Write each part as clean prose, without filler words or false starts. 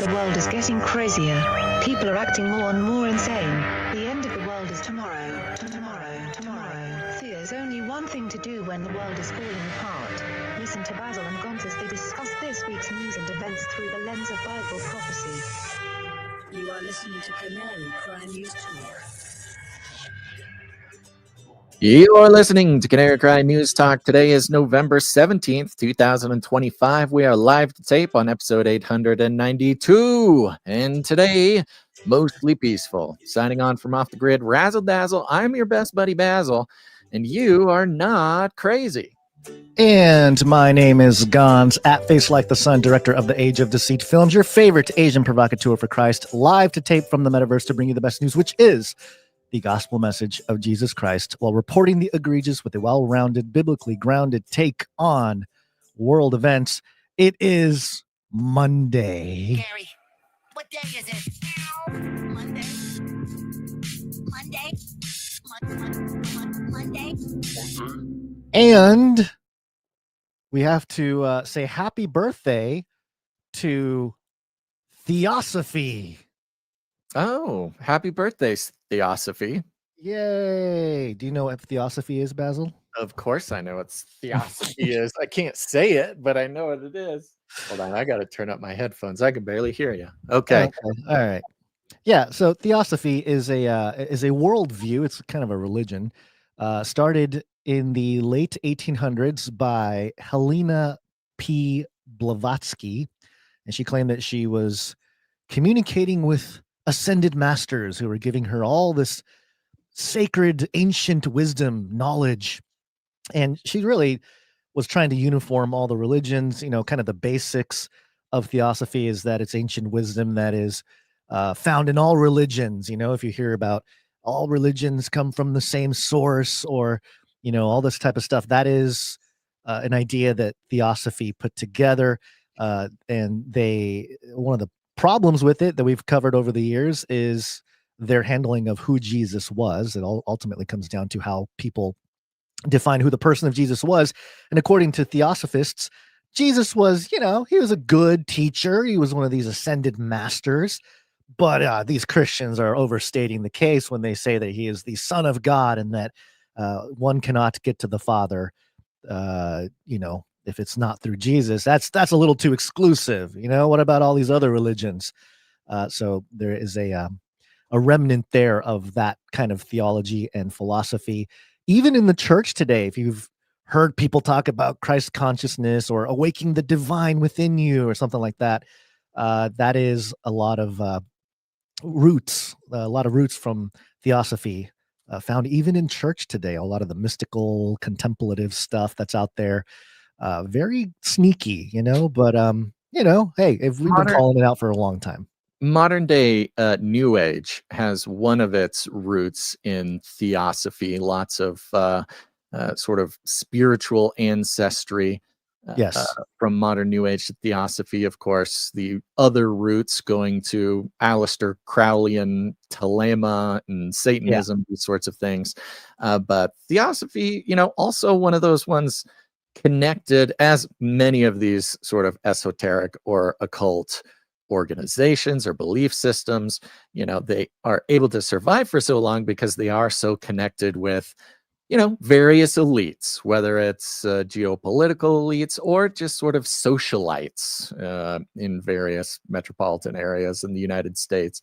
The world is getting crazier. People are acting more and more insane. The end of the world is tomorrow. Tomorrow. There's only one thing to do when the world is falling apart. Listen to Basil and Gont as they discuss this week's news and events through the lens of Bible prophecy. You are listening to Canary Crime News Talk. You're listening to Canary Crime News Talk. Today is November 17th, 2025. We are live to tape on episode 892. And today, mostly peaceful. Signing on from Off the Grid, Razzle Dazzle. I'm your best buddy, Basil. And you are not crazy. And my name is Gons, at Face Like the Sun, director of the Age of Deceit films, your favorite Asian provocateur for Christ, live to tape from the metaverse to bring you the best news, which is the gospel message of Jesus Christ, while reporting the egregious with a well-rounded, biblically grounded take on world events. It is Monday. Gary, what day is it? Monday. And we have to say happy birthday to Theosophy. Oh, happy birthday, Theosophy. Yay. Do you know what Theosophy is, Basil? Of course I know what Theosophy is. I can't say it, but I know what it is. Hold on, I got to turn up my headphones. I can barely hear you. Okay. All right. Yeah, so Theosophy is a worldview. It's kind of a religion. Started in the late 1800s by Helena P. Blavatsky, and she claimed that she was communicating with ascended masters who were giving her all this sacred ancient wisdom, knowledge. And she really was trying to uniform all the religions. You know, kind of the basics of Theosophy is that it's ancient wisdom that is found in all religions. You know, if you hear about all religions come from the same source, or, you know, all this type of stuff, that is an idea that Theosophy put together. And one of the problems with it that we've covered over the years is their handling of who Jesus was. It all ultimately comes down to how people define who the person of Jesus was. And according to Theosophists, Jesus was, you know, he was a good teacher. He was one of these ascended masters. But these Christians are overstating the case when they say that he is the Son of God and that one cannot get to the Father, you know, if it's not through Jesus. That's a little too exclusive. You know, what about all these other religions? So there is a remnant there of that kind of theology and philosophy. Even in the church today, if you've heard people talk about Christ consciousness or awakening the divine within you or something like that, that is a lot of roots from Theosophy found even in church today. A lot of the mystical, contemplative stuff that's out there, very sneaky, you know, but you know, hey, if we've been calling it out for a long time. Modern day New Age has one of its roots in Theosophy, lots of sort of spiritual ancestry. Yes. From modern New Age to Theosophy, of course, the other roots going to Aleister Crowleyan Thelema and Satanism, these sorts of things. But Theosophy, you know, also one of those ones connected, as many of these sort of esoteric or occult organizations or belief systems, you know, they are able to survive for so long because they are so connected with, you know, various elites, whether it's geopolitical elites or just sort of socialites in various metropolitan areas in the United States.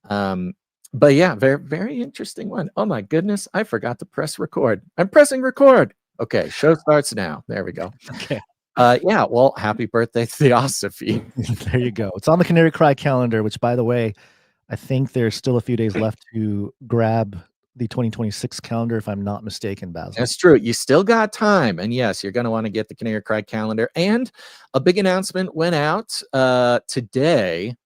But yeah, very, very interesting one. Oh my goodness, I forgot to press record. I'm pressing record. Okay, show starts now. There we go. Okay. Yeah, well, happy birthday, Theosophy. There you go. It's on the Canary Cry calendar, which, by the way, I think there's still a few days left to grab the 2026 calendar, if I'm not mistaken, Basil. That's true. You still got time. And yes, you're going to want to get the Canary Cry calendar. And a big announcement went out today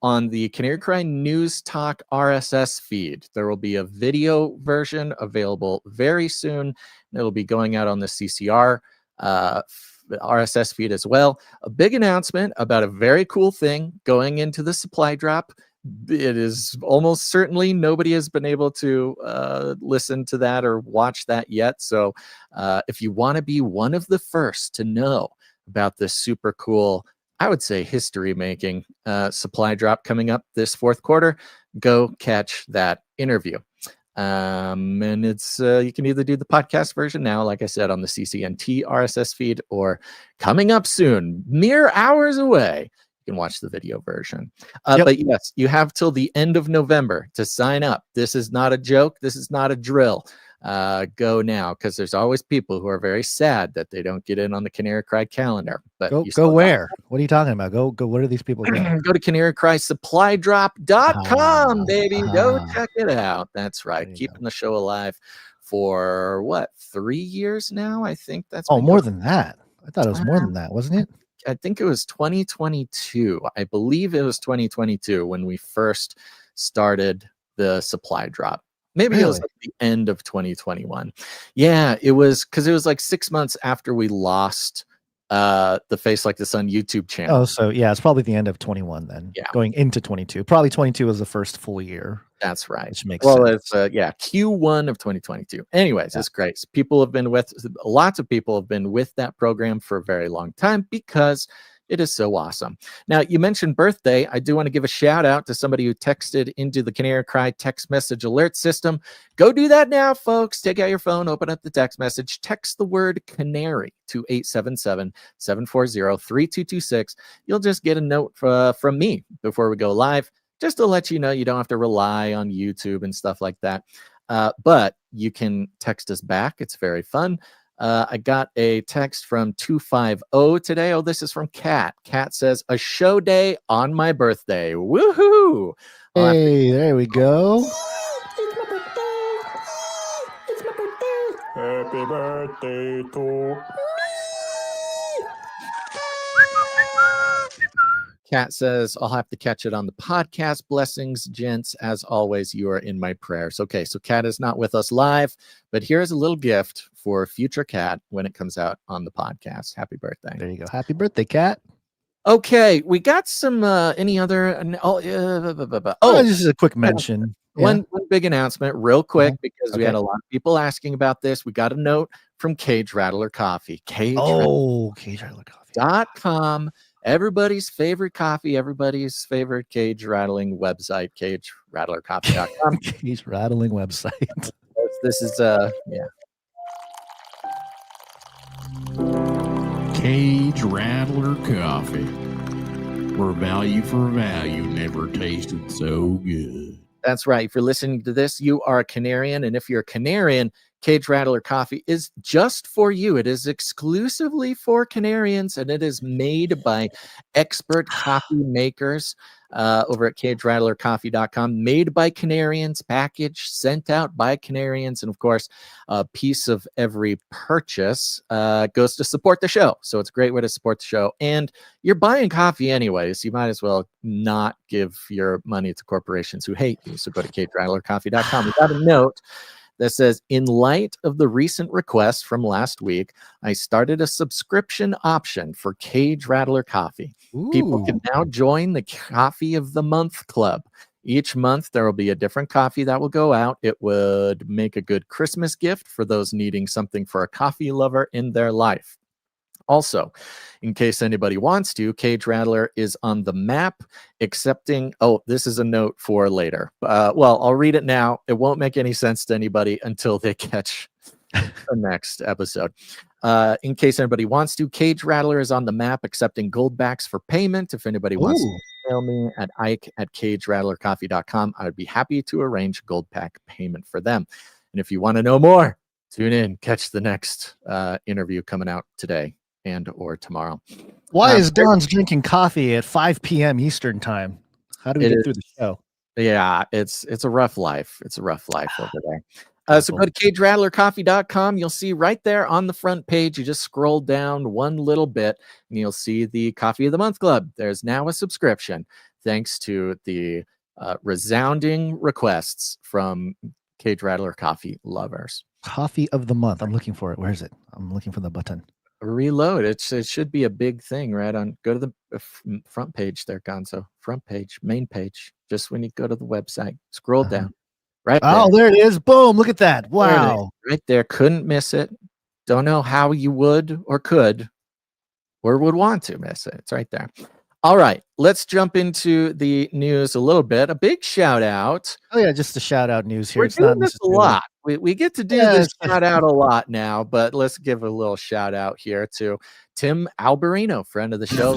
on the Canary Cry News Talk RSS feed. There will be a video version available very soon. It'll be going out on the CCR RSS feed as well. A big announcement about a very cool thing going into the supply drop. It is almost certainly nobody has been able to listen to that or watch that yet. So if you want to be one of the first to know about this super cool I would say, history making supply drop coming up this fourth quarter. Go catch that interview. And it's you can either do the podcast version now, like I said, on the CCNT RSS feed, or coming up soon, mere hours away, you can watch the video version. But yes, you have till the end of November to sign up. This is not a joke. This is not a drill. Go now, because there's always people who are very sad that they don't get in on the Canary Cry calendar. But go where? What are you talking about? Go. Where do these people go? Go to canarycrysupplydrop.com, baby. Go check it out. That's right. Keeping the show alive for what, 3 years now? I think that's more than that. I thought it was more than that, wasn't it? I think it was 2022. I believe it was 2022 when we first started the supply drop. Maybe it was like the end of 2021. Yeah, it was, because it was like 6 months after we lost the Face Like the Sun YouTube channel. Oh, so yeah, it's probably the end of 21 then. Yeah, going into 22. Probably 22 was the first full year. That's right. Which makes sense. It's Q1 of 2022. Anyways, it's great. Lots of people have been with that program for a very long time because it is so awesome. Now, you mentioned birthday. I do want to give a shout out to somebody who texted into the Canary Cry text message alert system. Go do that now, folks. Take out your phone, open up the text message, text the word canary to 877-740-3226. You'll just get a note from me before we go live, just to let you know you don't have to rely on YouTube and stuff like that. But you can text us back. It's very fun. I got a text from 250 today. Oh, this is from Kat. Kat says, a show day on my birthday. Woohoo! Hey, there we go. It's my birthday. Happy birthday to Kat says, I'll have to catch it on the podcast. Blessings, gents. As always, you are in my prayers. Okay, so Kat is not with us live, but here's a little gift for future Kat when it comes out on the podcast. Happy birthday. There you go. Happy birthday, Kat. Okay, we got some any other this is a quick mention. One big announcement real quick, because we had a lot of people asking about this. We got a note from Cage Rattler Coffee. CageRattlerCoffee.com. Everybody's favorite coffee, everybody's favorite cage rattling website, CageRattlerCoffee.com. Cage rattling website. This is Cage Rattler Coffee, where value for value never tasted so good. That's right. If you're listening to this, you are a Canarian. And if you're a Canarian, Cage Rattler Coffee is just for you. It is exclusively for Canarians, and it is made by expert coffee makers over at CageRattlerCoffee.com. Made by Canarians, packaged, sent out by Canarians, and of course, a piece of every purchase goes to support the show. So it's a great way to support the show. And you're buying coffee anyways. You might as well not give your money to corporations who hate you. So go to CageRattlerCoffee.com. We got a note that says, in light of the recent request from last week, I started a subscription option for Cage Rattler Coffee. Ooh. People can now join the Coffee of the Month Club. Each month, there will be a different coffee that will go out. It would make a good Christmas gift for those needing something for a coffee lover in their life. Also, in case anybody wants to, Cage Rattler is on the map accepting. Oh, this is a note for later. Well, I'll read it now. It won't make any sense to anybody until they catch the next episode. In case anybody wants to, Cage Rattler is on the map accepting goldbacks for payment. If anybody wants to email me at ike@CageRattlerCoffee.com, I would be happy to arrange gold pack payment for them. And if you want to know more, tune in, catch the next interview coming out today and or tomorrow. Why is Don's drinking coffee at 5 p.m. Eastern time? How do we get through the show? Yeah, it's a rough life. It's a rough life over there. So go to CageRattlerCoffee.com. You'll see right there on the front page, you just scroll down one little bit and you'll see the Coffee of the Month Club. There's now a subscription thanks to the resounding requests from Cage Rattler Coffee lovers. Coffee of the Month. I'm looking for it. Where is it? I'm looking for the button. Reload. It should be a big thing right on. Go to the front page there, Gonzo. Front page, main page. Just when you go to the website, scroll down. Right. Oh, there it is. Boom. Look at that. Wow. Right there. Couldn't miss it. Don't know how you would or could, or would want to miss it. It's right there. All right, let's jump into the news a little bit. A big shout out. Oh yeah, just a shout out news here. We're It's doing not this a necessarily lot. We get to do Yeah, this it's- shout out a lot now, but let's give a little shout out here to Tim Alberino, friend of the show.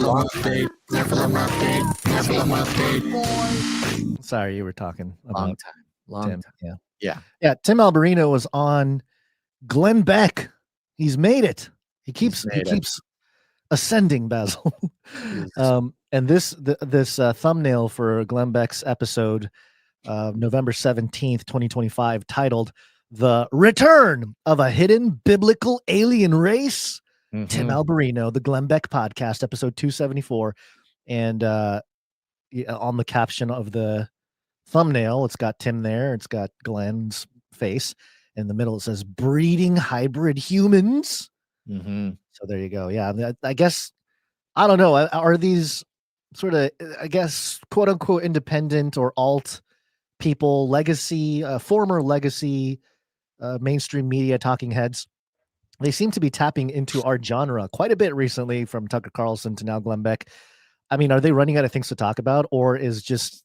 Sorry, you were talking Long about time. Long Tim. time. Yeah. Yeah. Tim Alberino was on Glenn Beck. He's made it. He keeps made it. keeps ascending, Basil. Jesus. And this thumbnail for Glenn Beck's episode, November 17th, 2025, titled "The Return of a Hidden Biblical Alien Race." Tim Mhm. Alberino, the Glenn Beck podcast, episode 274, and on the caption of the thumbnail, it's got Tim there. It's got Glenn's face. In the middle, it says "breeding hybrid humans." Mhm. So there you go. Yeah, I guess I don't know. Are these sort of, I guess, quote unquote, independent or alt people, legacy, former legacy, mainstream media talking heads? They seem to be tapping into our genre quite a bit recently, from Tucker Carlson to now Glenn Beck. I mean, are they running out of things to talk about, or is just,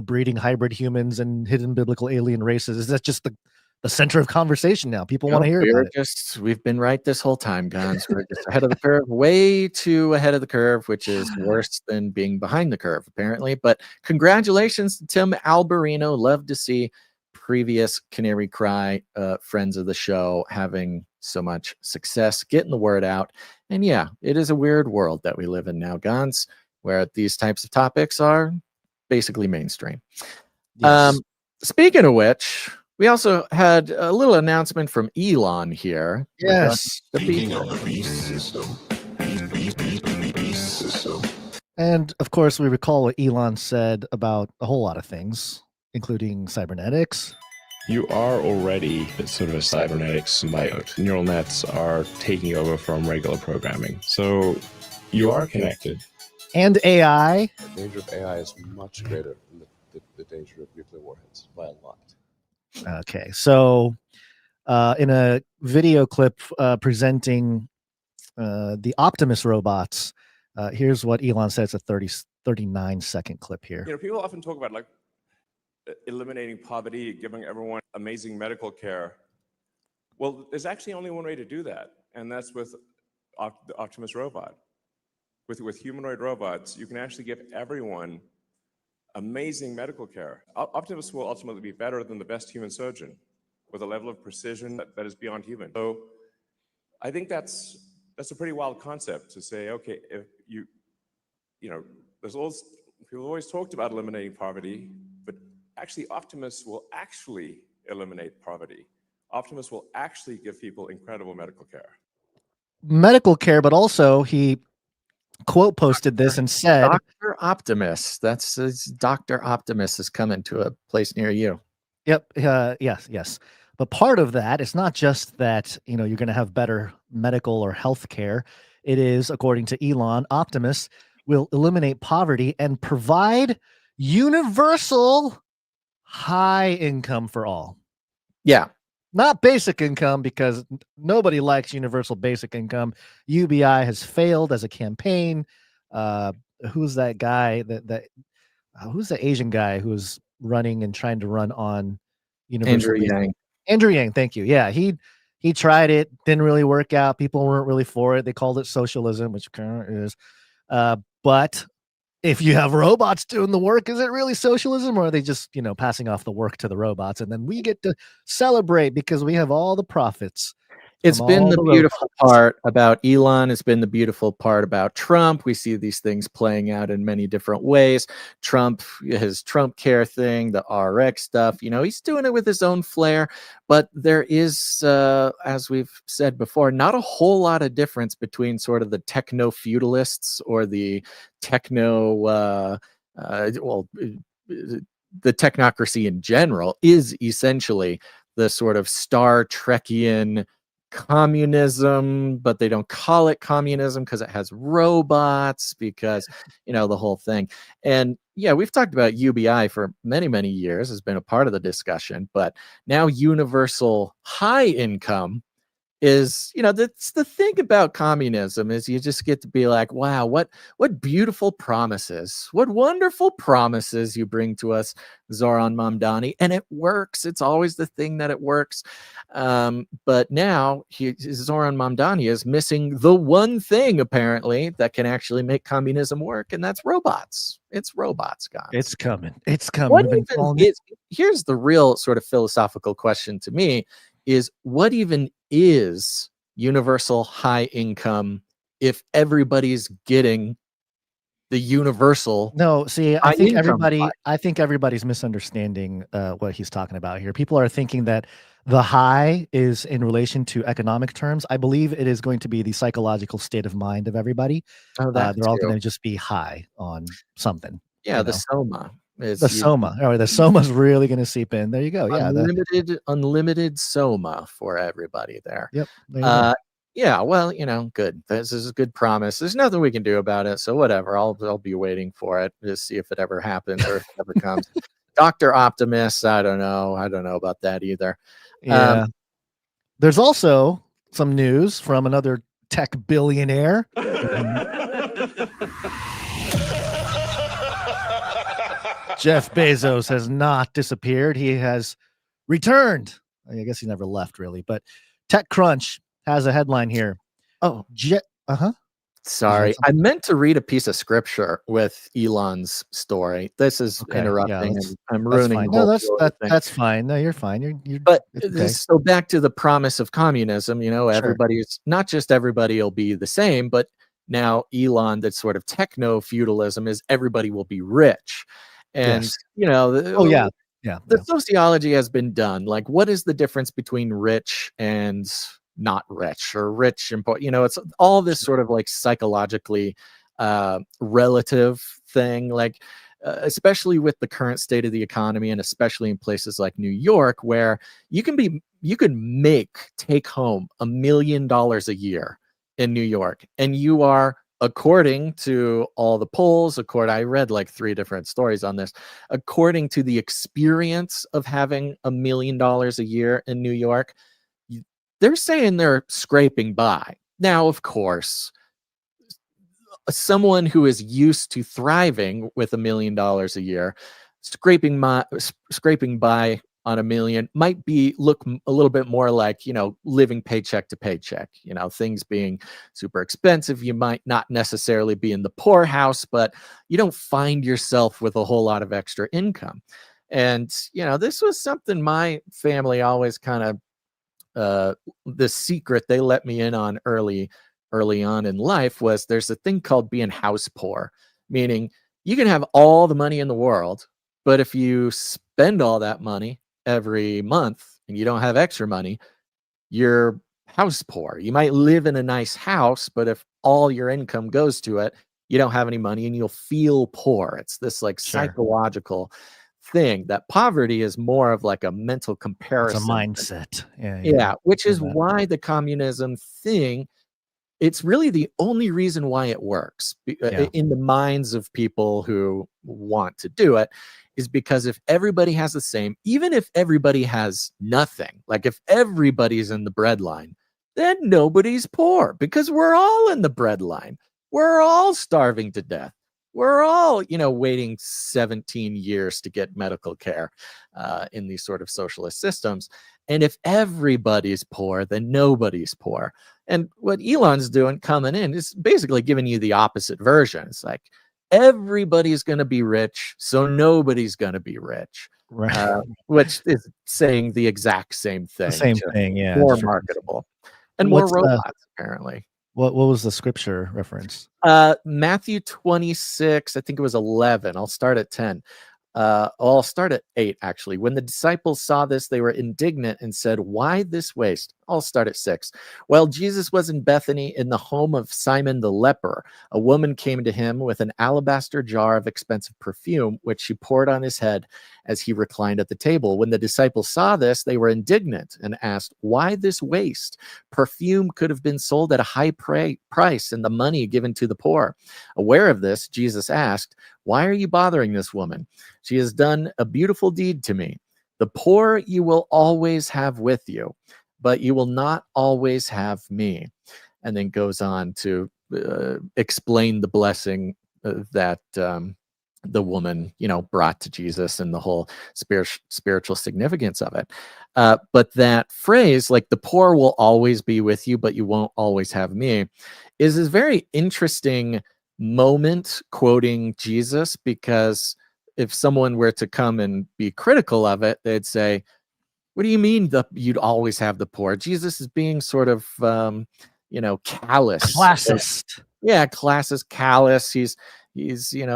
breeding hybrid humans and hidden biblical alien races, is that just the center of conversation now? People want to hear about it. We've been right this whole time, guys. We're just ahead of the curve, way too ahead of the curve, which is worse than being behind the curve, apparently. But congratulations to Tim Alberino. Love to see previous Canary Cry friends of the show having so much success, getting the word out. And yeah, it is a weird world that we live in now, Gons, where these types of topics are basically mainstream. Yes. Speaking of which, we also had a little announcement from Elon here. Yes. Speaking of the beast system. And of course, we recall what Elon said about a whole lot of things, including cybernetics. You are already sort of a cybernetic symbiote. Neural nets are taking over from regular programming. So you are connected. And AI. The danger of AI is much greater than the danger of nuclear warheads by a lot. Okay, so in a video clip presenting the Optimus robots, here's what Elon says. It's a 39-second clip here. People often talk about like eliminating poverty, giving everyone amazing medical care. Well, there's actually only one way to do that, and that's with the Optimus robot. With humanoid robots, you can actually give everyone amazing medical care. Optimus will ultimately be better than the best human surgeon, with a level of precision that is beyond human. So I think that's a pretty wild concept to say, okay, if there's all people always talked about eliminating poverty, but actually Optimus will actually eliminate poverty. Optimus will actually give people incredible medical care. Medical care, but also he quote posted this and said, Dr. Optimus. That's Dr. Optimus is coming to a place near you. Yep. Yes. But part of that is not just that, you're going to have better medical or health care. It is, according to Elon, Optimus will eliminate poverty and provide universal high income for all. Yeah. Not basic income, because nobody likes universal basic income. UBI has failed as a campaign. Who's that guy who's the Asian guy who's running and trying to run on universal Andrew Yang. Andrew Yang, thank you. Yeah, he tried it, didn't really work out. People weren't really for it. They called it socialism, which kind of is. But if you have robots doing the work, is it really socialism, or are they just, passing off the work to the robots, and then we get to celebrate because we have all the profits? It's from been all the the beautiful robots. part about Elon. It's been the beautiful part about Trump. We see these things playing out in many different ways. Trump, his Trump care thing, the RX stuff, he's doing it with his own flair. But there is, as we've said before, not a whole lot of difference between sort of the techno-feudalists or the techno, the technocracy in general is essentially the sort of Star Trekian communism, but they don't call it communism because it has robots, because the whole thing. And yeah, we've talked about UBI for many years, has been a part of the discussion, but now universal high income is, that's the thing about communism, is you just get to be like, wow, what beautiful promises, what wonderful promises you bring to us, Zoran Mamdani. And it works. It's always the thing that it works. But now Zoran Mamdani is missing the one thing, apparently, that can actually make communism work, and that's robots. It's robots, guys. It's coming. It's coming. What We've been even calling it. here's the real sort of philosophical question to me, is what even is universal high income if everybody's getting the universal No, see, high income pie? I think everybody's misunderstanding what he's talking about here. People are thinking that the high is in relation to economic terms. I believe it is going to be the psychological state of mind of everybody. Oh, that They're all too. going to just be high on something. Yeah, the soma is The soma. Or the soma's really going to seep in. There you go. Yeah. unlimited soma for everybody there. Yep. There you go. Yeah, well, good. This is a good promise. There's nothing we can do about it, so whatever. I'll be waiting for it to see if it ever happens or if it ever comes. Dr. Optimus, I don't know about that either. Yeah. There's also some news from another tech billionaire. Jeff Bezos has not disappeared. He has returned. I guess he never left, really. But TechCrunch has a headline here. Oh, sorry. I meant to read a piece of scripture with Elon's story. This is interrupting. And I'm ruining fine. the whole that's fine. No, you're fine. You're But okay. So back to the promise of communism, everybody's not just everybody will be the same, but now Elon, that sort of techno feudalism is everybody will be rich. And Yes. The sociology has been done. Like, what is the difference between rich and not rich, or rich and poor? It's all this sort of like psychologically relative thing, like especially with the current state of the economy, and especially in places like New York, where you can take home $1 million a year in New York, and you are, according to all the polls, I read like 3 different stories on this, according to the experience of having $1 million a year in New York, they're saying they're scraping by. Now, of course, someone who is used to thriving with $1 million a year, scraping by on $1 million might look a little bit more like, living paycheck to paycheck, things being super expensive. You might not necessarily be in the poorhouse, but you don't find yourself with a whole lot of extra income. And, this was something my family always kind of, the secret they let me in on early on in life was, there's a thing called being house poor, meaning you can have all the money in the world, but if you spend all that money every month and you don't have extra money, you're house poor. You might live in a nice house, but if all your income goes to it, you don't have any money and you'll feel poor. It's this like psychological thing, that poverty is more of like a mental comparison. It's a mindset. Yeah, which is why the communism thing, it's really the only reason why it works in the minds of people who want to do it, is because if everybody has the same, even if everybody has nothing, like if everybody's in the breadline, then nobody's poor, because we're all in the breadline. We're all starving to death. We're all, waiting 17 years to get medical care in these sort of socialist systems. And if everybody's poor, then nobody's poor. And what Elon's doing coming in is basically giving you the opposite version. It's like, everybody's going to be rich, so nobody's going to be rich. Right. Which is saying the exact same thing. The same thing, yeah. More marketable. And more robots, apparently. What was the scripture reference? Matthew 26, I think it was 11. I'll start at 10. I'll start at 8, actually. When the disciples saw this, they were indignant and said, "Why this waste?" I'll start at 6. While Jesus was in Bethany, in the home of Simon the leper, a woman came to him with an alabaster jar of expensive perfume, which she poured on his head as he reclined at the table. When the disciples saw this, they were indignant and asked, "Why this waste? Perfume could have been sold at a high price and the money given to the poor." Aware of this, Jesus asked, "Why are you bothering this woman? She has done a beautiful deed to me. The poor you will always have with you, but you will not always have me. And then goes on to explain the blessing that the woman, brought to Jesus and the whole spiritual significance of it. But that phrase, like the poor will always be with you, but you won't always have me, is a very interesting moment quoting Jesus, because if someone were to come and be critical of it, they'd say, what do you mean you'd always have the poor? Jesus is being sort of, callous. Classist. Yeah, classist, callous. He's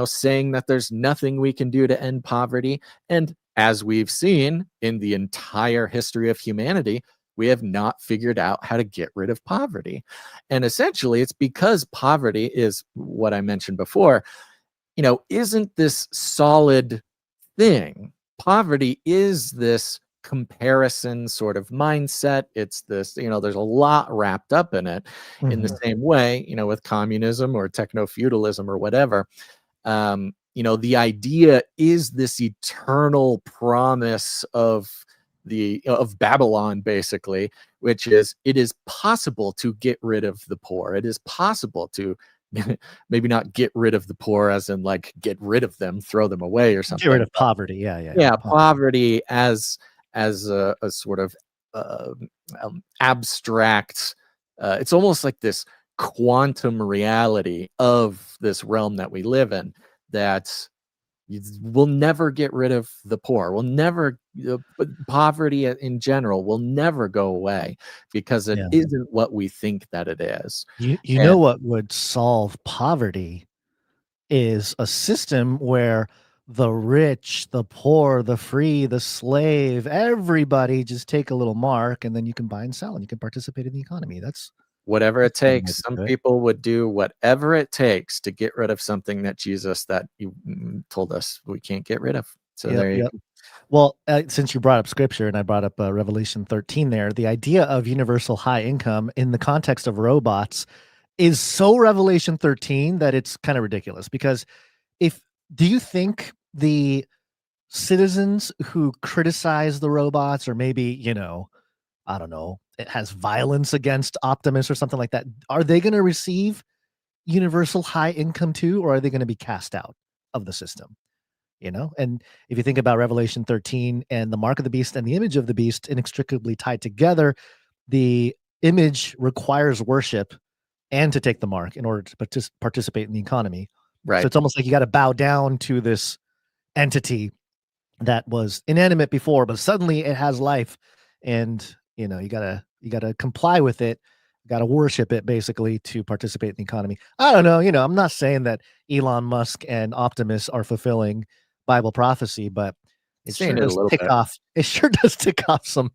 saying that there's nothing we can do to end poverty. And as we've seen in the entire history of humanity, we have not figured out how to get rid of poverty. And essentially, it's because poverty is what I mentioned before, isn't this solid thing. Poverty is this comparison sort of mindset. It's this, there's a lot wrapped up in it. In the same way, with communism or techno-feudalism or whatever, the idea is this eternal promise of Babylon, basically, which is it is possible to get rid of the poor. It is possible to maybe not get rid of the poor as in like get rid of them, throw them away or something. Get rid of poverty. Yeah. Poverty as a sort of abstract. It's almost like this quantum reality of this realm that we live in, that we'll never get rid of the poor. We'll never, poverty in general will never go away, because it isn't what we think that it is. You know what would solve poverty is a system where the rich, the poor, the free, the slave, everybody just take a little mark, and then you can buy and sell and you can participate in the economy. That's whatever it takes. Some people would do whatever it takes to get rid of something that you told us we can't get rid of. So there you go. Well, since you brought up scripture and I brought up Revelation 13 there, the idea of universal high income in the context of robots is so Revelation 13 that it's kind of ridiculous. Because do you think the citizens who criticize the robots, or maybe, I don't know, it has violence against Optimus or something like that, are they going to receive universal high income too, or are they going to be cast out of the system? And if you think about Revelation 13 and the mark of the beast and the image of the beast inextricably tied together, the image requires worship and to take the mark in order to participate in the economy. Right. So it's almost like you got to bow down to this entity that was inanimate before, but suddenly it has life, and you gotta comply with it. You gotta worship it basically to participate in the economy. I don't know. I'm not saying that Elon Musk and Optimus are fulfilling Bible prophecy, but it sure does tick off. It sure does tick off some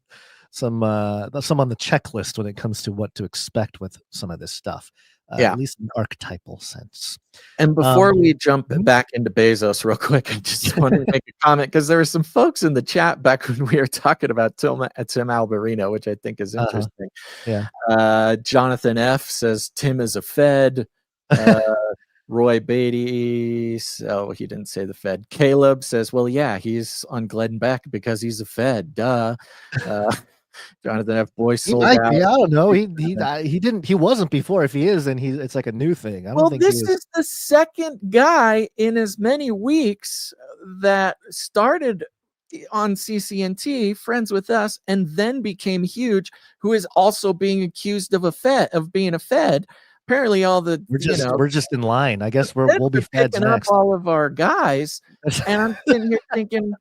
on the checklist when it comes to what to expect with some of this stuff. At least in archetypal sense. And before we jump back into Bezos real quick, I just wanted to make a comment, because there were some folks in the chat back when we were talking about Tim Alberino, which I think is interesting. Jonathan F says Tim is a Fed. Roy Beatty, he didn't say the Fed. Caleb says, well, yeah, he's on Glenn Beck because he's a Fed. Duh. Jonathan F. Boyce sold out. I don't know. He didn't. He wasn't before. If he is, then it's like a new thing. I don't think this is the second guy in as many weeks that started on CCNT, friends with us, and then became huge, who is also being accused of being a Fed. Apparently, all the we're just in line. I guess we'll be Feds next. Up all of our guys, and I'm sitting here thinking,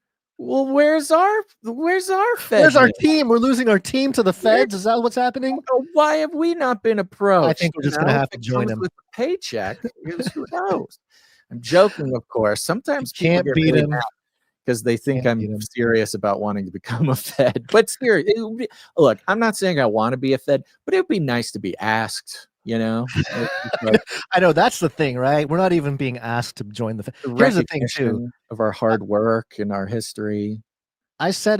well, where's our Fed? Where's our team? We're losing our team to the Feds. Is that what's happening? Why have we not been approached? I think we're just gonna have to join them with a paycheck. Who knows? I'm joking, of course. Sometimes you can't beat him because they think I'm serious about wanting to become a Fed. But seriously, look, I'm not saying I want to be a Fed, but it would be nice to be asked. I know that's the thing, right? We're not even being asked to join the Fed. Here's the thing too, of our hard work and our history. I said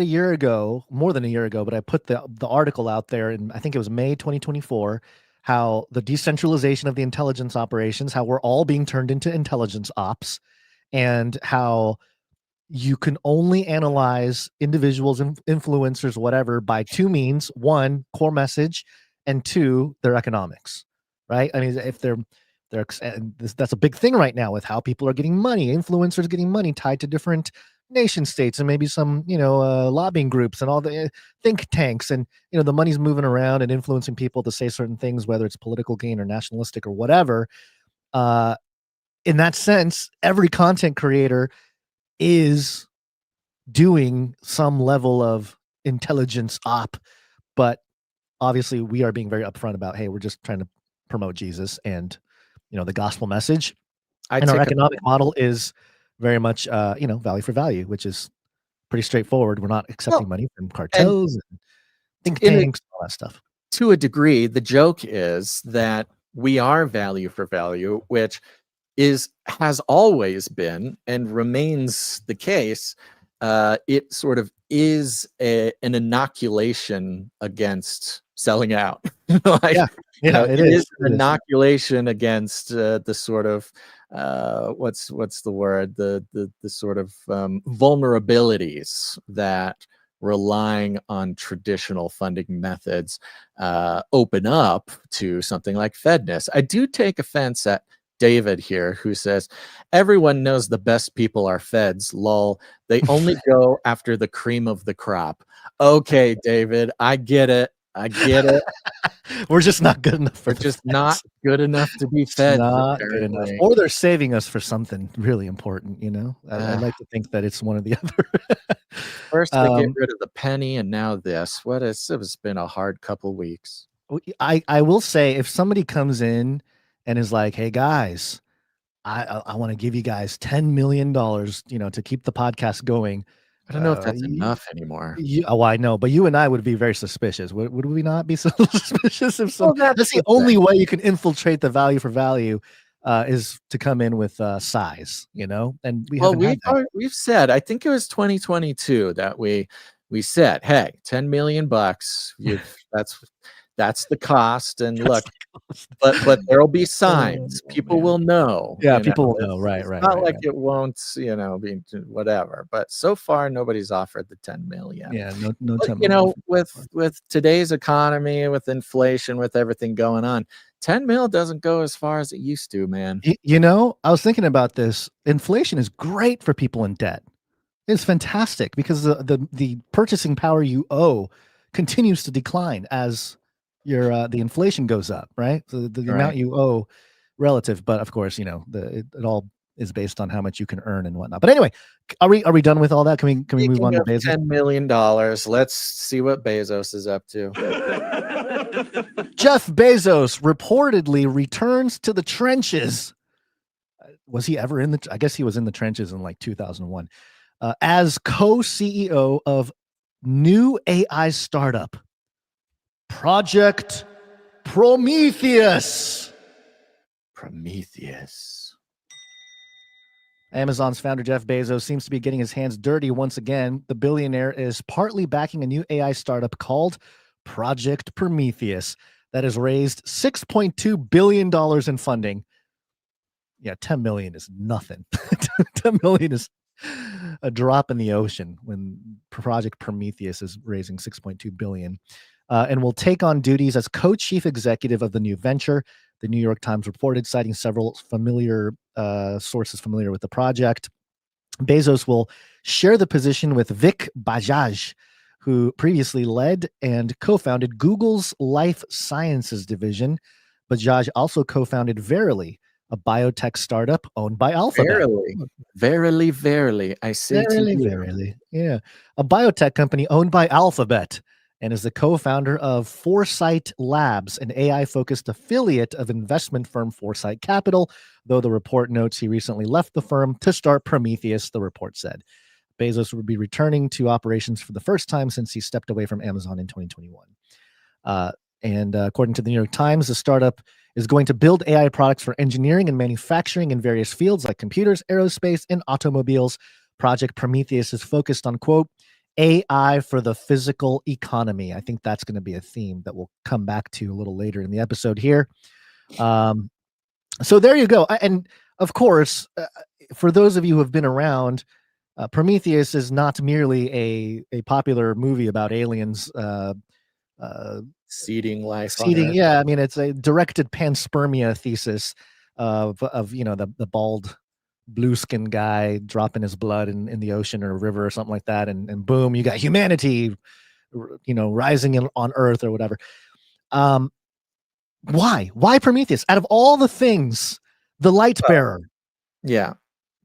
more than a year ago, but I put the article out there in, I think it was May 2024, how the decentralization of the intelligence operations, how we're all being turned into intelligence ops, and how you can only analyze individuals, influencers, whatever, by two means: one, core message, and two, their economics. Right? I mean, if that's a big thing right now with how people are getting money, influencers getting money tied to different nation states and maybe some, lobbying groups and all the think tanks, and the money's moving around and influencing people to say certain things, whether it's political gain or nationalistic or whatever. In that sense, every content creator is doing some level of intelligence op, but obviously we are being very upfront about, hey, we're just trying to promote Jesus and the gospel message. And our economic model is very much value for value, which is pretty straightforward. We're not accepting money from cartels and think tanks, all that stuff. To a degree, the joke is that we are value for value, which has always been and remains the case. It sort of is an inoculation against selling out. It is an inoculation against the sort of what's the word, the sort of vulnerabilities that relying on traditional funding methods open up to something like Fedness. I do take offense at David here, who says everyone knows the best people are feds. Lol. They only go after the cream of the crop. Okay, David, I get it. We're just not good enough. We're just not good enough to be feds. Not good enough. Or they're saving us for something really important. I like to think that it's one or the other. First they get rid of the penny, and now this. It's been a hard couple weeks. I will say, if somebody comes in and is like, hey guys, I want to give you guys $10 million, to keep the podcast going. I don't know if that's enough anymore. I know, but you and I would be very suspicious. Would we not be so suspicious if that's the only way you can infiltrate the value for value is to come in with size, and we've said, I think it was 2022 that we said, hey, $10 million bucks. That's the cost. And look, but there'll be signs. People will know. Yeah, people will know. Right. Not like it won't, be whatever. But so far, nobody's offered the 10 million. Yeah, no 10 million. With today's economy, with inflation, with everything going on, 10 mil doesn't go as far as it used to, man. I was thinking about this. Inflation is great for people in debt. It's fantastic because the purchasing power you owe continues to decline as the inflation goes up, right? So the amount you owe relative, but of course, it all is based on how much you can earn and whatnot. But anyway, are we done with all that? Can we move on to Bezos? $10 million. Let's see what Bezos is up to. Jeff Bezos reportedly returns to the trenches. Was he ever in I guess he was in the trenches in like 2001 as co-CEO of new AI startup Project Prometheus. Amazon's founder Jeff Bezos seems to be getting his hands dirty once again. The billionaire is partly backing a new AI startup called Project Prometheus that has raised $6.2 billion in funding. Yeah, 10 million is nothing. 10 million is a drop in the ocean when Project Prometheus is raising 6.2 billion. And will take on duties as co-chief executive of the new venture. The New York Times reported, citing several familiar sources familiar with the project. Bezos will share the position with Vic Bajaj, who previously led and co-founded Google's life sciences division. Bajaj also co-founded Verily, a biotech startup owned by Alphabet. Verily. I say Verily. Yeah. A biotech company owned by Alphabet, and is the co-founder of Foresight Labs, an AI-focused affiliate of investment firm Foresight Capital, though the report notes he recently left the firm to start Prometheus, the report said. Bezos would be returning to operations for the first time since he stepped away from Amazon in 2021. And according to the New York Times, the startup is going to build AI products for engineering and manufacturing in various fields like computers, aerospace, and automobiles. Project Prometheus is focused on, quote, AI for the physical economy. I think that's going to be a theme that we'll come back to a little later in the episode here. So there you go. And of course, for those of you who have been around, Prometheus is not merely a popular movie about aliens Seeding life on seeding. Earth. Yeah, I mean, it's a directed panspermia thesis of the bald blue skin guy dropping his blood in the ocean or a river or something like that, and boom, you got humanity, rising on Earth or whatever. Why Prometheus? Out of all the things, the light bearer. Yeah.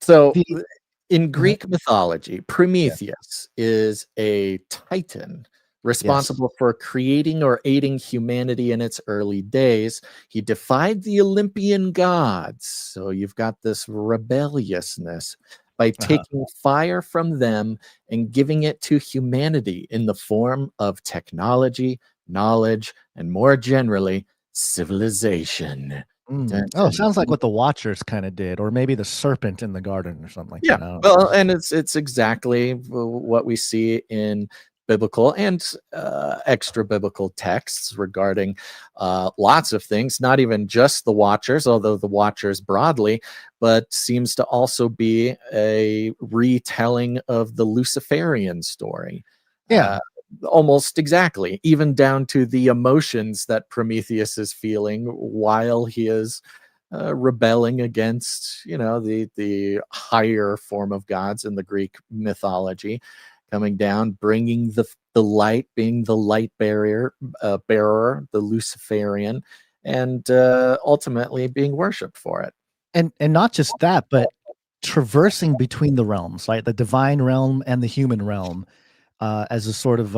So The in Greek mythology, yeah. Prometheus is a titan responsible for creating or aiding humanity in its early days. He defied the Olympian gods. So you've got this rebelliousness by taking fire from them and giving it to humanity in the form of technology, knowledge, and more generally, civilization. Oh, sounds like what the Watchers kind of did, or maybe the serpent in the garden or something like Yeah, that. I don't well, know. and it's exactly what we see in biblical and extra biblical texts regarding lots of things, not even just the Watchers, although the Watchers broadly, but seems to also be a retelling of the Luciferian story. Yeah. Almost exactly, even down to the emotions that Prometheus is feeling while he is rebelling against, the higher form of gods in the Greek mythology, coming down, bringing the light, being the light bearer, the Luciferian, and ultimately being worshipped for it. And not just that, but traversing between the realms, right? The divine realm and the human realm, as a sort of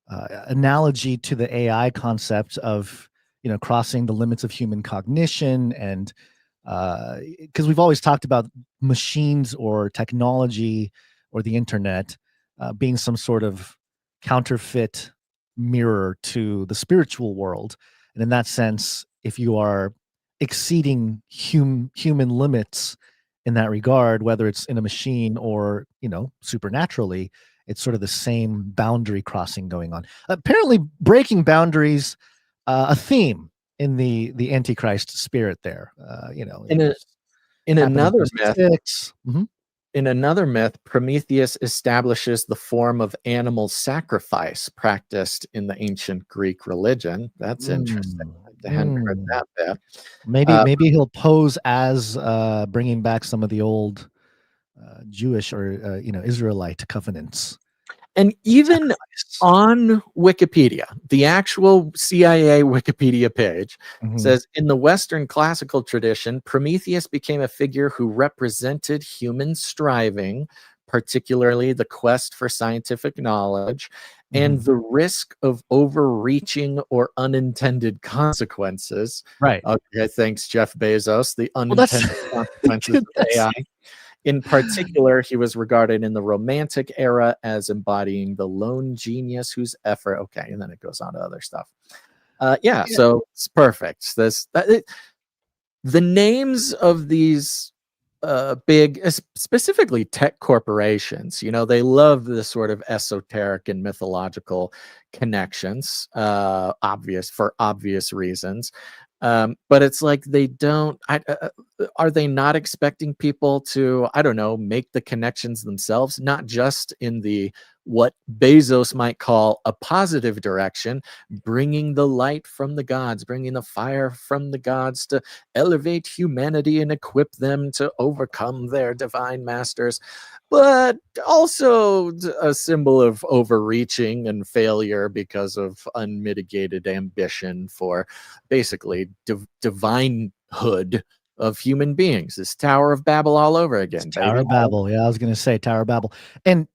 analogy to the AI concept of crossing the limits of human cognition, and because we've always talked about machines or technology or the internet being some sort of counterfeit mirror to the spiritual world, and in that sense, if you are exceeding human limits in that regard, whether it's in a machine or supernaturally, it's sort of the same boundary crossing going on. Apparently, breaking boundaries, a theme in the Antichrist spirit there. In another myth, Mhm. In another myth, Prometheus establishes the form of animal sacrifice practiced in the ancient Greek religion. That's interesting. I hadn't heard that bit. Maybe he'll pose as bringing back some of the old Jewish or Israelite covenants. And even Sacrifice. on Wikipedia, the actual CIA Wikipedia page says, in the Western classical tradition, Prometheus became a figure who represented human striving, particularly the quest for scientific knowledge, and the risk of overreaching or unintended consequences. Right. Okay, thanks, Jeff Bezos. The Well, that's unintended consequences of AI. In particular, he was regarded in the Romantic era as embodying the lone genius whose effort. Okay, and then it goes on to other stuff. So it's perfect. The names of these big, specifically tech corporations, they love this sort of esoteric and mythological connections, for obvious reasons. But it's like they don't. Are they not expecting people to, I don't know, make the connections themselves, not just in the what Bezos might call a positive direction, bringing the light from the gods, bringing the fire from the gods to elevate humanity and equip them to overcome their divine masters, but also a symbol of overreaching and failure because of unmitigated ambition for basically divinehood of human beings. This Tower of Babel all over again. Tower Baby. of Babel. Yeah, I was going to say Tower of Babel. And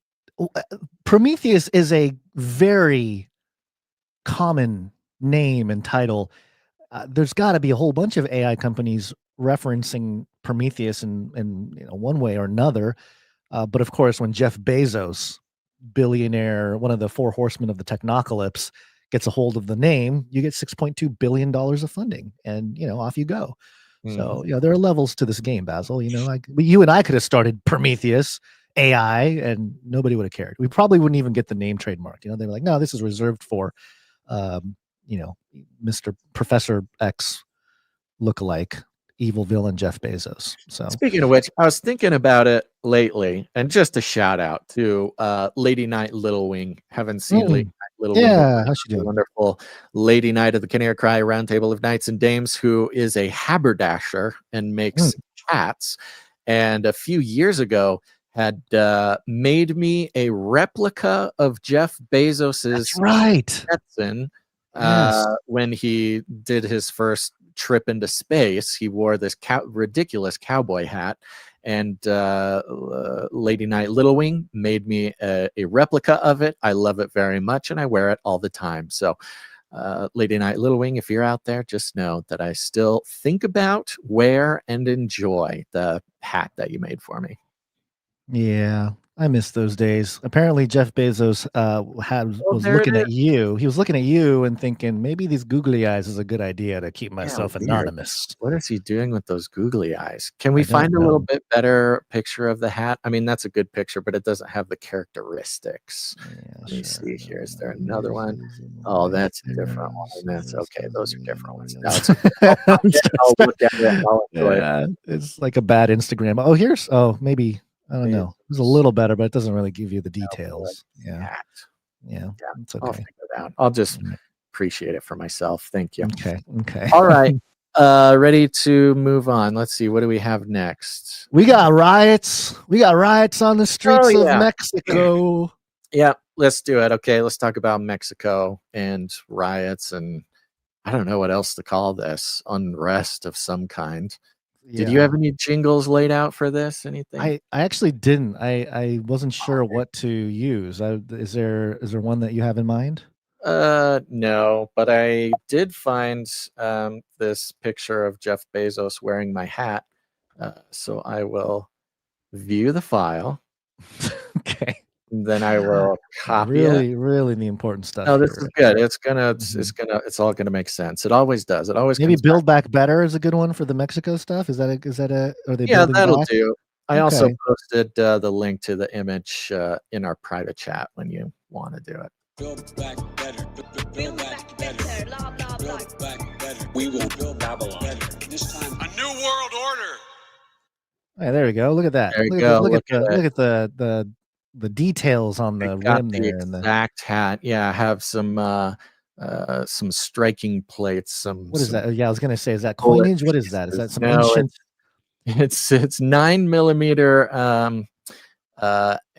Prometheus is a very common name and title. There's got to be a whole bunch of AI companies referencing Prometheus in one way or another. But of course, when Jeff Bezos, billionaire, one of the four horsemen of the technocalypse, gets a hold of the name, you get $6.2 billion of funding, and off you go. So there are levels to this game, Basil. You and I could have started Prometheus AI, and nobody would have cared. We probably wouldn't even get the name trademarked. They were like, no, this is reserved for, Mr. Professor X lookalike evil villain Jeff Bezos. So Speaking of which, I was thinking about it lately, and just a shout out to Lady Night Little Wing. Haven't seen Lady Night Little Wing. yeah, how's she The doing? wonderful Lady Night of the Canary Cry Roundtable of Knights and Dames, who is a haberdasher and makes hats. And a few years ago, had made me a replica of Jeff Bezos's Right. Stetson. Yes. When he did his first trip into space, he wore this ridiculous cowboy hat, and Lady Night Little Wing made me a replica of it. I love it very much, and I wear it all the time. So Lady Night Little Wing, if you're out there, just know that I still think about, wear, and enjoy the hat that you made for me. Yeah, I miss those days. Apparently, Jeff Bezos was there it looking at is. you. He was looking at you and thinking, maybe these googly eyes is a good idea to keep myself weird. anonymous. What is he doing with those googly eyes? Can we I don't find a little know. bit better picture of the hat? I mean, that's a good picture, but it doesn't have the characteristics. Let me see here. Is there another one? Oh, that's a different one. That's okay. Those are different ones. No, it's okay. I'll look at it and I'll enjoy it. Yeah, it's like a bad Instagram. Oh, maybe I don't know. It's a little better, but it doesn't really give you the details. Yeah, Hat. yeah, it's I'll okay. figure it out. I'll just appreciate it for myself. Thank you. Okay. All right. Ready to move on. Let's see. What do we have next? We got riots. We got riots on the streets of yeah. Mexico. Yeah, let's do it. Okay, let's talk about Mexico and riots, and I don't know what else to call this. Unrest of some kind. Did you have any jingles laid out for this? Anything? I actually didn't. I wasn't sure what to use. Is there one that you have in mind? No, but I did find this picture of Jeff Bezos wearing my hat. So I will view the file. Okay. Then I will copy it. Really the important stuff. No, this here, is Rich. good. It's all gonna make sense. It always does. It always Maybe comes Build Back Better is a good one for the Mexico stuff. Are they Yeah, building that'll back? do. I also Okay. posted the link to the image in our private chat when you want to do it. Build back better. Build back better. Build back better. We will build Babylon better. This time, a new world order. Hey, there we go. Look at that. There you Look go. at the details on the Got rim the there and the exact hat. Yeah, I have some striking plates. what is that? Yeah, I was gonna say, is that bullet coinage? What is that? Is that pieces. some No, ancient? it's 9mm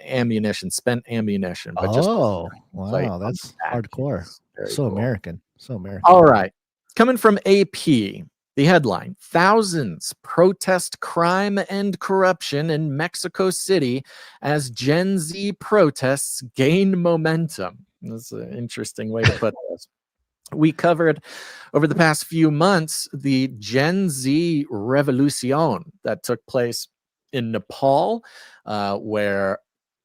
ammunition, spent ammunition, but just Oh, plate wow, on that's the back. hardcore. It's very So cool. American. So American. All right. Coming from AP, the headline: thousands protest crime and corruption in Mexico City as Gen Z protests gain momentum. That's an interesting way to put this. We covered over the past few months the Gen Z revolution that took place in Nepal, where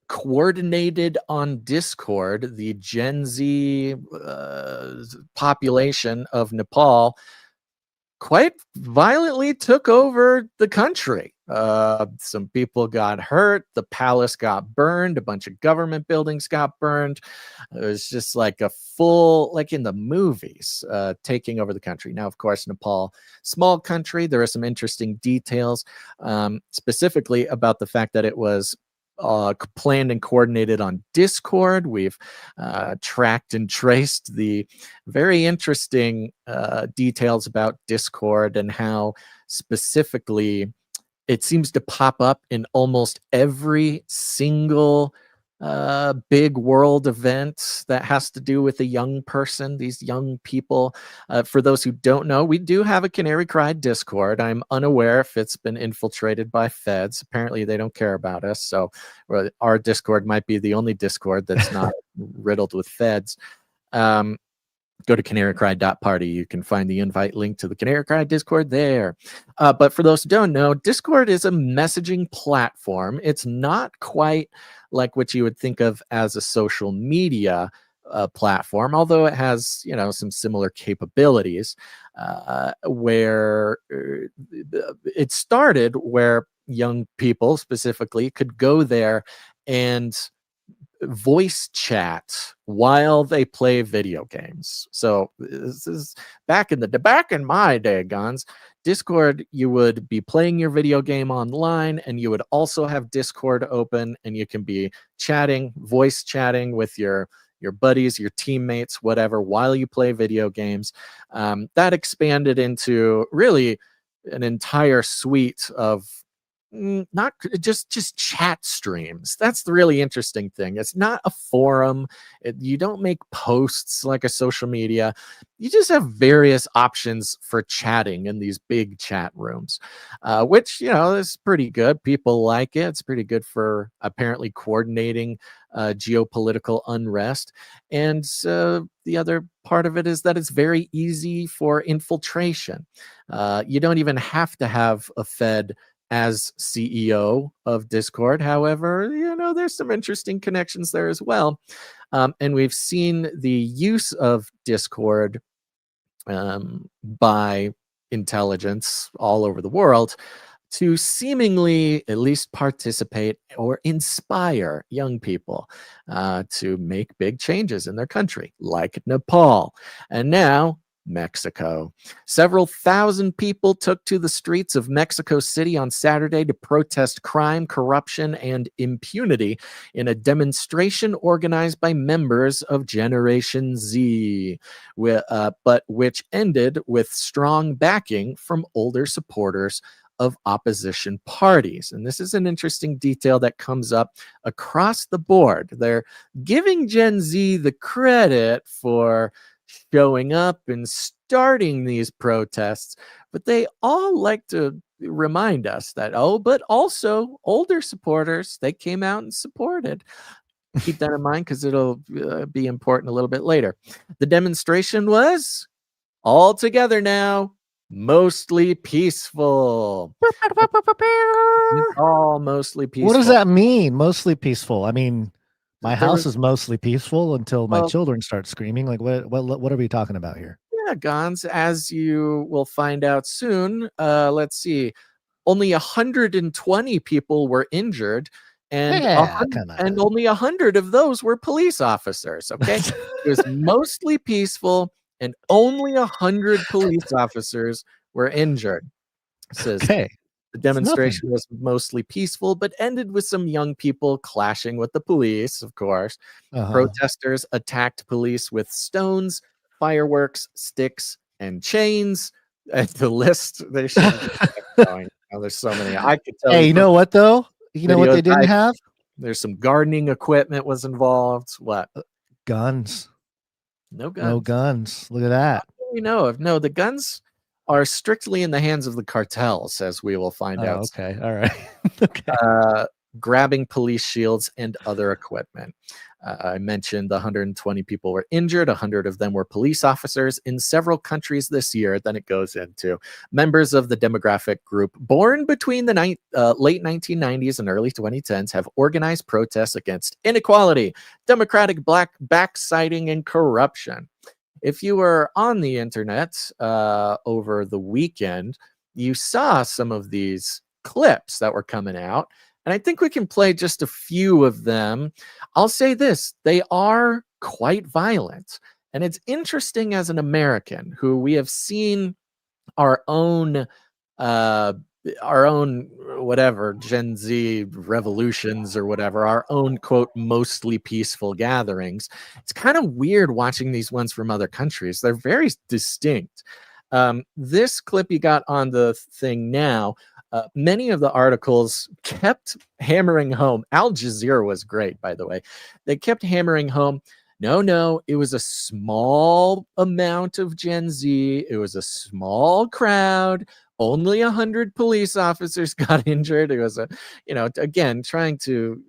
coordinated on Discord, the Gen Z population of Nepal quite violently took over the country. Some people got hurt. The palace got burned. A bunch of government buildings got burned. It was just like a full, like in the movies, taking over the country. Now, of course, Nepal, small country. There are some interesting details, specifically about the fact that it was planned and coordinated on Discord. We've tracked and traced the very interesting details about Discord and how specifically it seems to pop up in almost every single big world event that has to do with a young person, these young people. For those who don't know, we do have a Canary Cry Discord. I'm unaware if it's been infiltrated by feds. Apparently they don't care about us. So our Discord might be the only Discord that's not riddled with feds. Go to canarycry.party. You can find the invite link to the Canary Cry Discord there. But for those who don't know, Discord is a messaging platform. It's not quite like what you would think of as a social media platform, although it has, some similar capabilities, where it started where young people specifically could go there and voice chat while they play video games. So this is back in my day, Guns. Discord, you would be playing your video game online, and you would also have Discord open, and you can be chatting, voice chatting with your buddies, your teammates, whatever, while you play video games. That expanded into really an entire suite of not just chat streams. That's the really interesting thing. It's not a forum. You don't make posts like a social media. You just have various options for chatting in these big chat rooms, which, is pretty good. People like it. It's pretty good for apparently coordinating geopolitical unrest. And the other part of it is that it's very easy for infiltration. You don't even have to have a Fed as CEO of Discord. However, there's some interesting connections there as well. And we've seen the use of Discord by intelligence all over the world to seemingly at least participate or inspire young people to make big changes in their country, like Nepal. And now Mexico. Several thousand people took to the streets of Mexico City on Saturday to protest crime, corruption, and impunity in a demonstration organized by members of Generation Z, but which ended with strong backing from older supporters of opposition parties. And this is an interesting detail that comes up across the board. They're giving Gen Z the credit for showing up and starting these protests, but they all like to remind us that, but also older supporters, they came out and supported. Keep that in mind because it'll be important a little bit later. The demonstration was all together now, mostly peaceful. It's all mostly peaceful. What does that mean? Mostly peaceful. I mean, my house is mostly peaceful until my children start screaming. Like, what are we talking about here? Yeah, Gons, as you will find out soon. Let's see. Only 120 people were injured, and only 100 of those were police officers. Okay, it was mostly peaceful, and only 100 police officers were injured. Says, the demonstration was mostly peaceful, but ended with some young people clashing with the police, of course. Protesters attacked police with stones, fireworks, sticks, and chains. And the list, they should be going. There's so many. I could tell you know what, though? You know what they didn't have? There's some gardening equipment was involved. What? Guns. No guns. No guns. Look at that. We know of. No, the guns are strictly in the hands of the cartels, as we will find out. Okay, all right. Okay. Grabbing police shields and other equipment. I mentioned 120 people were injured. 100 of them were police officers in several countries this year. Then it goes into members of the demographic group born between the late 1990s and early 2010s have organized protests against inequality, democratic black backsliding, and corruption. If you were on the internet over the weekend, you saw some of these clips that were coming out, and I think we can play just a few of them. I'll say this, they are quite violent, and it's interesting as an American who we have seen our own whatever Gen Z revolutions or whatever, our own quote mostly peaceful gatherings. It's kind of weird watching these ones from other countries. They're very distinct. This clip you got on the thing now, many of the articles kept hammering home. Al Jazeera was great, by the way. They kept hammering home, no, it was a small amount of Gen Z. It was a small crowd. Only 100 police officers got injured. It was again, trying to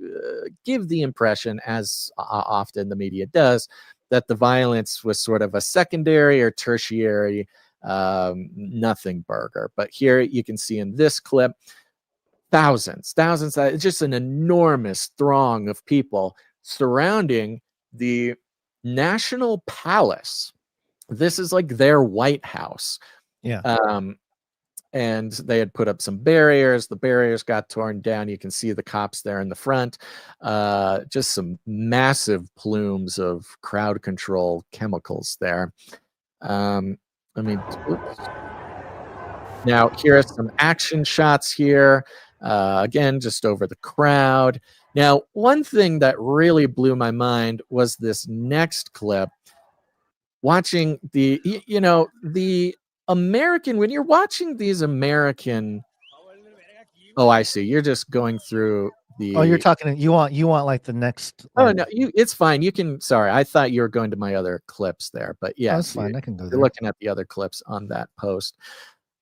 give the impression, as often the media does, that the violence was sort of a secondary or tertiary nothing burger. But here you can see in this clip, thousands, just an enormous throng of people surrounding the National Palace. This is like their White House. Yeah. and they had put up some barriers. The barriers got torn down. You can see the cops there in the front. Just some massive plumes of crowd control chemicals there. I mean, oops. Now here are some action shots here. Again, just over the crowd. Now, one thing that really blew my mind was this next clip. Watching the, you know, the American, when you're watching these American, oh, I see. You're just going through the. Oh, you're talking. You want like the next. Oh Like, no, it's fine. You can. Sorry, I thought you were going to my other clips there, but oh, yes, that's fine. I can go you're there. looking at the other clips on that post.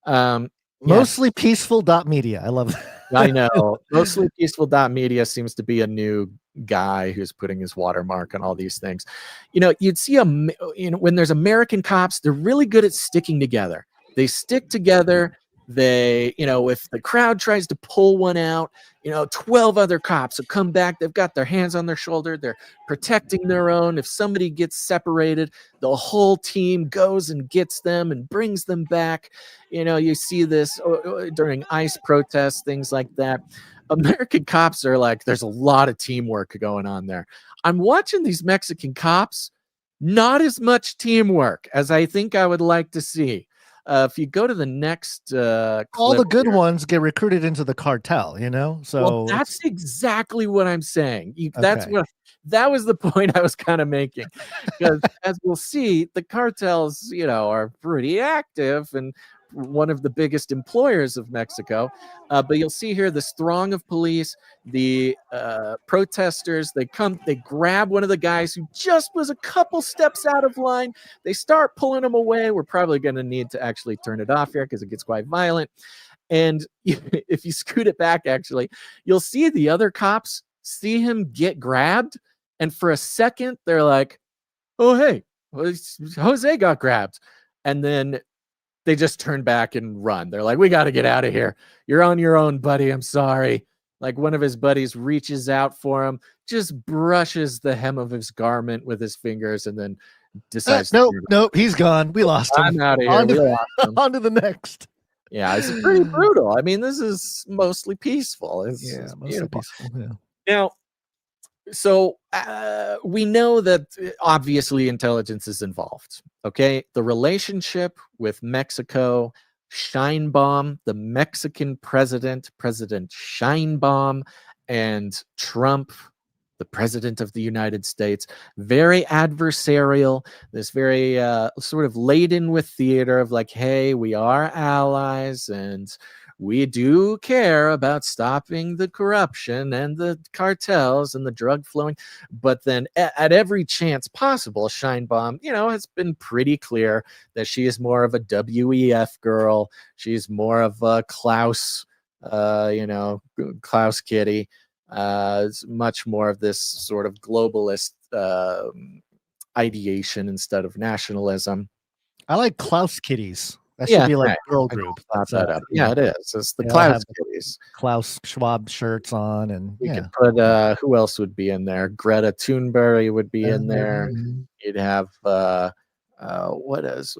Yes. Mostly peaceful media. I love that. I know. Mostly peaceful media seems to be a new guy who's putting his watermark on all these things. You know, you'd see when there's American cops, they're really good at sticking together. They stick together. They, you know, if the crowd tries to pull one out, you know, 12 other cops will come back. They've got their hands on their shoulder. They're protecting their own. If somebody gets separated, the whole team goes and gets them and brings them back. You know, you see this during ICE protests, things like that. American cops are like, there's a lot of teamwork going on there. I'm watching these Mexican cops, not as much teamwork as I think I would like to see. If you go to the next all the good here, ones get recruited into the cartel, you know. So well, that's exactly what I'm saying. That's Okay. what that was the point I was kind of making, because as we'll see, the cartels, you know, are pretty active and one of the biggest employers of Mexico. But you'll see here this throng of police, the protesters. They grab one of the guys who just was a couple steps out of line. They start pulling him away. We're probably going to need to actually turn it off here because it gets quite violent. And if you scoot it back, actually, you'll see the other cops see him get grabbed. And for a second, they're like, oh, hey, Jose got grabbed. And then they just turn back and run. They're like, we got to get out of here. You're on your own, buddy. I'm sorry. Like one of his buddies reaches out for him, just brushes the hem of his garment with his fingers, and then decides. Nope, he's gone. We lost him. I'm out of here. We lost him. On to the next. Yeah, it's pretty brutal. I mean, this is mostly peaceful. It's mostly peaceful. Yeah. Now, so we know that obviously intelligence is involved. Okay, the relationship with Mexico, Sheinbaum, the Mexican President Sheinbaum, and Trump, the President of the United States, very adversarial. This very sort of laden with theater of like, hey, we are allies and we do care about stopping the corruption and the cartels and the drug flowing. But then at every chance possible, Sheinbaum, you know, has been pretty clear that she is more of a WEF girl. She's more of a Klaus, Klaus kitty. It's much more of this sort of globalist ideation instead of nationalism. I like Klaus kitties. That should be like a girl group. Yeah, it is. It's the Klaus kitties. Klaus Schwab shirts on, and we could put who else would be in there? Greta Thunberg would be in there. You'd have what is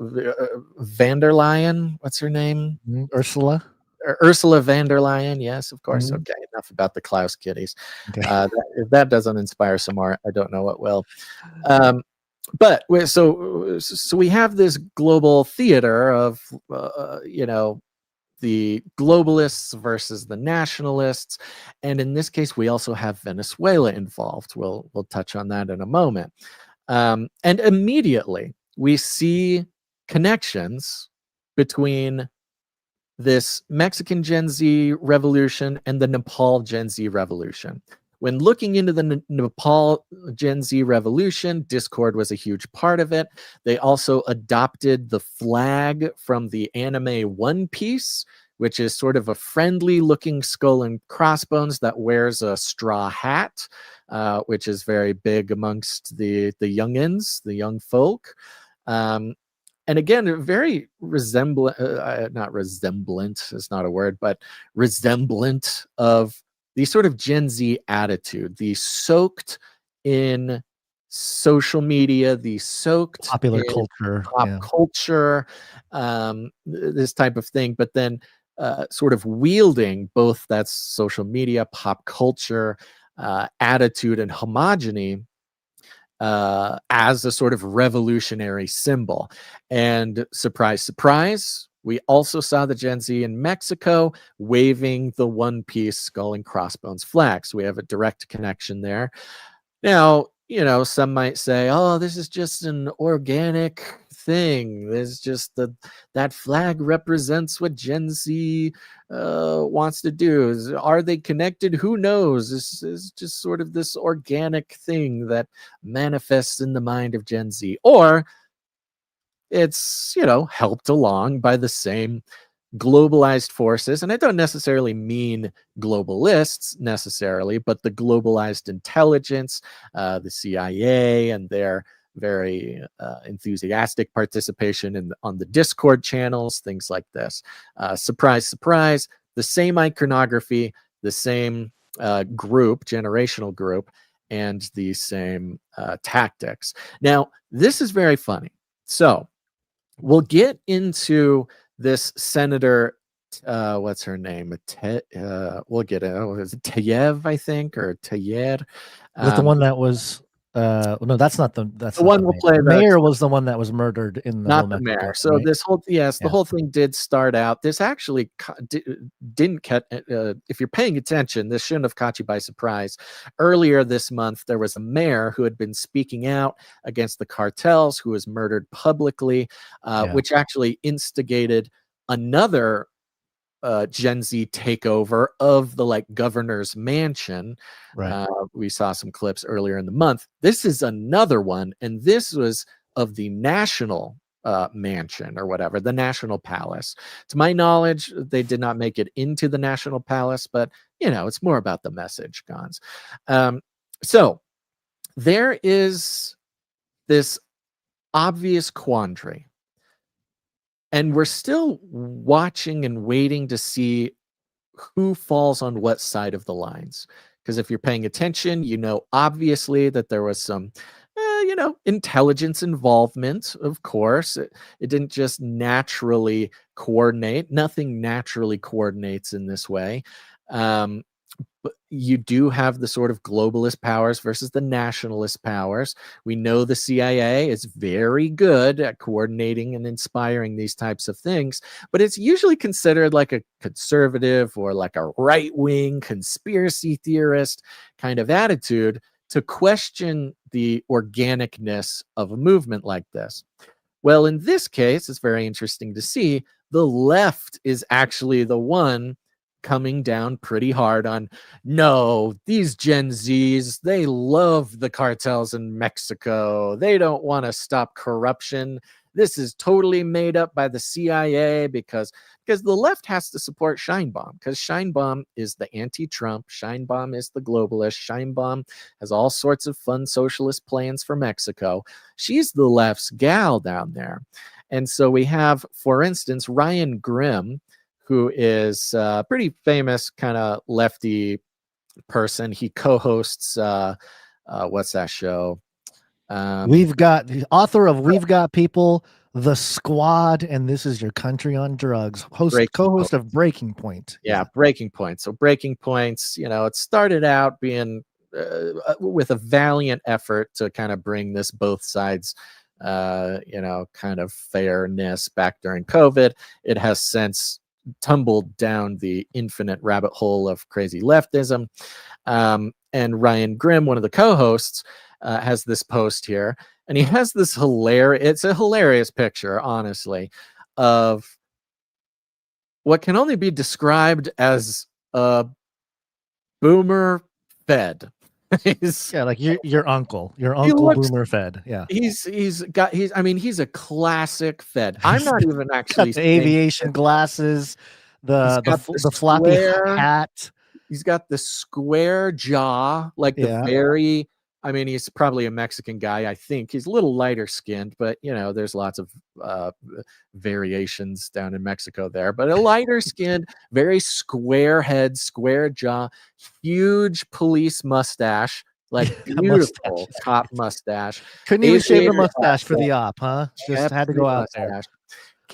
van der Leyen? What's her name? Ursula van der Leyen. Yes, of course. Okay, enough about the Klaus kitties. Okay. If that doesn't inspire some more, I don't know what will. But so we have this global theater of the globalists versus the nationalists, and in this case we also have Venezuela involved. We'll touch on that in a moment. And immediately we see connections between this Mexican Gen Z revolution and the Nepal Gen Z revolution. When looking into the Nepal Gen Z revolution, Discord was a huge part of it. They also adopted the flag from the anime One Piece, which is sort of a friendly-looking skull and crossbones that wears a straw hat, which is very big amongst the youngins, the young folk. And again, very resemblant is not a word, but resemblant of the sort of Gen Z attitude, the soaked in social media, the soaked popular in culture, pop culture, this type of thing. But then sort of wielding both that social media, pop culture attitude and homogeny as a sort of revolutionary symbol. And surprise, surprise, we also saw the Gen Z in Mexico waving the one piece skull and crossbones flag. So we have a direct connection there. Now, some might say, oh, this is just an organic thing. There's just that flag represents what Gen Z wants to do. Are they connected? Who knows? This is just sort of this organic thing that manifests in the mind of Gen Z. Or it's, helped along by the same globalized forces. And I don't necessarily mean globalists necessarily, but the globalized intelligence, the CIA, and their very enthusiastic participation on the Discord channels, things like this. Surprise, surprise, the same iconography, the same generational group, and the same tactics. Now, this is very funny. So we'll get into this Senator, what's her name? We'll get it. Is it Tayev, I think, or Tayer? Is that the one that was? No, that's not the. That's the not one the we'll mayor. play. The mayor was the one that was murdered in the not whole the Mexico mayor. thing, So right? this whole the whole thing did start out. This actually didn't cut. If you're paying attention, this shouldn't have caught you by surprise. Earlier this month, there was a mayor who had been speaking out against the cartels, who was murdered publicly, which actually instigated another Gen Z takeover of the governor's mansion. Right. We saw some clips earlier in the month. This is another one, and this was of the national mansion or whatever, the National Palace. To my knowledge, they did not make it into the National Palace, but it's more about the message, Gons. So there is this obvious quandary. And we're still watching and waiting to see who falls on what side of the lines. Because if you're paying attention, obviously that there was some, intelligence involvement, of course. It didn't just naturally coordinate. Nothing naturally coordinates in this way. But you do have the sort of globalist powers versus the nationalist powers. We know the CIA is very good at coordinating and inspiring these types of things, but it's usually considered like a conservative or like a right-wing conspiracy theorist kind of attitude to question the organicness of a movement like this. Well, in this case, it's very interesting to see the left is actually the one coming down pretty hard on, no, these Gen Zs, they love the cartels in Mexico. They don't want to stop corruption. This is totally made up by the CIA because the left has to support Sheinbaum, because Sheinbaum is the anti-Trump. Sheinbaum is the globalist. Sheinbaum has all sorts of fun socialist plans for Mexico. She's the left's gal down there. And so we have, for instance, Ryan Grimm, who is a pretty famous kind of lefty person. He co-hosts, what's that show? We've Got, the author of We've Got People, The Squad, and This Is Your Country on Drugs. Co-host of Breaking Point. Yeah, Breaking Point. So Breaking Points, it started out being with a valiant effort to kind of bring this both sides kind of fairness back during COVID. It has since tumbled down the infinite rabbit hole of crazy leftism. And Ryan Grimm, one of the co-hosts, has this post here, and he has this it's a hilarious picture, honestly, of what can only be described as a boomer fed. Like your uncle boomer fed. Yeah, he's a classic fed. I'm not even actually the aviation glasses, the floppy hat. He's got the square jaw, he's probably a Mexican guy. I think he's a little lighter skinned, but there's lots of variations down in Mexico there. But a lighter skinned, very square head, square jaw, huge police mustache, like beautiful top mustache. Couldn't even shave the mustache for the op, huh? Just had to go out there.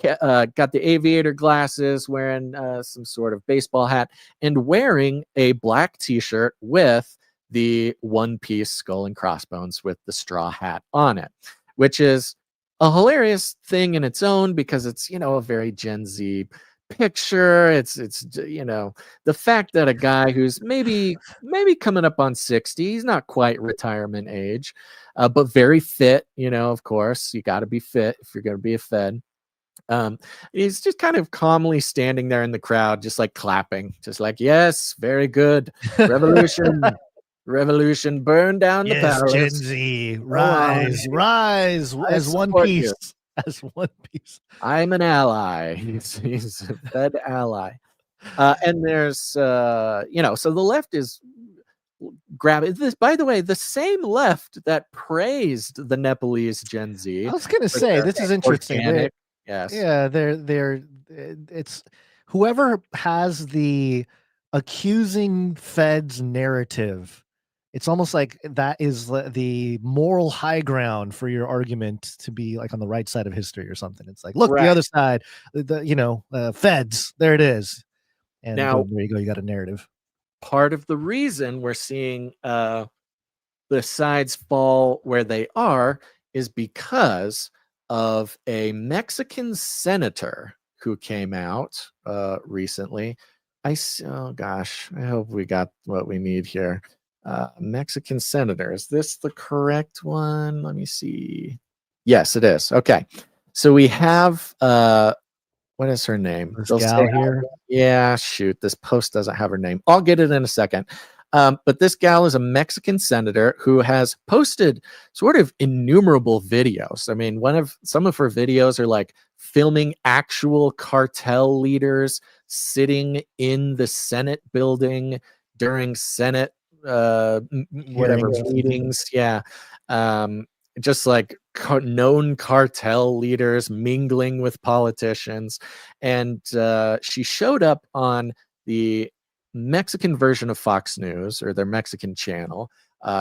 got the aviator glasses, wearing some sort of baseball hat, and wearing a black T-shirt with the one-piece skull and crossbones with the straw hat on it, which is a hilarious thing in its own because it's, you know, a very Gen Z picture. It's the fact that a guy who's maybe coming up on 60, he's not quite retirement age, but very fit, you know, of course you got to be fit if you're going to be a Fed. He's just kind of calmly standing there in the crowd, just like clapping, just like, yes, very good, revolution. Revolution, burn down the palace. Gen Z, rise as one piece. As one piece. I'm an ally. He's a Fed ally. And there's, so the left is grabbing this. By the way, the same left that praised the Nepalese Gen Z. I was going to say, this is interesting. Yes. Yeah, it's whoever has the accusing Feds narrative. It's almost like that is the moral high ground for your argument to be like on the right side of history or something. It's like, look, the other side, Feds, there it is. And now, boom, there you go. You got a narrative. Part of the reason we're seeing the sides fall where they are is because of a Mexican senator who came out recently. Oh gosh, I hope we got what we need here. Mexican senator. Is this the correct one? Let me see. Yes, it is. Okay. So we have what is her name? This gal here. Yeah, shoot. This post doesn't have her name. I'll get it in a second. But this gal is a Mexican senator who has posted sort of innumerable videos. I mean, some of her videos are like filming actual cartel leaders sitting in the Senate building during Senate whatever meetings. Yeah. Just like known cartel leaders mingling with politicians. And she showed up on the Mexican version of Fox News, or their Mexican channel.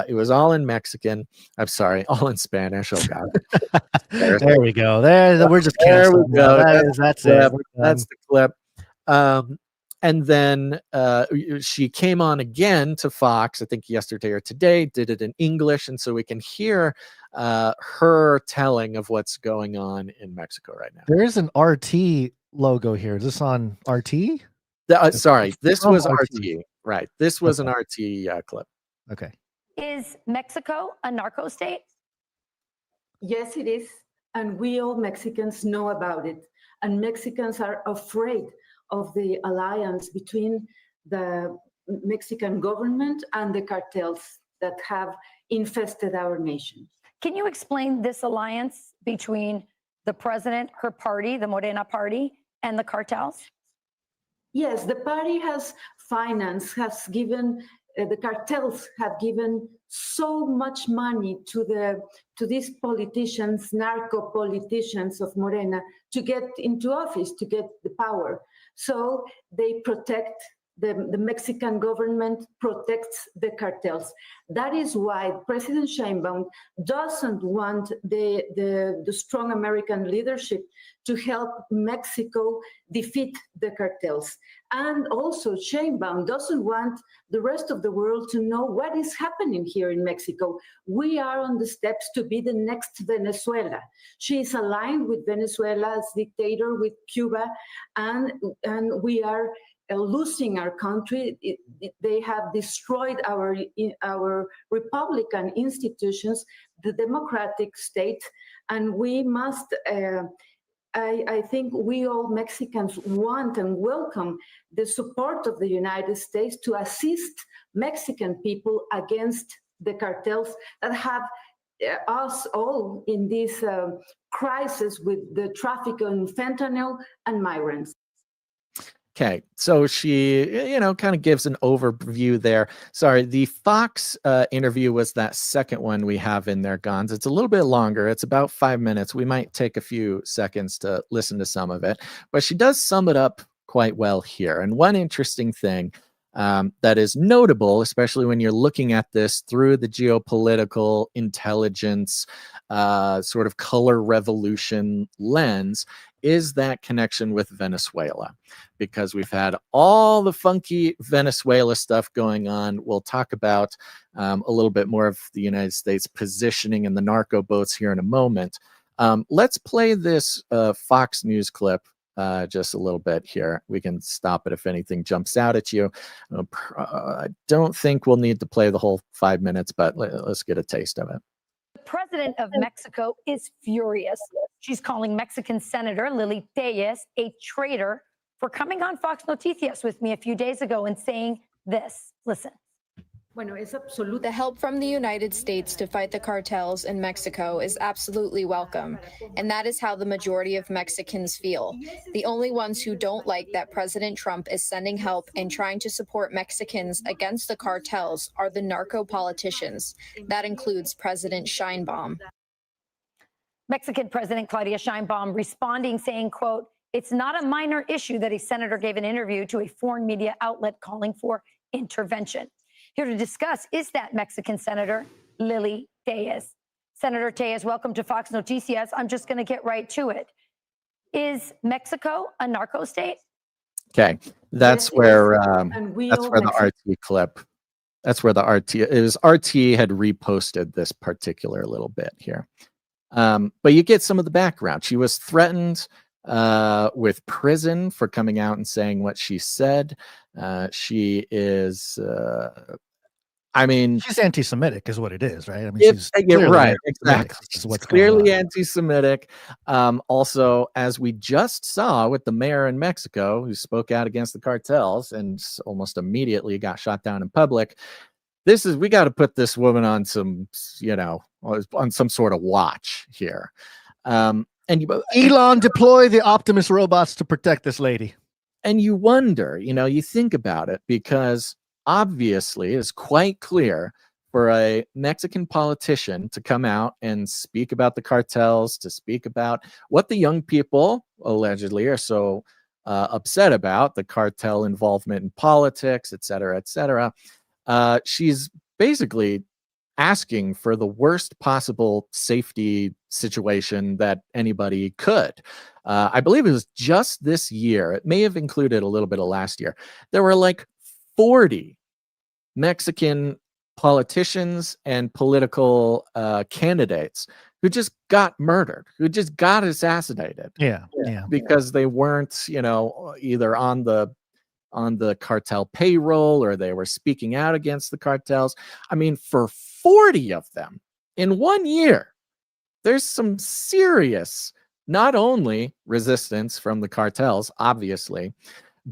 It was all in Mexican. I'm sorry, all in Spanish. Oh God. There we go. We're just canceled. There we go. That's it. That's the clip. And then she came on again to Fox, I think yesterday or today, did it in English. And so we can hear her telling of what's going on in Mexico right now. There is an RT logo here. Is this on RT? Sorry, this was RT. Right. This was an RT clip. Okay. Is Mexico a narco state? Yes, it is. And we all Mexicans know about it. And Mexicans are afraid of the alliance between the Mexican government and the cartels that have infested our nation. Can you explain this alliance between the president, her party, the Morena party, and the cartels? Yes, the party has financed, has given, the cartels have given so much money to these politicians, narco politicians of Morena, to get into office, to get the power. So they protect, the Mexican government protects the cartels. That is why President Sheinbaum doesn't want the strong American leadership to help Mexico defeat the cartels. And also Sheinbaum doesn't want the rest of the world to know what is happening here in Mexico. We are on the steps to be the next Venezuela. She is aligned with Venezuela's dictator, with Cuba, and we are losing our country. They have destroyed our Republican institutions, the democratic state, and we must, I think we all Mexicans want and welcome the support of the United States to assist Mexican people against the cartels that have us all in this crisis with the traffic in fentanyl and migrants. Okay, so she, kind of gives an overview there. Sorry, the Fox interview was that second one we have in there, Gons. It's a little bit longer. It's about 5 minutes. We might take a few seconds to listen to some of it, but she does sum it up quite well here. And one interesting thing that is notable, especially when you're looking at this through the geopolitical intelligence sort of color revolution lens, is that connection with Venezuela, because we've had all the funky Venezuela stuff going on. We'll talk about a little bit more of the United States positioning in the narco boats here in a moment. Let's play this Fox News clip just a little bit here. We can stop it if anything jumps out at you. I don't think we'll need to play the whole 5 minutes, but let's get a taste of it. The president of Mexico is furious. She's calling Mexican Senator Lily Theil a traitor for coming on Fox Noticias with me a few days ago and saying this. Listen. The help from the United States to fight the cartels in Mexico is absolutely welcome, and that is how the majority of Mexicans feel. The only ones who don't like that President Trump is sending help and trying to support Mexicans against the cartels are the narco politicians. That includes President Sheinbaum. Mexican President Claudia Sheinbaum responding, saying, quote, "It's not a minor issue that a senator gave an interview to a foreign media outlet calling for intervention." Here to discuss is that Mexican Senator Lily Theil. Senator Theil, welcome to Fox Noticias. I'm just going to get right to it. Is Mexico a narco state? Okay, that's where the RT clip. That's where the RT is. RT had reposted this particular little bit here, but you get some of the background. She was threatened with prison for coming out and saying what she said. She is. I mean, she's anti-Semitic, is what it is, right? I mean, she's right, exactly. Is what's clearly anti-Semitic. Also, as we just saw with the mayor in Mexico, who spoke out against the cartels and almost immediately got shot down in public. We got to put this woman on some, on some sort of watch here. And Elon, deploy the Optimus robots to protect this lady. And you wonder, you think about it, because obviously it's quite clear for a Mexican politician to come out and speak about the cartels, to speak about what the young people allegedly are so upset about, the cartel involvement in politics, et cetera, et cetera. She's basically asking for the worst possible safety situation that anybody could. I believe it was just this year. It may have included a little bit of last year. There were like 40 Mexican politicians and political candidates who just got murdered, who just got assassinated. Yeah. Because they weren't, either on the cartel payroll or they were speaking out against the cartels. I mean, for 40 of them in 1 year, there's some serious, not only resistance from the cartels, obviously,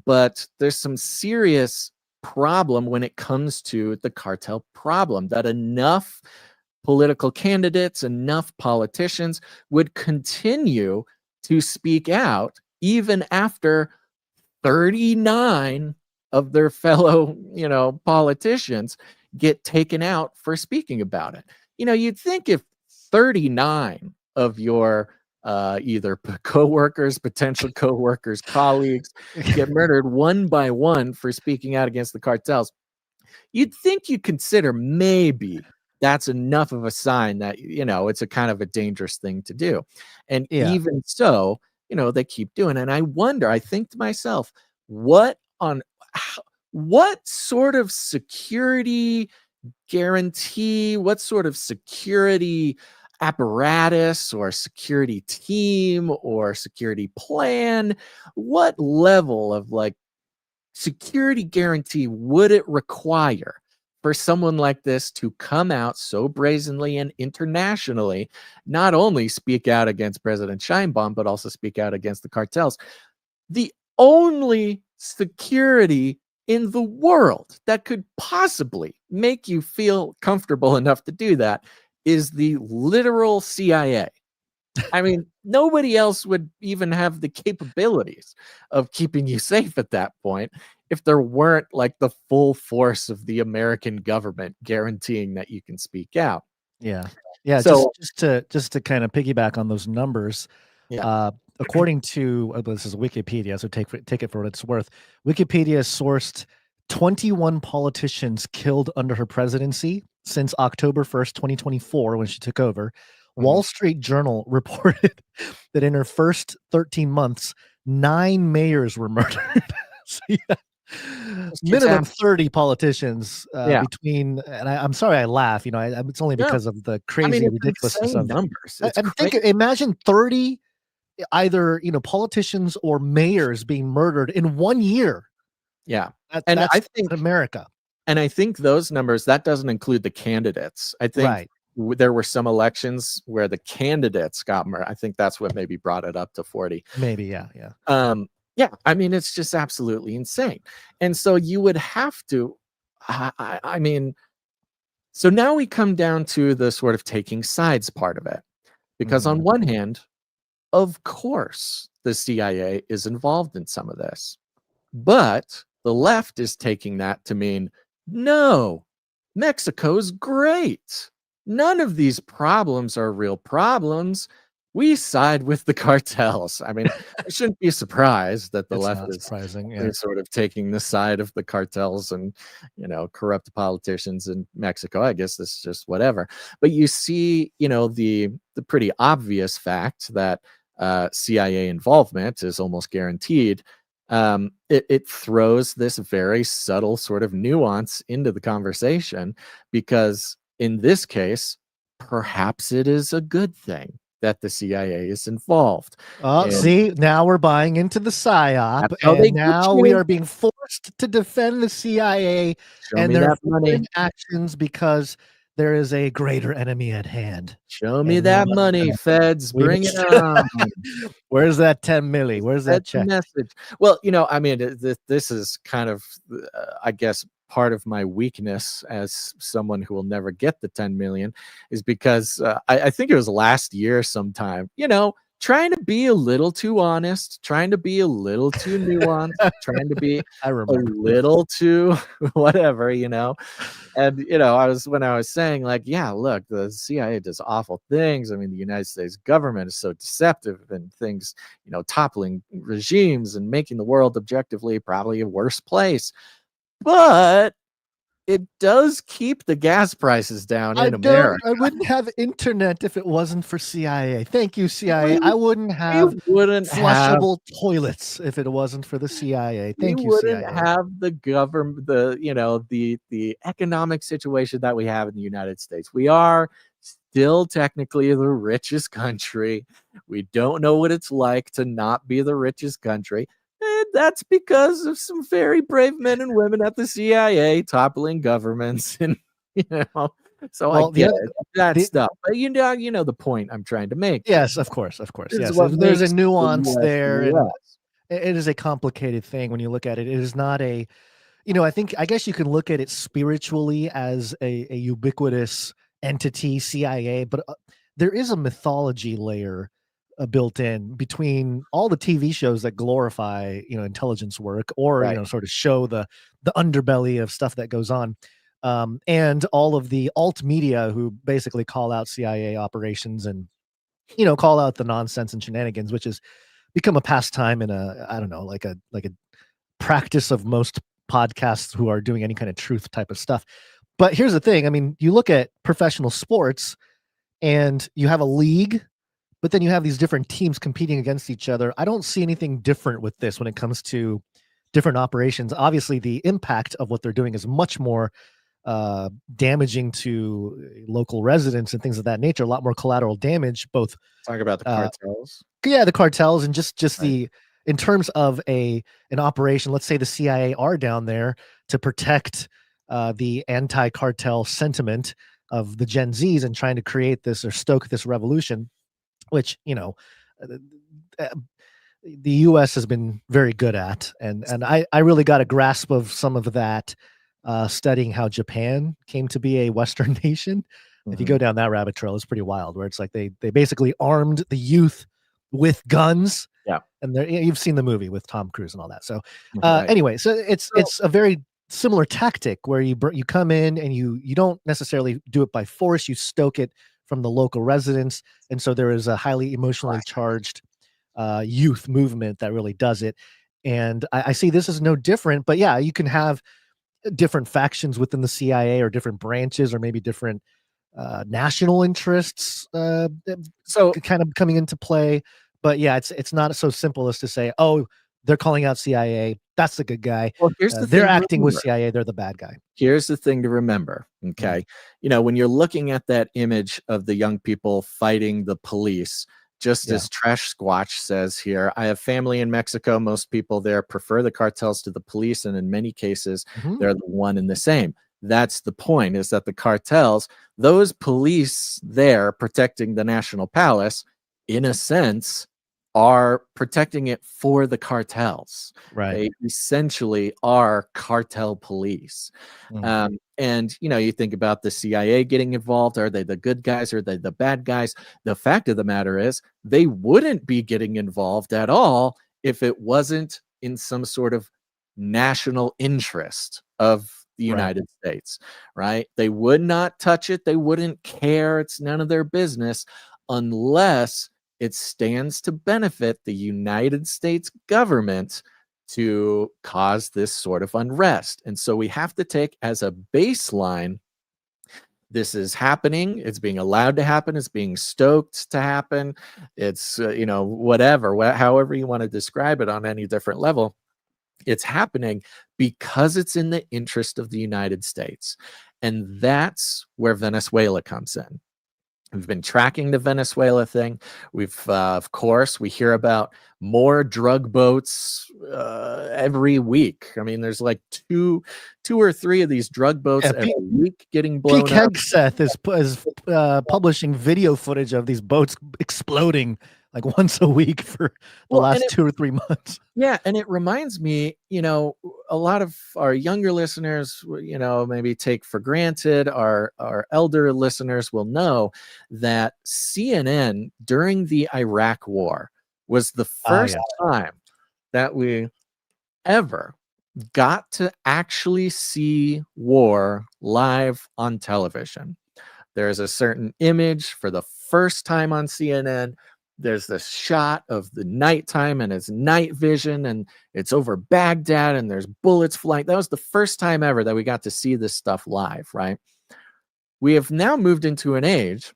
but there's some serious problem when it comes to the cartel problem, that enough political candidates, enough politicians would continue to speak out even after 39 of their fellow, politicians get taken out for speaking about it. You'd think if 39 of your either co-workers, potential co-workers, colleagues get murdered one by one for speaking out against the cartels, you'd think you consider maybe that's enough of a sign that, it's a kind of a dangerous thing to do. And even so, they keep doing it. And I think to myself, what sort of security guarantee, what sort of security apparatus or security team or security plan, what level of security guarantee would it require for someone like this to come out so brazenly and internationally, not only speak out against President Sheinbaum, but also speak out against the cartels? The only security in the world that could possibly make you feel comfortable enough to do that is the literal CIA. I mean, nobody else would even have the capabilities of keeping you safe at that point if there weren't the full force of the American government guaranteeing that you can speak out. Yeah. So, just to kind of piggyback on those numbers, according to this is Wikipedia, so take it for what it's worth. Wikipedia sourced 21 politicians killed under her presidency since October 1st, 2024, when she took over. Wall Street Journal reported that in her first 13 months, 9 mayors were murdered. So minimum 30 politicians between, and I'm sorry I laugh, it's only because of the crazy ridiculousness of numbers. Imagine 30 either politicians or mayors being murdered in 1 year. Yeah. And that's I think America. And I think those numbers, that doesn't include the candidates. I think there were some elections where the candidates got murdered. I think that's what maybe brought it up to 40. Maybe, yeah. Yeah, I mean, it's just absolutely insane. And so you would have to, I mean, so now we come down to the sort of taking sides part of it. Because on one hand, of course, the CIA is involved in some of this. But the left is taking that to mean, no, Mexico's great. None of these problems are real problems. We side with the cartels. I mean, I shouldn't be surprised that the left is sort of taking the side of the cartels and, corrupt politicians in Mexico. I guess this is just whatever. But you see, the pretty obvious fact that CIA involvement is almost guaranteed. It throws this very subtle sort of nuance into the conversation because in this case, perhaps it is a good thing that the CIA is involved. See, now we're buying into the PSYOP, and now we are being forced to defend the CIA and their foreign actions because there is a greater enemy at hand. Show me that money, feds. Bring it on. Where's that 10 milli? Where's that check? Message. Well, I mean, this is kind of, I guess, part of my weakness as someone who will never get the 10 million is because I think it was last year sometime, trying to be a little too honest, trying to be a little too nuanced, trying to be a little too whatever, and, when I was saying like, yeah, look, the CIA does awful things. I mean, the United States government is so deceptive and things, toppling regimes and making the world objectively probably a worse place. But it does keep the gas prices down in America. I wouldn't have internet if it wasn't for CIA. Thank you, CIA. I wouldn't have flushable toilets if it wasn't for the CIA. Thank you, CIA. We wouldn't have the government, the economic situation that we have in the United States. We are still technically the richest country. We don't know what it's like to not be the richest country. And that's because of some very brave men and women at the CIA toppling governments, and so I get that stuff. But you know the point I'm trying to make. Yes, of course. Yes, there's a nuance there, and it is a complicated thing when you look at it. It is not a, I guess you can look at it spiritually as a ubiquitous entity, CIA, but there is a mythology layer built in between all the TV shows that glorify, intelligence work or, sort of show the underbelly of stuff that goes on. And all of the alt media who basically call out CIA operations and, call out the nonsense and shenanigans, which has become a pastime and like a practice of most podcasts who are doing any kind of truth type of stuff. But here's the thing. I mean, you look at professional sports and you have a league, but then you have these different teams competing against each other. I don't see anything different with this when it comes to different operations. Obviously, the impact of what they're doing is much more damaging to local residents and things of that nature. A lot more collateral damage. Both talk about the cartels. The cartels, and just the in terms of an operation. Let's say the CIA are down there to protect the anti-cartel sentiment of the Gen Zs and trying to create this or stoke this revolution, which the U.S. has been very good at, and I really got a grasp of some of that studying how Japan came to be a Western nation. If you go down that rabbit trail, it's pretty wild. Where it's like they basically armed the youth with guns. Yeah, and you've seen the movie with Tom Cruise and all that. So anyway, so it's a very similar tactic where you come in and you don't necessarily do it by force. You stoke it from the local residents. And so there is a highly emotionally charged youth movement that really does it. And I see this as no different, but yeah, you can have different factions within the CIA or different branches or maybe different national interests so kind of coming into play. But yeah, it's not so simple as to say, oh, they're calling out CIA. That's the good guy. Well, here's the They're thing to acting with remember. CIA. They're the bad guy. Here's the thing to remember. Okay. When you're looking at that image of the young people fighting the police, just as Trash Squatch says here, I have family in Mexico. Most people there prefer the cartels to the police, and in many cases, they're the one and the same. That's the point, is that the cartels, those police there protecting the National Palace, in a sense, are protecting it for the cartels. Right. They essentially are cartel police. And, you think about the CIA getting involved. Are they the good guys? Or are they the bad guys? The fact of the matter is they wouldn't be getting involved at all if it wasn't in some sort of national interest of the United States, right? They would not touch it. They wouldn't care. It's none of their business unless it stands to benefit the United States government to cause this sort of unrest. And so we have to take as a baseline, this is happening. It's being allowed to happen. It's being stoked to happen. It's, whatever, however you want to describe it on any different level. It's happening because it's in the interest of the United States. And that's where Venezuela comes in. We've been tracking the Venezuela thing. We've, of course, we hear about more drug boats every week. I mean, there's like two or three of these drug boats every week getting blown up. Hegseth is publishing video footage of these boats exploding like once a week for the last 2 or 3 months. Yeah, and it reminds me, a lot of our younger listeners, maybe take for granted, our elder listeners will know that CNN during the Iraq War was the first time that we ever got to actually see war live on television. There's a certain image for the first time on CNN. There's this shot of the nighttime and it's night vision and it's over Baghdad and there's bullets flying. That was the first time ever that we got to see this stuff live, right? We have now moved into an age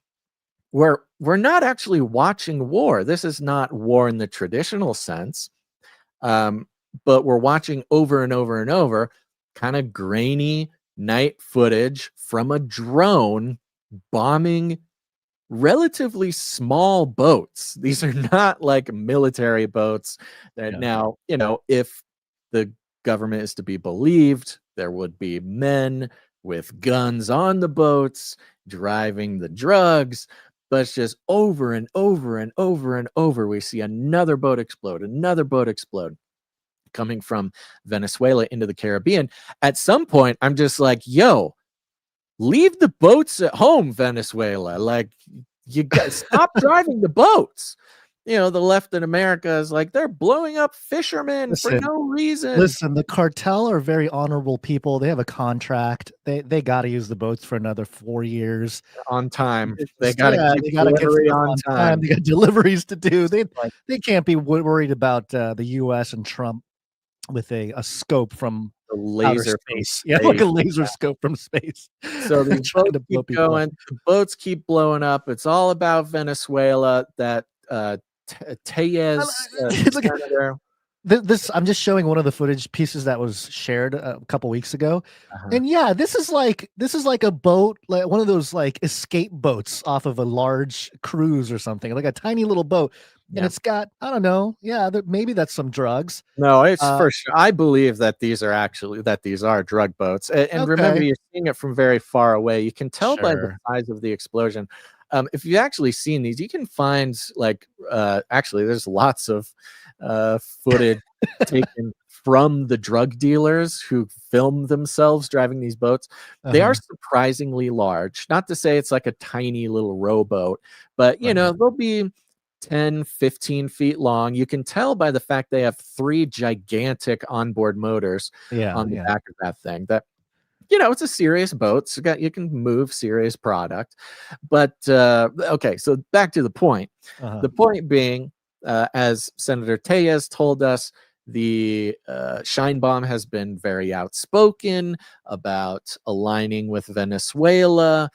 where we're not actually watching war. This is not war in the traditional sense, but we're watching over and over and over kind of grainy night footage from a drone bombing relatively small boats. These are not like military boats that now, if the government is to be believed, there would be men with guns on the boats driving the drugs. But it's just over and over and over and over. We see another boat explode, coming from Venezuela into the Caribbean. At some point, I'm just like, yo, leave the boats at home, Venezuela. Like, you guys stop driving the boats. The left in America is like, they're blowing up fishermen for no reason. Listen, the cartel are very honorable people. They have a contract. They got to use the boats for another 4 years. On time. They got to keep delivery on time. They got deliveries to do. They can't be worried about the U.S. and Trump with a scope from the laser space. Yeah, like a laser scope from space. So these boats keep going. The boats keep blowing up. It's all about Venezuela. That Tellez senator. This I'm just showing one of the footage pieces that was shared a couple weeks ago, and yeah, this is like a boat, like one of those like escape boats off of a large cruise or something, like a tiny little boat. And it's got, I don't know. Yeah, maybe that's some drugs. No, it's for sure. I believe that these are drug boats. And remember, you're seeing it from very far away. You can tell by the size of the explosion. If you've actually seen these, you can find actually there's lots of footage taken from the drug dealers who film themselves driving these boats. They are surprisingly large. Not to say it's like a tiny little rowboat, but they'll be 10, 15 feet long. You can tell by the fact they have 3 gigantic onboard motors on the back of that thing. That it's a serious boat. So you can move serious product. But okay, so back to the point. The point being, as Senator Tellez told us, the Sheinbaum has been very outspoken about aligning with Venezuela.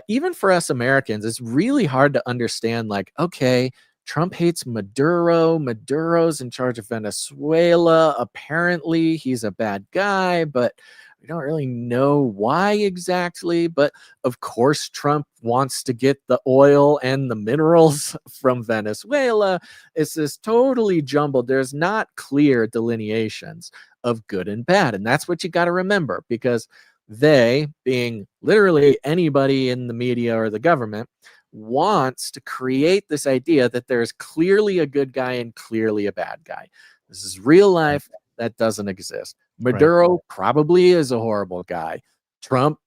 even for us Americans, it's really hard to understand, like, okay, Trump hates Maduro. Maduro's in charge of Venezuela. Apparently, he's a bad guy, but we don't really know why exactly. But of course, Trump wants to get the oil and the minerals from Venezuela. It's this totally jumbled. There's not clear delineations of good and bad. And that's what you got to remember, because they, being literally anybody in the media or the government, wants to create this idea that there's clearly a good guy and clearly a bad guy. This is real life. That doesn't exist. Maduro probably is a horrible guy. Trump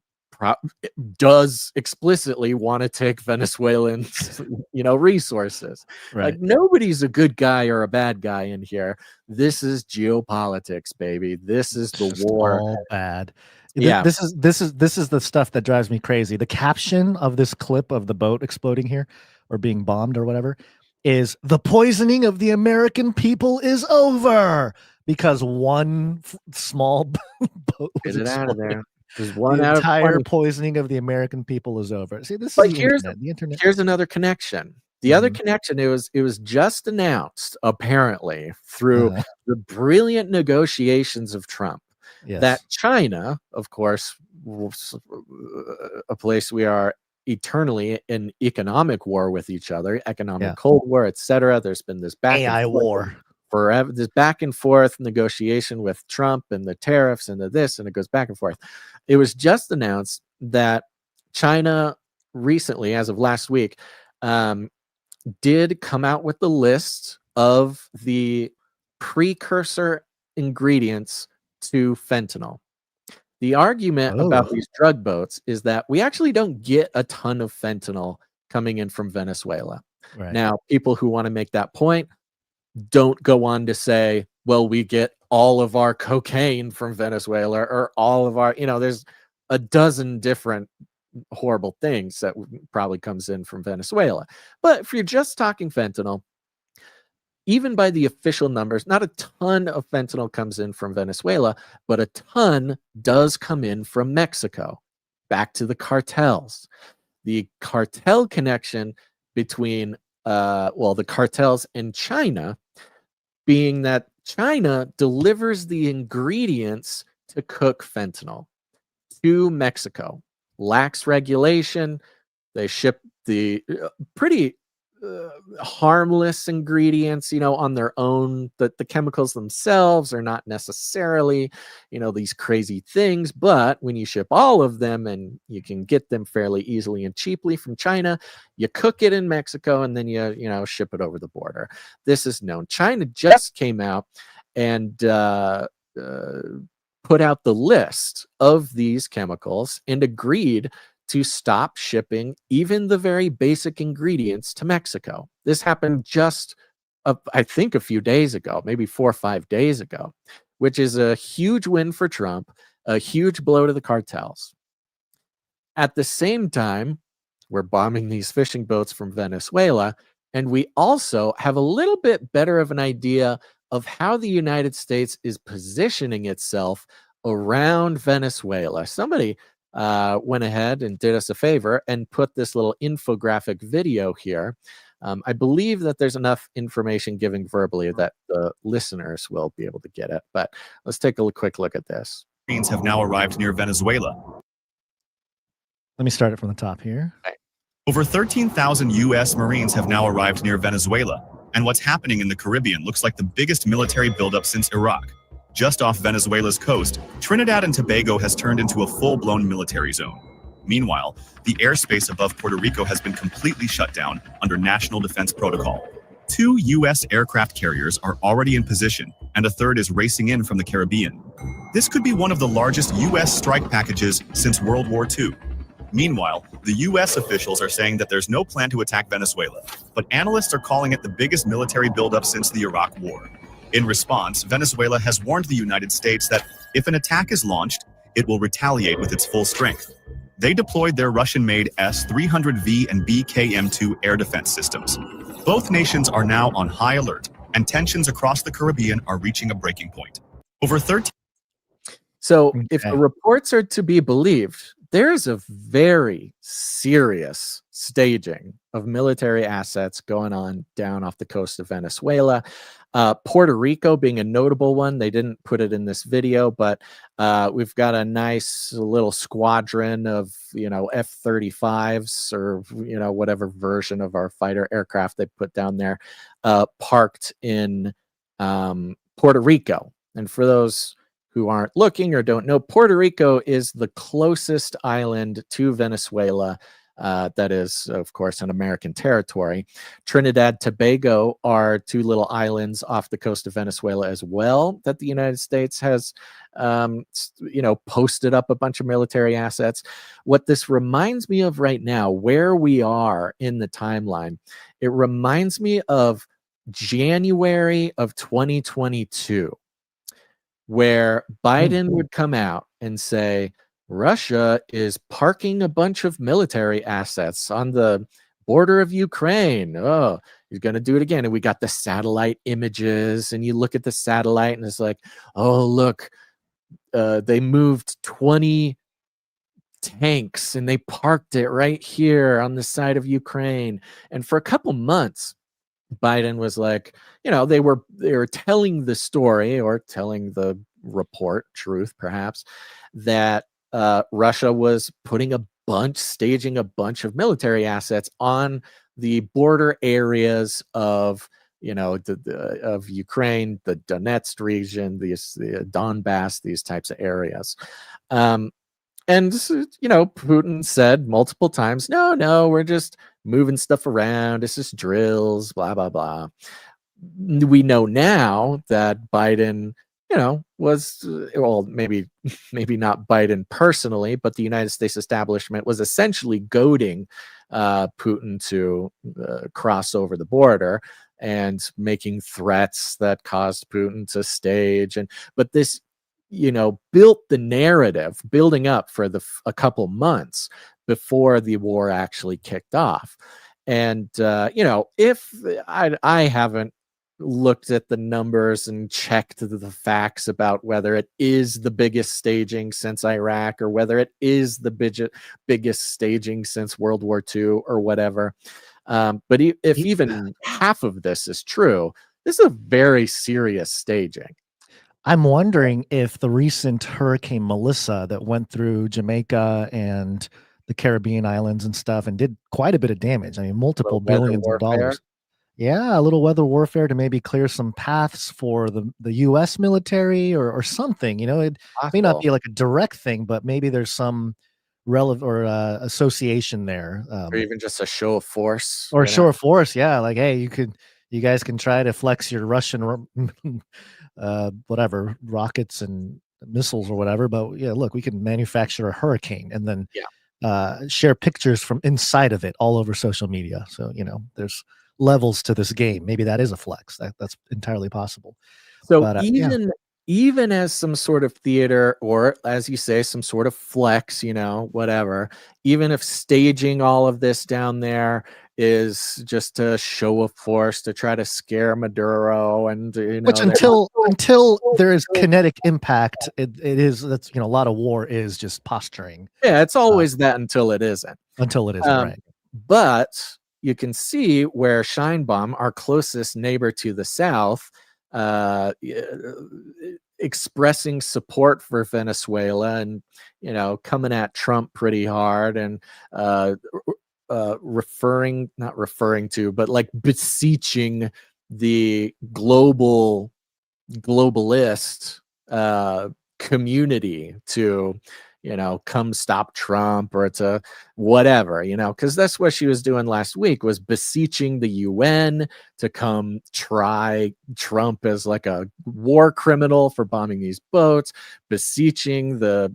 does explicitly want to take Venezuelans, resources. Like, nobody's a good guy or a bad guy in here. This is geopolitics, baby. This is the war. All bad. Yeah. This is the stuff that drives me crazy. The caption of this clip of the boat exploding here, or being bombed or whatever, is "The poisoning of the American people is over," because one small boat was Get it out of exploding. there. There's one The out of entire 20. poisoning of the American people is over. See, this But is the internet. here's another connection. The other connection, it was just announced, apparently, through the brilliant negotiations of Trump, that China, of course, a place we are eternally in economic war with each other, economic Cold War, etc. There's been this AI war. Forever, this back and forth negotiation with Trump and the tariffs and the this, and it goes back and forth. It was just announced that China recently, as of last week, did come out with the list of the precursor ingredients to fentanyl. The argument about these drug boats is that we actually don't get a ton of fentanyl coming in from Venezuela. Now, people who want to make that point don't go on to say, well, we get all of our cocaine from Venezuela, or all of our, there's a dozen different horrible things that probably comes in from Venezuela. But if you're just talking fentanyl, even by the official numbers, not a ton of fentanyl comes in from Venezuela, but a ton does come in from Mexico. Back to the cartels. The cartel connection between the cartels and China, being that China delivers the ingredients to cook fentanyl to Mexico. Lax regulation. They ship the pretty harmless ingredients, on their own. The chemicals themselves are not necessarily, these crazy things, but when you ship all of them and you can get them fairly easily and cheaply from China, you cook it in Mexico and then you ship it over the border. This is known. China just came out and put out the list of these chemicals and agreed to stop shipping even the very basic ingredients to Mexico. This happened just, I think, a few days ago, maybe 4 or 5 days ago, which is a huge win for Trump, a huge blow to the cartels. At the same time, we're bombing these fishing boats from Venezuela, and we also have a little bit better of an idea of how the United States is positioning itself around Venezuela. Somebody went ahead and did us a favor and put this little infographic video here. I believe that there's enough information given verbally that the listeners will be able to get it. But let's take a quick look at this. Marines have now arrived near Venezuela. Let me start it from the top here. Okay. Over 13,000 U.S. Marines have now arrived near Venezuela. And what's happening in the Caribbean looks like the biggest military buildup since Iraq. Just off Venezuela's coast, Trinidad and Tobago has turned into a full-blown military zone. Meanwhile, the airspace above Puerto Rico has been completely shut down under national defense protocol. 2 U.S. aircraft carriers are already in position, and a third is racing in from the Caribbean. This could be one of the largest U.S. strike packages since World War II. Meanwhile, the U.S. officials are saying that there's no plan to attack Venezuela, but analysts are calling it the biggest military buildup since the Iraq War. In response, Venezuela has warned the United States that if an attack is launched, it will retaliate with its full strength. They deployed their Russian-made S-300V and BKM-2 air defense systems. Both nations are now on high alert, and tensions across the Caribbean are reaching a breaking point. Over 13. So if the reports are to be believed, there's a very serious staging of military assets going on down off the coast of Venezuela. Puerto Rico being a notable one. They didn't put it in this video, but we've got a nice little squadron of, F-35s or, whatever version of our fighter aircraft they put down there, parked in Puerto Rico. And for those who aren't looking or don't know, Puerto Rico is the closest island to Venezuela. That is, of course, an American territory. Trinidad, Tobago are two little islands off the coast of Venezuela as well that the United States has, posted up a bunch of military assets. What this reminds me of right now, where we are in the timeline, it reminds me of January of 2022, where Biden would come out and say, Russia is parking a bunch of military assets on the border of Ukraine. Oh, he's going to do it again. And we got the satellite images, and you look at the satellite and it's like, oh, look, they moved 20 tanks and they parked it right here on the side of Ukraine. And for a couple months, Biden was like, they were telling the story, or telling the report, truth perhaps, that Russia was staging a bunch of military assets on the border areas of, of Ukraine, the Donetsk region, the Donbass, these types of areas. And, Putin said multiple times, no, we're just moving stuff around. This is drills, blah, blah, blah. We know now that Biden, was, well, maybe not Biden personally, but the United States establishment was essentially goading Putin to cross over the border and making threats that caused Putin to stage. But this, built the narrative, building up for a couple months before the war actually kicked off. And, if I haven't looked at the numbers and checked the facts about whether it is the biggest staging since Iraq, or whether it is the biggest staging since World War II or whatever. But if even half of this is true, this is a very serious staging. I'm wondering if the recent Hurricane Melissa that went through Jamaica and the Caribbean islands and stuff and did quite a bit of damage. I mean, multiple billions of dollars. Yeah, a little weather warfare to maybe clear some paths for the U.S. military or something. It may not be like a direct thing, but maybe there's some relevant or association there, or even just a show of force. Or show of force, yeah. Like, hey, you guys can try to flex your Russian, whatever, rockets and missiles or whatever. But yeah, look, we can manufacture a hurricane and then share pictures from inside of it all over social media. So there's levels to this game. Maybe that is a flex. That's entirely possible. So even as some sort of theater, or as you say, some sort of flex, whatever, even if staging all of this down there is just a show of force to try to scare Maduro, and which until there is kinetic impact, that's a lot of war is just posturing. Yeah, it's always that until it isn't. Right. But you can see where Sheinbaum, our closest neighbor to the south, expressing support for Venezuela and coming at Trump pretty hard, and beseeching the globalist community to come stop Trump, or to whatever, because that's what she was doing last week, was beseeching the UN to come try Trump as like a war criminal for bombing these boats, beseeching the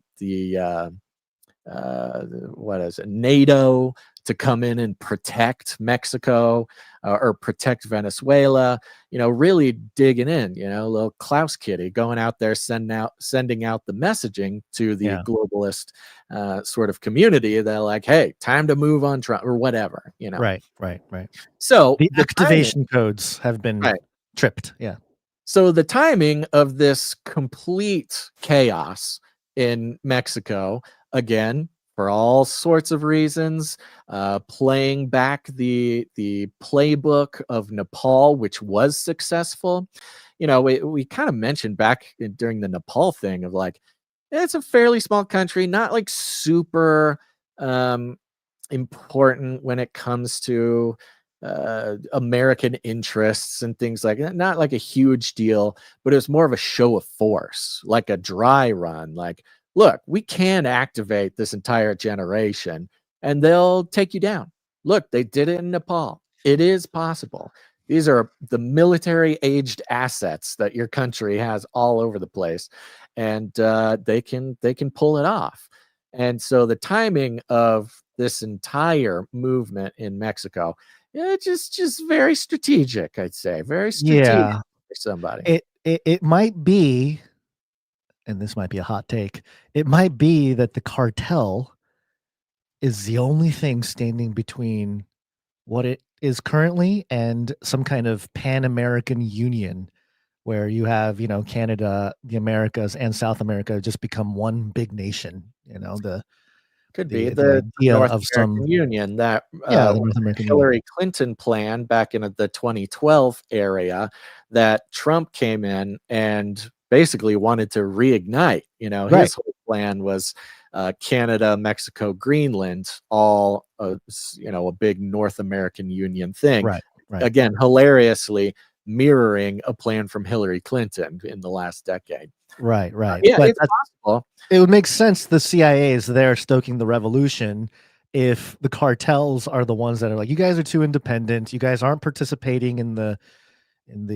NATO to come in and protect Mexico, or protect Venezuela, really digging in, little Klaus Kitty going out there, sending out the messaging to the globalist sort of community. They're like, hey, time to move on Trump, or whatever, Right. So the activation codes have been tripped. Yeah. So the timing of this complete chaos in Mexico, again, for all sorts of reasons, playing back the playbook of Nepal, which was successful. You know, we kind of mentioned back during the Nepal thing of like, it's a fairly small country, not like super important when it comes to American interests and things like that. Not like a huge deal, but it was more of a show of force, like a dry run. Like, look, we can activate this entire generation and they'll take you down. Look, they did it in Nepal. It is possible. These are the military aged assets that your country has all over the place, and they can pull it off. And so the timing of this entire movement in Mexico, just very strategic, I'd say, very strategic for somebody. It might be, and this might be a hot take, it might be that the cartel is the only thing standing between what it is currently and some kind of pan-American union where you have, you know, Canada, the Americas, and South America just become one big nation. You know, Could be the the idea North of American some Union that the North American Hillary Clinton plan back in the 2012 area, that Trump came in and basically wanted to reignite. You know, Right. his whole plan was Canada, Mexico, Greenland, all you know, a big North American Union thing. Right. Again, hilariously mirroring a plan from Hillary Clinton in the last decade. Right. Yeah, But it's possible. it would make sense the CIA is there stoking the revolution if the cartels are the ones that are like, you guys are too independent. You guys aren't participating in the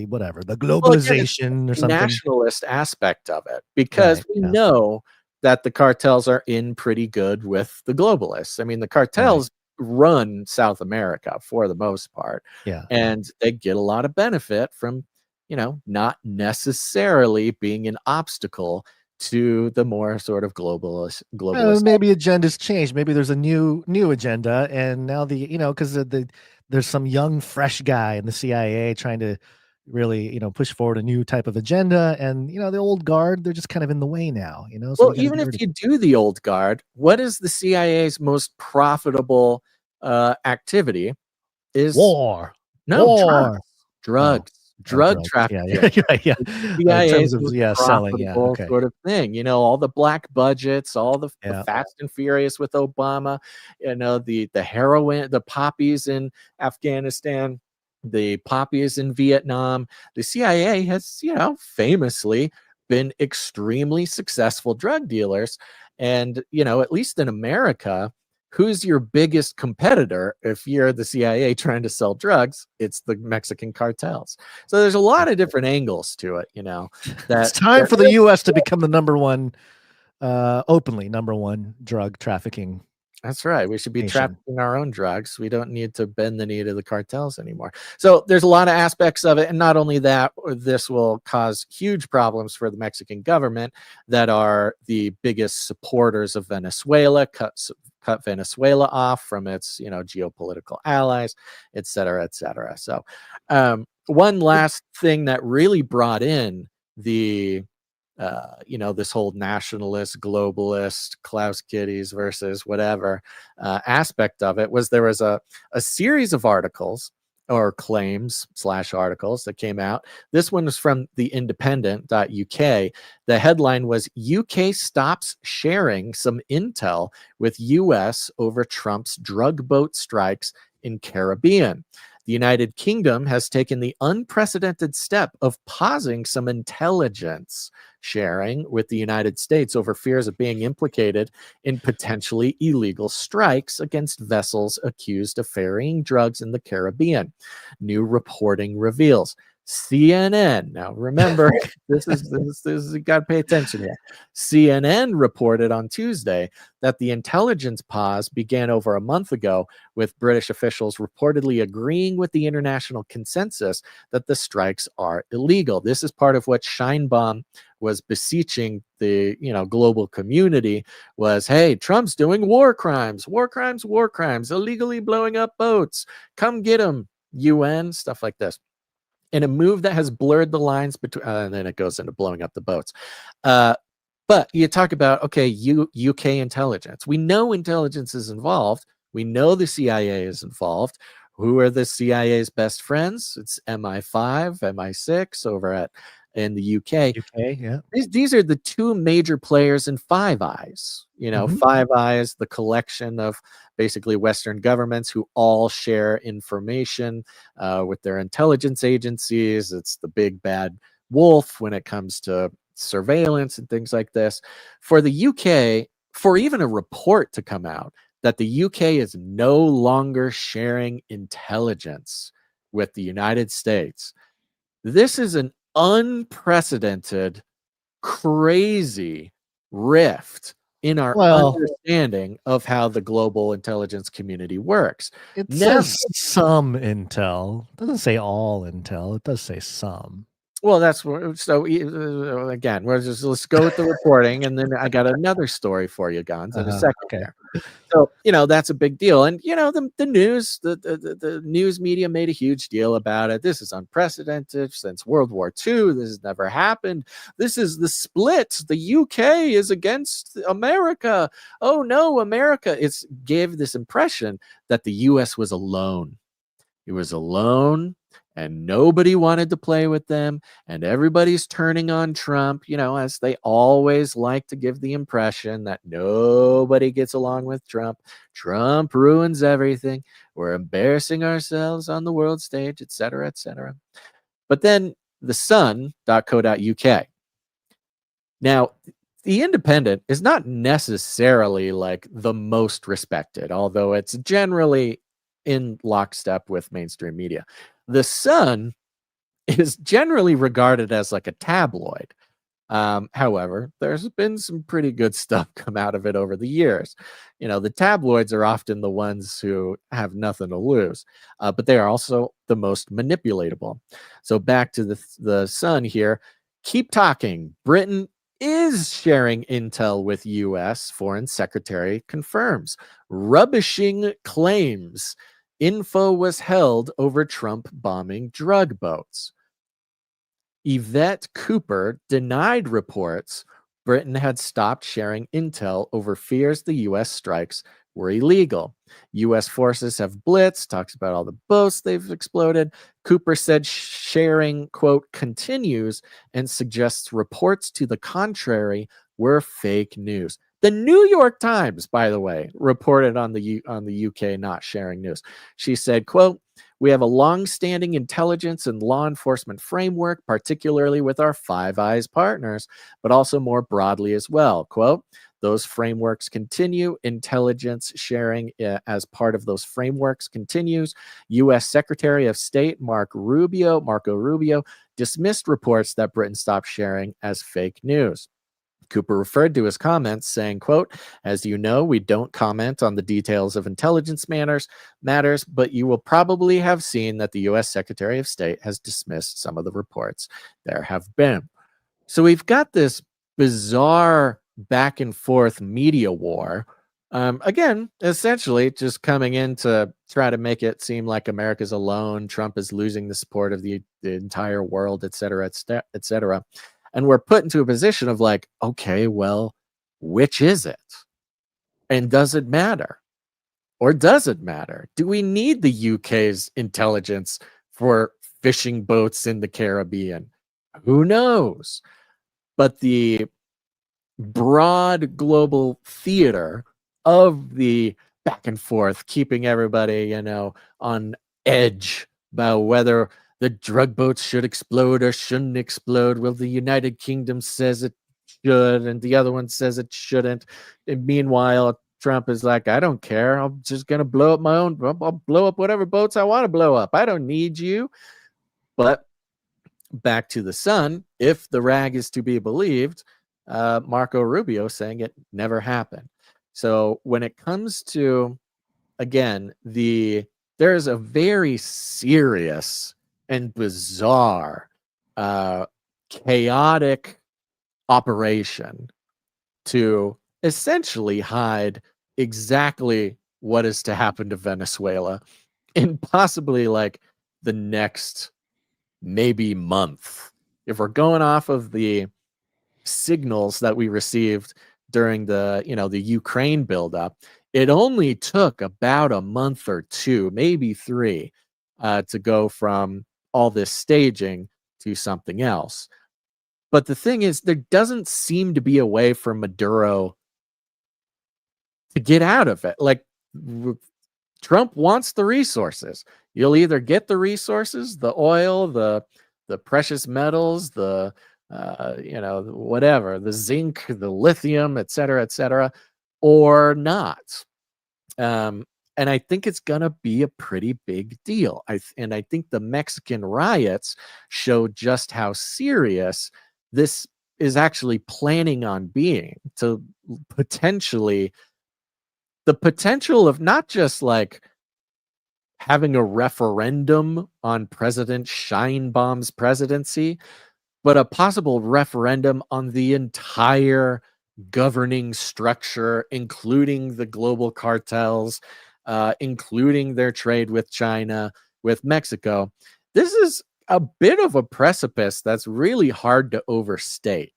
whatever, the globalization or the something. nationalist aspect of it, because we know that the cartels are in pretty good with the globalists. I mean, the cartels run South America for the most part, and they get a lot of benefit from, you know, not necessarily being an obstacle to the more sort of globalist. Maybe agendas change. Maybe there's a new agenda, and now because there's some young fresh guy in the CIA trying to really, you know, push forward a new type of agenda, and you know, the old guard, they're just kind of in the way now, you know. So well, even if you do the old guard, what is the CIA's most profitable activity? Is war. Drugs. Drug trafficking. Yeah. The CIA's most selling. profitable sort of thing. You know, all the black budgets, all the Fast and Furious with Obama. You know, the heroin, the poppies in Afghanistan, the poppies in Vietnam. The CIA has, you know, famously been extremely successful drug dealers, and you know, at least in America, who's your biggest competitor if you're the CIA trying to sell drugs? It's the Mexican cartels. So there's a lot of different angles to it, you know. It's time for the US to become the openly number one drug trafficking. That's right. We should be trafficking our own drugs. We don't need to bend the knee to the cartels anymore. So there's a lot of aspects of it. And not only that, this will cause huge problems for the Mexican government that are the biggest supporters of Venezuela, cut Venezuela off from its, you know, geopolitical allies, et cetera, et cetera. So one last thing that really brought in the you know, this whole nationalist, globalist, Klaus Kitties versus whatever aspect of it was there was a series of articles or claims / articles that came out. This one was from the independent.uk. The headline was UK stops sharing some intel with US over Trump's drug boat strikes in Caribbean. The United Kingdom has taken the unprecedented step of pausing some intelligence sharing with the United States over fears of being implicated in potentially illegal strikes against vessels accused of ferrying drugs in the Caribbean. New reporting reveals. CNN. Now, remember, this is you got to pay attention here. CNN reported on Tuesday that the intelligence pause began over a month ago, with British officials reportedly agreeing with the international consensus that the strikes are illegal. This is part of what Sheinbaum was beseeching the, you know, global community was, hey, Trump's doing war crimes, illegally blowing up boats. Come get him, UN, stuff like this. In a move that has blurred the lines between, and then it goes into blowing up the boats. But you talk about, okay, UK intelligence. We know intelligence is involved. We know the CIA is involved. Who are the CIA's best friends? It's MI5, MI6 over in the UK. Yeah. These are the two major players in Five Eyes. Five Eyes, the collection of basically Western governments who all share information with their intelligence agencies. It's the big bad wolf when it comes to surveillance and things like this. For the UK, for even a report to come out that the UK is no longer sharing intelligence with the United States, this is an unprecedented, crazy rift in our understanding of how the global intelligence community works. It says some intel. It doesn't say all intel. It does say some. Well, that's so. Again, let's go with the reporting, and then I got another story for you, Gons, in a second. Okay. So that's a big deal, and the news, the news media made a huge deal about it. This is unprecedented since World War II. This has never happened. This is the split. The UK is against America. Oh no, America! It's gave this impression that the US was alone. It was alone. And nobody wanted to play with them, and everybody's turning on Trump, as they always like to give the impression that nobody gets along with Trump. Trump ruins everything. We're embarrassing ourselves on the world stage, etc., etc. But then the Sun.co.uk. Now, the Independent is not necessarily like the most respected, although it's generally in lockstep with mainstream media. The Sun is generally regarded as like a tabloid. However, there's been some pretty good stuff come out of it over the years. The tabloids are often the ones who have nothing to lose, but they are also the most manipulatable. So back to the Sun here. Keep talking. Britain is sharing intel with U.S. Foreign Secretary confirms. Rubbishing claims. Info was held over Trump bombing drug boats. Yvette Cooper denied reports Britain had stopped sharing intel over fears the U.S. strikes were illegal. U.S. forces have blitzed, talks about all the boats they've exploded. Cooper said sharing, quote, continues and suggests reports to the contrary were fake news. The New York Times, by the way, reported on the UK not sharing news. She said, quote, we have a long-standing intelligence and law enforcement framework, particularly with our Five Eyes partners, but also more broadly as well. Quote, those frameworks continue. Intelligence sharing as part of those frameworks continues. U.S. Secretary of State Marco Rubio, dismissed reports that Britain stopped sharing as fake news. Cooper referred to his comments saying, quote, as you know, we don't comment on the details of intelligence matters, but you will probably have seen that the U.S. Secretary of State has dismissed some of the reports there have been. So we've got this bizarre back and forth media war. Again, essentially just coming in to try to make it seem like America's alone. Trump is losing the support of the entire world, et cetera, et cetera. And we're put into a position of like, okay, well, which is it? And does it matter? Or does it matter? Do we need the UK's intelligence for fishing boats in the Caribbean? Who knows? But the broad global theater of the back and forth, keeping everybody, on edge about whether the drug boats should explode or shouldn't explode. Well, the United Kingdom says it should, and the other one says it shouldn't. And meanwhile, Trump is like, I don't care. I'm just going to blow up my own. I'll blow up whatever boats I want to blow up. I don't need you. But back to the Sun, if the rag is to be believed, Marco Rubio saying it never happened. So when it comes to, again, there is a very serious and bizarre, chaotic operation to essentially hide exactly what is to happen to Venezuela in possibly like the next maybe month. If we're going off of the signals that we received during the Ukraine buildup, it only took about a month or two, maybe 3, to go from all this staging to something else. But the thing is, there doesn't seem to be a way for Maduro to get out of it. Like, Trump wants the resources. You'll either get the resources, the oil, the precious metals, the whatever, the zinc, the lithium, et cetera, or not. And I think it's gonna be a pretty big deal. I think the Mexican riots show just how serious this is actually planning on being, to potentially the potential of not just like having a referendum on President Sheinbaum's presidency, but a possible referendum on the entire governing structure, including the global cartels, including their trade with China, with Mexico. This is a bit of a precipice that's really hard to overstate.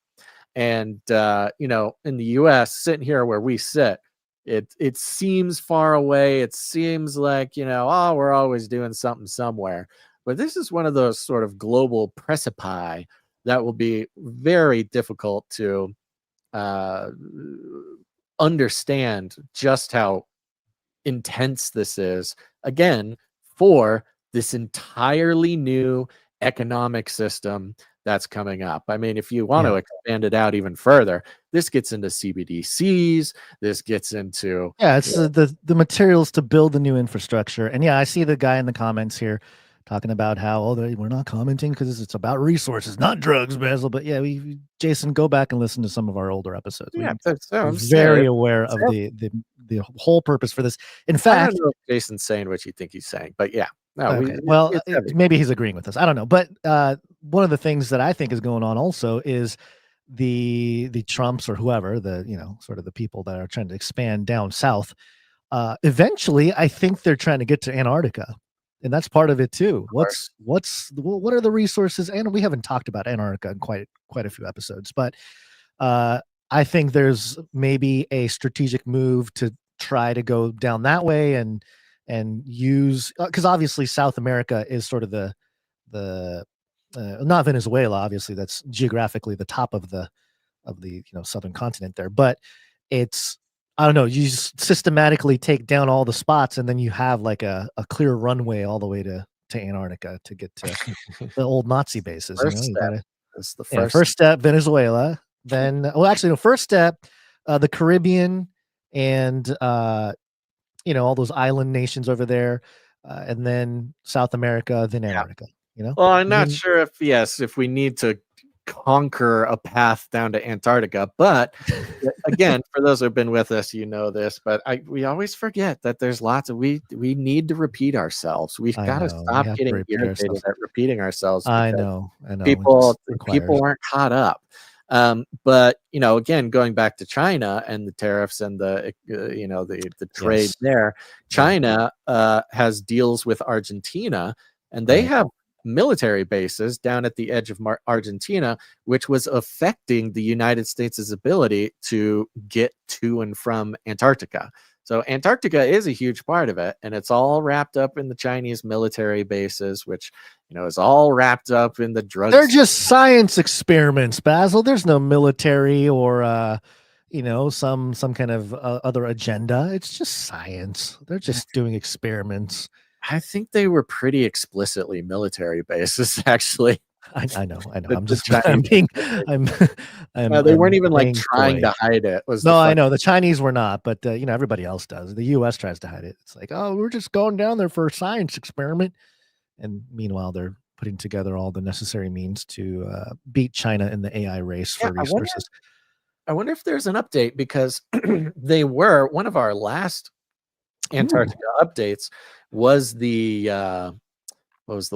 And, in the US, sitting here where we sit, it seems far away. It seems like, we're always doing something somewhere. But this is one of those sort of global precipice that will be very difficult to understand just how intense this is, again, for this entirely new economic system that's coming up. I mean, if you want to expand it out even further, this gets into CBDCs, this gets into it's the materials to build the new infrastructure. And I see the guy in the comments here talking about how we're not commenting because it's about resources, not drugs, Basil. But Jason, go back and listen to some of our older episodes. We're very aware of the whole purpose for this. In fact, I don't know if Jason's saying what you think he's saying, but maybe he's agreeing with us. I don't know. But one of the things that I think is going on also is the Trumps or whoever, sort of the people that are trying to expand down south. Eventually, I think they're trying to get to Antarctica. And that's part of it too. What are the resources? And we haven't talked about Antarctica in quite a few episodes, but I think there's maybe a strategic move to try to go down that way and use, because obviously South America is sort of the not Venezuela, obviously that's geographically the top of the southern continent there, but it's, I don't know, you systematically take down all the spots and then you have like a clear runway all the way to Antarctica to get to the old Nazi bases. First step, Venezuela. Then, first step, the Caribbean and, all those island nations over there. And then South America, then Antarctica, Well, I'm not sure if we need to conquer a path down to Antarctica, but again, for those who have been with us, this, but we always forget that there's lots of we need to repeat ourselves. We've got to stop getting irritated at repeating ourselves. I know people aren't caught up. But again, going back to China and the tariffs and the trade there, China has deals with Argentina, and they have military bases down at the edge of Argentina, which was affecting the United States' ability to get to and from Antarctica. So Antarctica is a huge part of it, and it's all wrapped up in the Chinese military bases, which is all wrapped up in the drugs. They're just science experiments, Basil. There's no military or some kind of other agenda. It's just science. They're just doing experiments. I think they were pretty explicitly military bases, actually. I know. They weren't even like trying to hide it. I know the Chinese were not, but everybody else does. The U.S. tries to hide it. It's like, we're just going down there for a science experiment, and meanwhile, they're putting together all the necessary means to beat China in the AI race for resources. I wonder if there's an update, because they were one of our last Antarctica updates was the was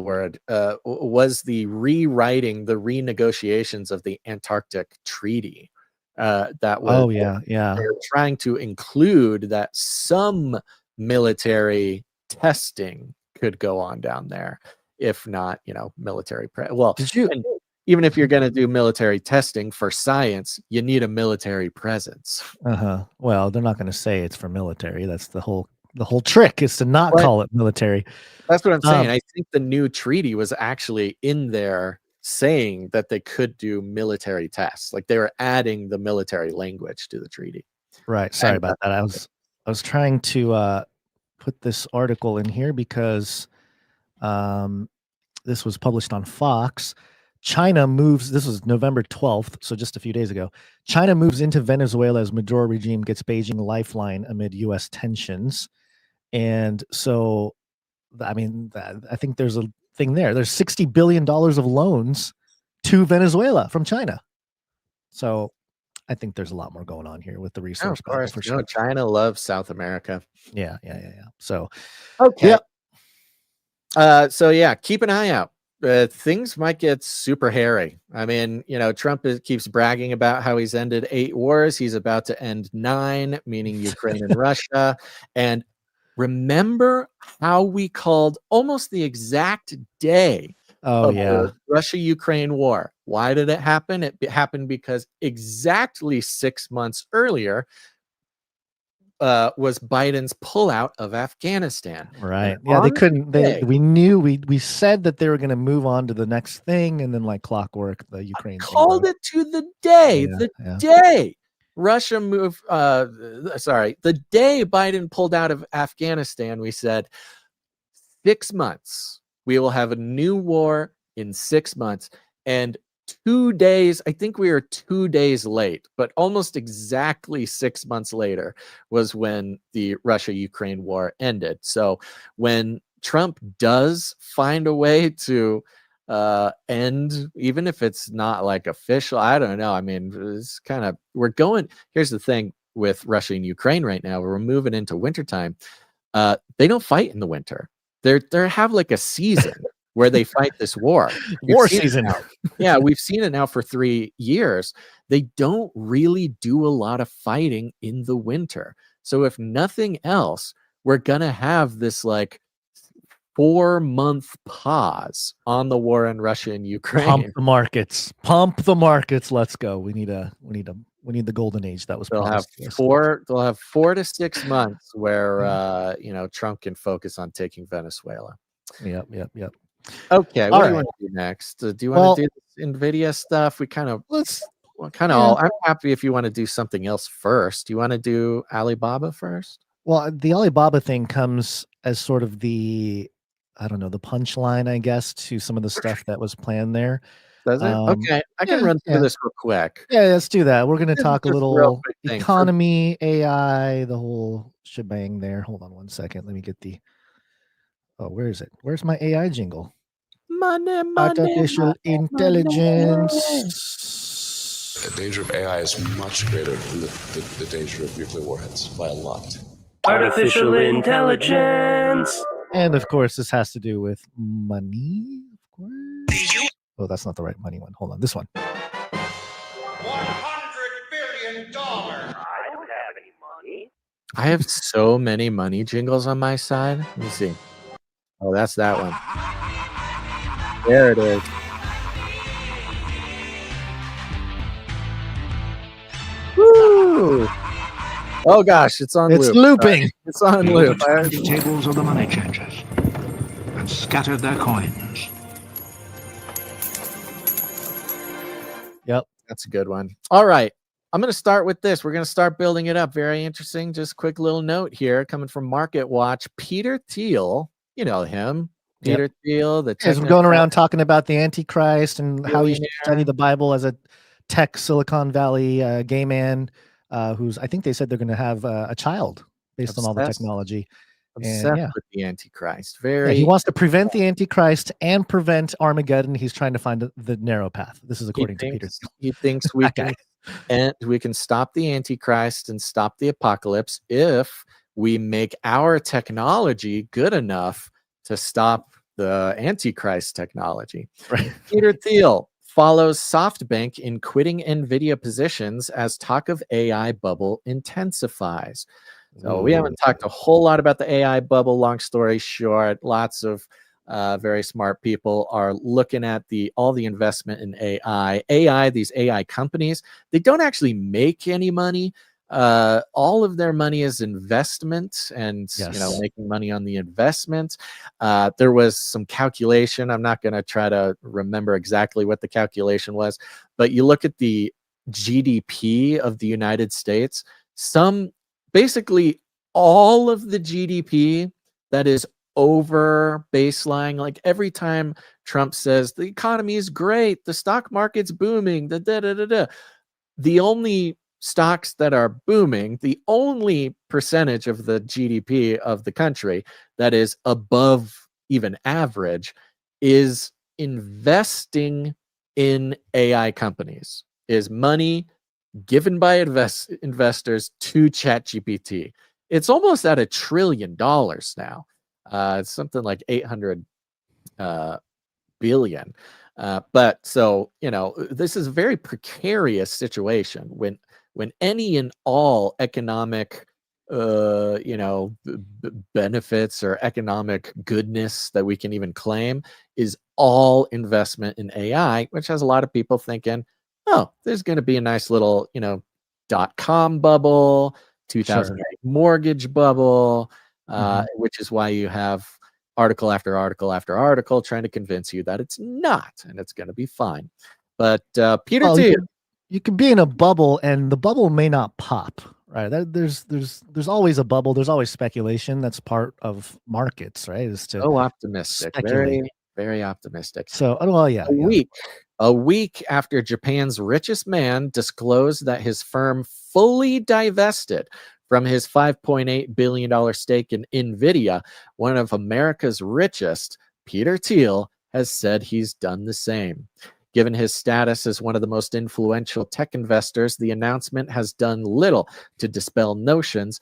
the rewriting, the renegotiations of the Antarctic Treaty. That was they're trying to include that some military testing could go on down there, if not military. Did you even if you're going to do military testing for science, you need a military presence. Well, they're not going to say it's for military. That's the whole trick, is to not call it military. That's what I'm saying. I think the new treaty was actually in there saying that they could do military tests. Like they were adding the military language to the treaty. Right. Sorry about that. I was trying to put this article in here because this was published on Fox. China moves, this was November 12th, so just a few days ago. China moves into Venezuela as Maduro regime gets Beijing lifeline amid U.S. tensions. And so, I mean, I think there's a thing there. There's $60 billion of loans to Venezuela from China. So I think there's a lot more going on here with the resource. Of course, for sure. China loves South America. Yeah. So, okay. So yeah, keep an eye out. Things might get super hairy. I mean, Trump keeps bragging about how he's ended 8 wars. He's about to end 9, meaning Ukraine and Russia. And remember how we called almost the exact day of the Russia-Ukraine war. Why did it happen? It happened because exactly 6 months earlier was Biden's pullout of Afghanistan. Right. Yeah, they couldn't. We said that they were going to move on to the next thing, and then like clockwork, the Ukraine called it to the day. Day Russia moved. The day Biden pulled out of Afghanistan, we said 6 months. We will have a new war in 6 months. And 2 days, I think we were 2 days late, but almost exactly 6 months later was when the Russia-Ukraine war ended. So when Trump does find a way to end, even if it's not like official, I don't know. I mean, it's kind of, here's the thing with Russia and Ukraine right now, we're moving into wintertime. They don't fight in the winter. They have like a season where they fight this war. War season. Yeah, we've seen it now for 3 years. They don't really do a lot of fighting in the winter. So if nothing else, we're going to have this like 4-month pause on the war in Russia and Ukraine. Pump the markets. Let's go. We need the golden age that was promised. They'll have 4 to 6 months where Trump can focus on taking Venezuela. Yep. Okay, what do you want to do next? Do you want to do this NVIDIA stuff? I'm happy if you want to do something else first. Do you want to do Alibaba first? Well, the Alibaba thing comes as sort of the punchline, I guess, to some of the stuff that was planned there. Does it? Okay, I can run through this real quick. Yeah, let's do that. We're going to talk a little economy, AI, the whole shebang there. Hold on one second. Let me get where is it? Where's my AI jingle? Money, artificial intelligence. The danger of AI is much greater than the danger of nuclear warheads by a lot. Artificial intelligence. And of course, this has to do with money. Of course. Oh, that's not the right money one. Hold on, this one. $100 billion. I don't have any money. I have so many money jingles on my side. Let me see. Oh, that's that one. There it is. Woo! Oh gosh, it's on loop. It's looping. It's on loop. The tables of the money changers and scattered their coins. Yep. That's a good one. All right. I'm going to start with this. We're going to start building it up. Very interesting. Just quick little note here coming from Market Watch. Peter Thiel, you know him. Peter Thiel, he's going around talking about the Antichrist and how you should study the Bible as a tech Silicon Valley gay man who's, I think they said they're going to have a child based on all the technology. Obsessed with the Antichrist. He wants to prevent the Antichrist and prevent Armageddon. He's trying to find the narrow path. This is according to Peter. He thinks we can stop the Antichrist and stop the apocalypse if we make our technology good enough to stop the Antichrist technology. Right. Peter Thiel follows SoftBank in quitting NVIDIA positions as talk of AI bubble intensifies. So we haven't talked a whole lot about the AI bubble. Long story short, lots of very smart people are looking at all the investment in AI. These AI companies, they don't actually make any money. All of their money is investment and making money on the investment. There was some calculation. I'm not going to try to remember exactly what the calculation was, but you look at the GDP of the United States, basically all of the GDP that is over baseline, like every time Trump says the economy is great, the stock market's booming, the only stocks that are booming, the only percentage of the GDP of the country that is above even average is investing in AI companies, is money given by investors to ChatGPT. It's almost at $1 trillion now. It's something like 800 billion. But so, this is a very precarious situation when any and all economic, benefits or economic goodness that we can even claim is all investment in AI, which has a lot of people thinking, oh, there's going to be a nice little, .com bubble, 2008 mortgage bubble, which is why you have article after article after article trying to convince you that it's not, and it's going to be fine. But Peter Thiel, you can be in a bubble, and the bubble may not pop. Right? There's always a bubble. There's always speculation. That's part of markets, right? Is to optimistic, speculate. very, very optimistic. So, well, yeah. A week after Japan's richest man disclosed that his firm fully divested from his $5.8 billion stake in NVIDIA, one of America's richest, Peter Thiel, has said he's done the same. Given his status as one of the most influential tech investors, the announcement has done little to dispel notions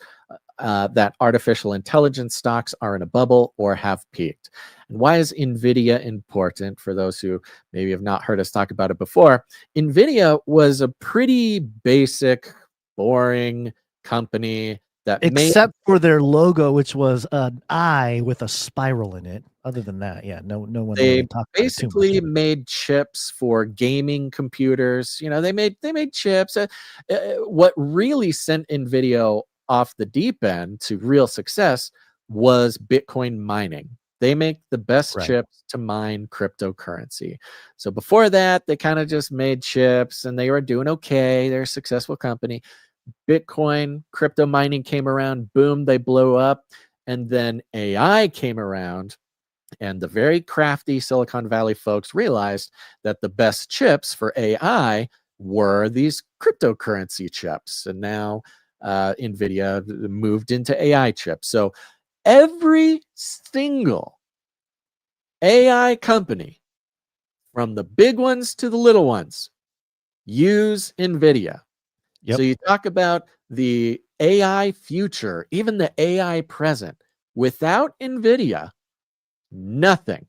that artificial intelligence stocks are in a bubble or have peaked. And why is NVIDIA important? For those who maybe have not heard us talk about it before, NVIDIA was a pretty basic, boring company that except for their logo, which was an eye with a spiral in it. Other than that, no one they really talked basically about it too much. made chips for gaming computers. They made chips. What really sent NVIDIA off the deep end to real success was Bitcoin mining. They make the best chips to mine cryptocurrency. So before that, they kind of just made chips and they were doing okay. They're a successful company. Bitcoin, crypto mining came around, boom, they blew up. And then AI came around, and the very crafty Silicon Valley folks realized that the best chips for AI were these cryptocurrency chips. And now NVIDIA moved into AI chips. So every single AI company, from the big ones to the little ones, use NVIDIA. So you talk about the AI future, even the AI present. Without NVIDIA, nothing.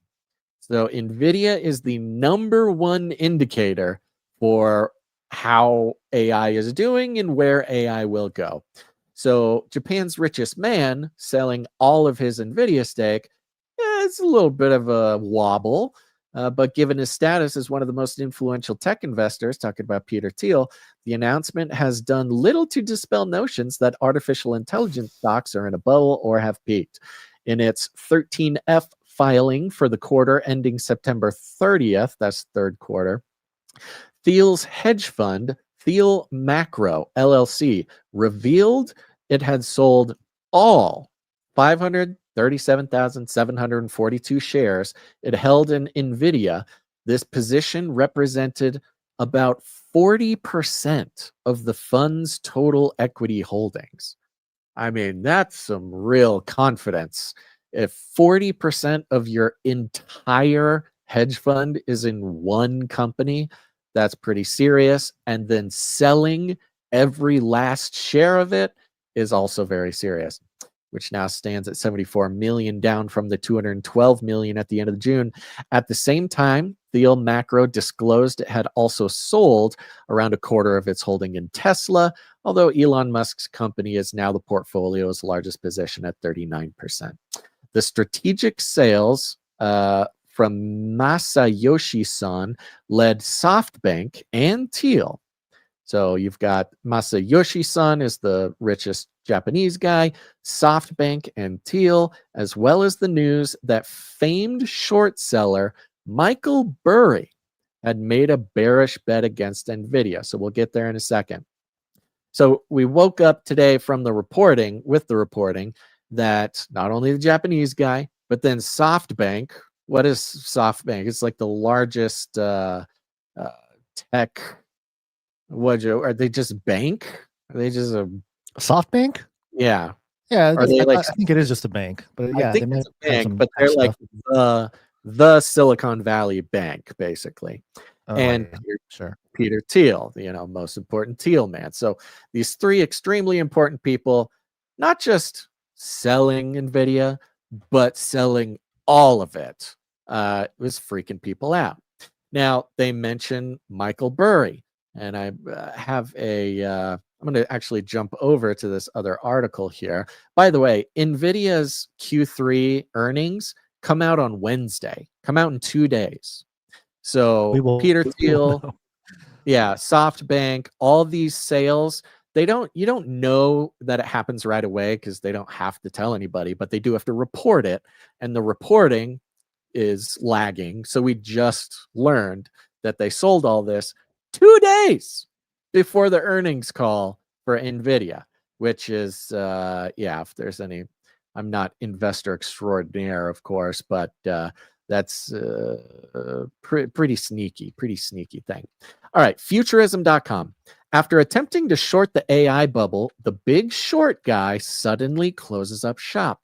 So NVIDIA is the number one indicator for how AI is doing and where AI will go. So Japan's richest man selling all of his NVIDIA stake, it's a little bit of a wobble. But given his status as one of the most influential tech investors, talking about Peter Thiel, the announcement has done little to dispel notions that artificial intelligence stocks are in a bubble or have peaked. In its 13F filing for the quarter ending September 30th, that's third quarter, Theil's hedge fund, Theil Macro LLC, revealed it had sold all 537,742 shares it held in NVIDIA. This position represented about 40% of the fund's total equity holdings. I mean, that's some real confidence. If 40% of your entire hedge fund is in one company, that's pretty serious. And then selling every last share of it is also very serious, which now stands at 74 million, down from the 212 million at the end of June. At the same time, Theil Macro disclosed it had also sold around a quarter of its holding in Tesla, although Elon Musk's company is now the portfolio's largest position at 39%. The strategic sales from Masayoshi-san led SoftBank and Theil. So you've got Masayoshi-san is the richest Japanese guy, SoftBank and Theil, as well as the news that famed short seller Michael Burry had made a bearish bet against NVIDIA. So we'll get there in a second. So we woke up today from the reporting, that not only the Japanese guy, but then SoftBank. What is SoftBank? It's like the largest tech. Are they just bank? Are they just a SoftBank? Yeah. Yeah, Are they I like? think it is just a bank, but yeah, I think they it's a might have bank, some but tech they're like stuff. the Silicon Valley bank, basically. Oh, And yeah, sure. Peter Thiel, most important Thiel man. So these three extremely important people, not just selling NVIDIA, but selling all of it. It was freaking people out. Now, they mention Michael Burry, and I have I'm going to actually jump over to this other article here. By the way, NVIDIA's Q3 earnings come out on Wednesday, come out in 2 days. So Peter Thiel, SoftBank, all these sales, you don't know that it happens right away because they don't have to tell anybody, but they do have to report it. And the reporting is lagging. So we just learned that they sold all this 2 days before the earnings call for NVIDIA, which is, if there's any, I'm not investor extraordinaire, of course, but that's pretty sneaky thing. All right, futurism.com. After attempting to short the AI bubble, the big short guy suddenly closes up shop.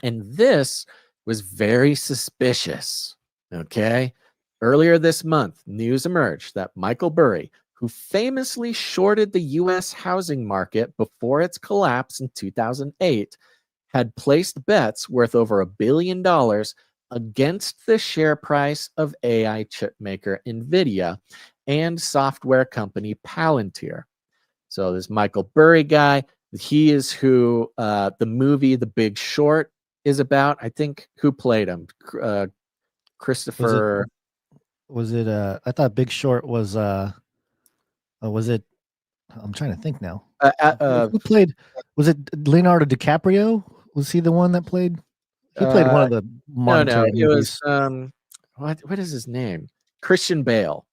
And this was very suspicious, okay? Earlier this month, news emerged that Michael Burry, who famously shorted the U.S. housing market before its collapse in 2008, had placed bets worth over $1 billion against the share price of AI chip maker NVIDIA and software company Palantir. So this Michael Burry guy, he is who the movie The Big Short is about. I think who played him? Christopher. Was it I thought Big Short was it? I'm trying to think now. Who played? Was it Leonardo DiCaprio? Was he the one that played? He played one of the monetary movies. It was what is his name? Christian Bale.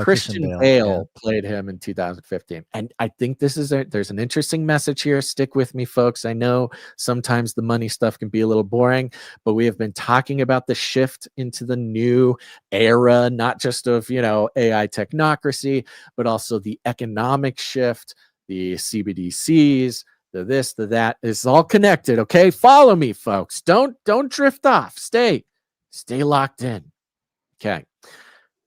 Christian Bale played him in 2015. And I think there's an interesting message here. Stick with me, folks. I know sometimes the money stuff can be a little boring, but we have been talking about the shift into the new era, not just of, AI technocracy, but also the economic shift, the CBDCs, the this, the that. It's all connected, okay? Follow me, folks. Don't drift off. Stay locked in. Okay.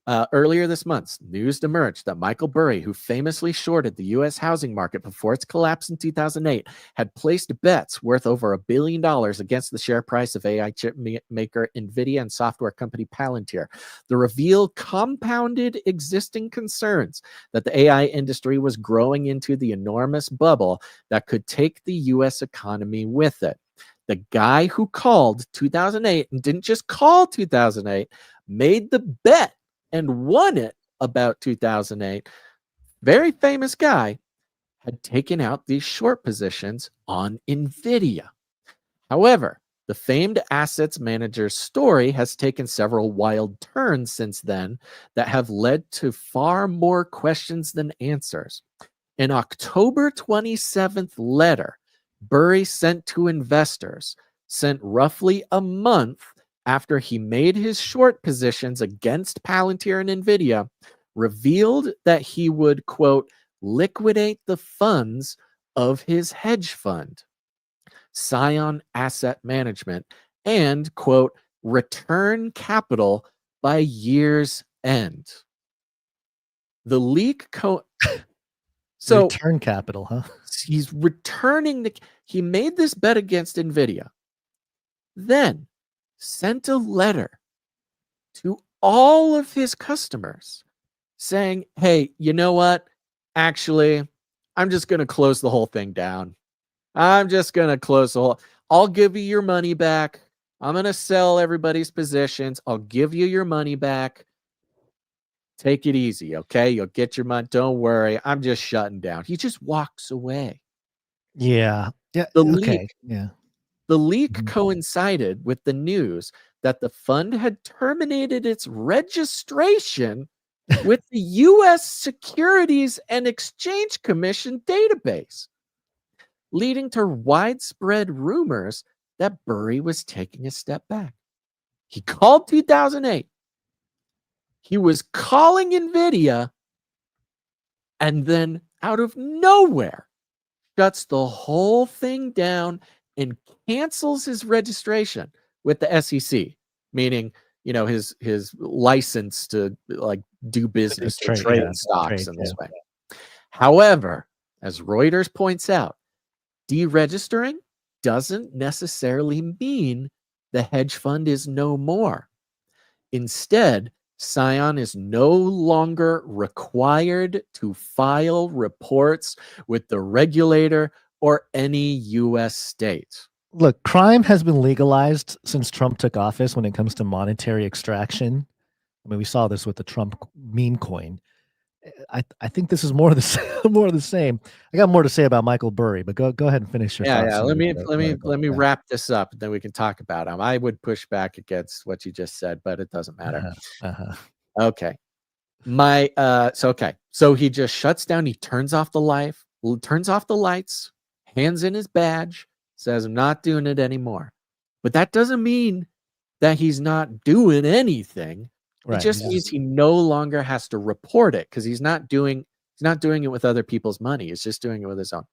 Earlier this month, news emerged that Michael Burry, who famously shorted the U.S. housing market before its collapse in 2008, had placed bets worth over $1 billion against the share price of AI chip maker NVIDIA and software company Palantir. The reveal compounded existing concerns that the AI industry was growing into the enormous bubble that could take the U.S. economy with it. The guy who called 2008 and didn't just call 2008, made the bet and won it about 2008, very famous guy, had taken out these short positions on NVIDIA. However, the famed assets manager's story has taken several wild turns since then that have led to far more questions than answers. An October 27th letter Burry sent to investors, sent roughly a month after he made his short positions against Palantir and NVIDIA, revealed that he would, quote, liquidate the funds of his hedge fund, Scion Asset Management, and, quote, return capital by year's end. The leak so return capital, huh? He's returning he made this bet against NVIDIA, then sent a letter to all of his customers saying, hey, you know what? Actually, I'm just going to close the whole thing down. I'm just going to close the whole. I'll give you your money back. I'm going to sell everybody's positions. I'll give you your money back. Take it easy, okay? You'll get your money. Don't worry. I'm just shutting down. He just walks away. Yeah. Yeah. The Okay. leak, Yeah. the leak coincided with the news that the fund had terminated its registration with the U.S. Securities and Exchange Commission database, leading to widespread rumors that Burry was taking a step back. He called 2008. He was calling NVIDIA, and then out of nowhere, shuts the whole thing down and cancels his registration with the SEC, meaning, his license to like do business, to trade stocks in this way. However, as Reuters points out, deregistering doesn't necessarily mean the hedge fund is no more. Instead, Scion is no longer required to file reports with the regulator or any U.S. state. Look, crime has been legalized since Trump took office when it comes to monetary extraction. I mean, we saw this with the Trump meme coin. I think this is more of the same. I got more to say about Michael Burry, but go ahead and finish your thoughts. Yeah. Let me wrap this up, and then we can talk about him. I would push back against what you just said, but it doesn't matter. Okay. So he just shuts down. He turns off the lights, hands in his badge, says, "I'm not doing it anymore." But that doesn't mean that he's not doing anything. It just means he no longer has to report it, because he's not doing it with other people's money. He's just doing it with his own.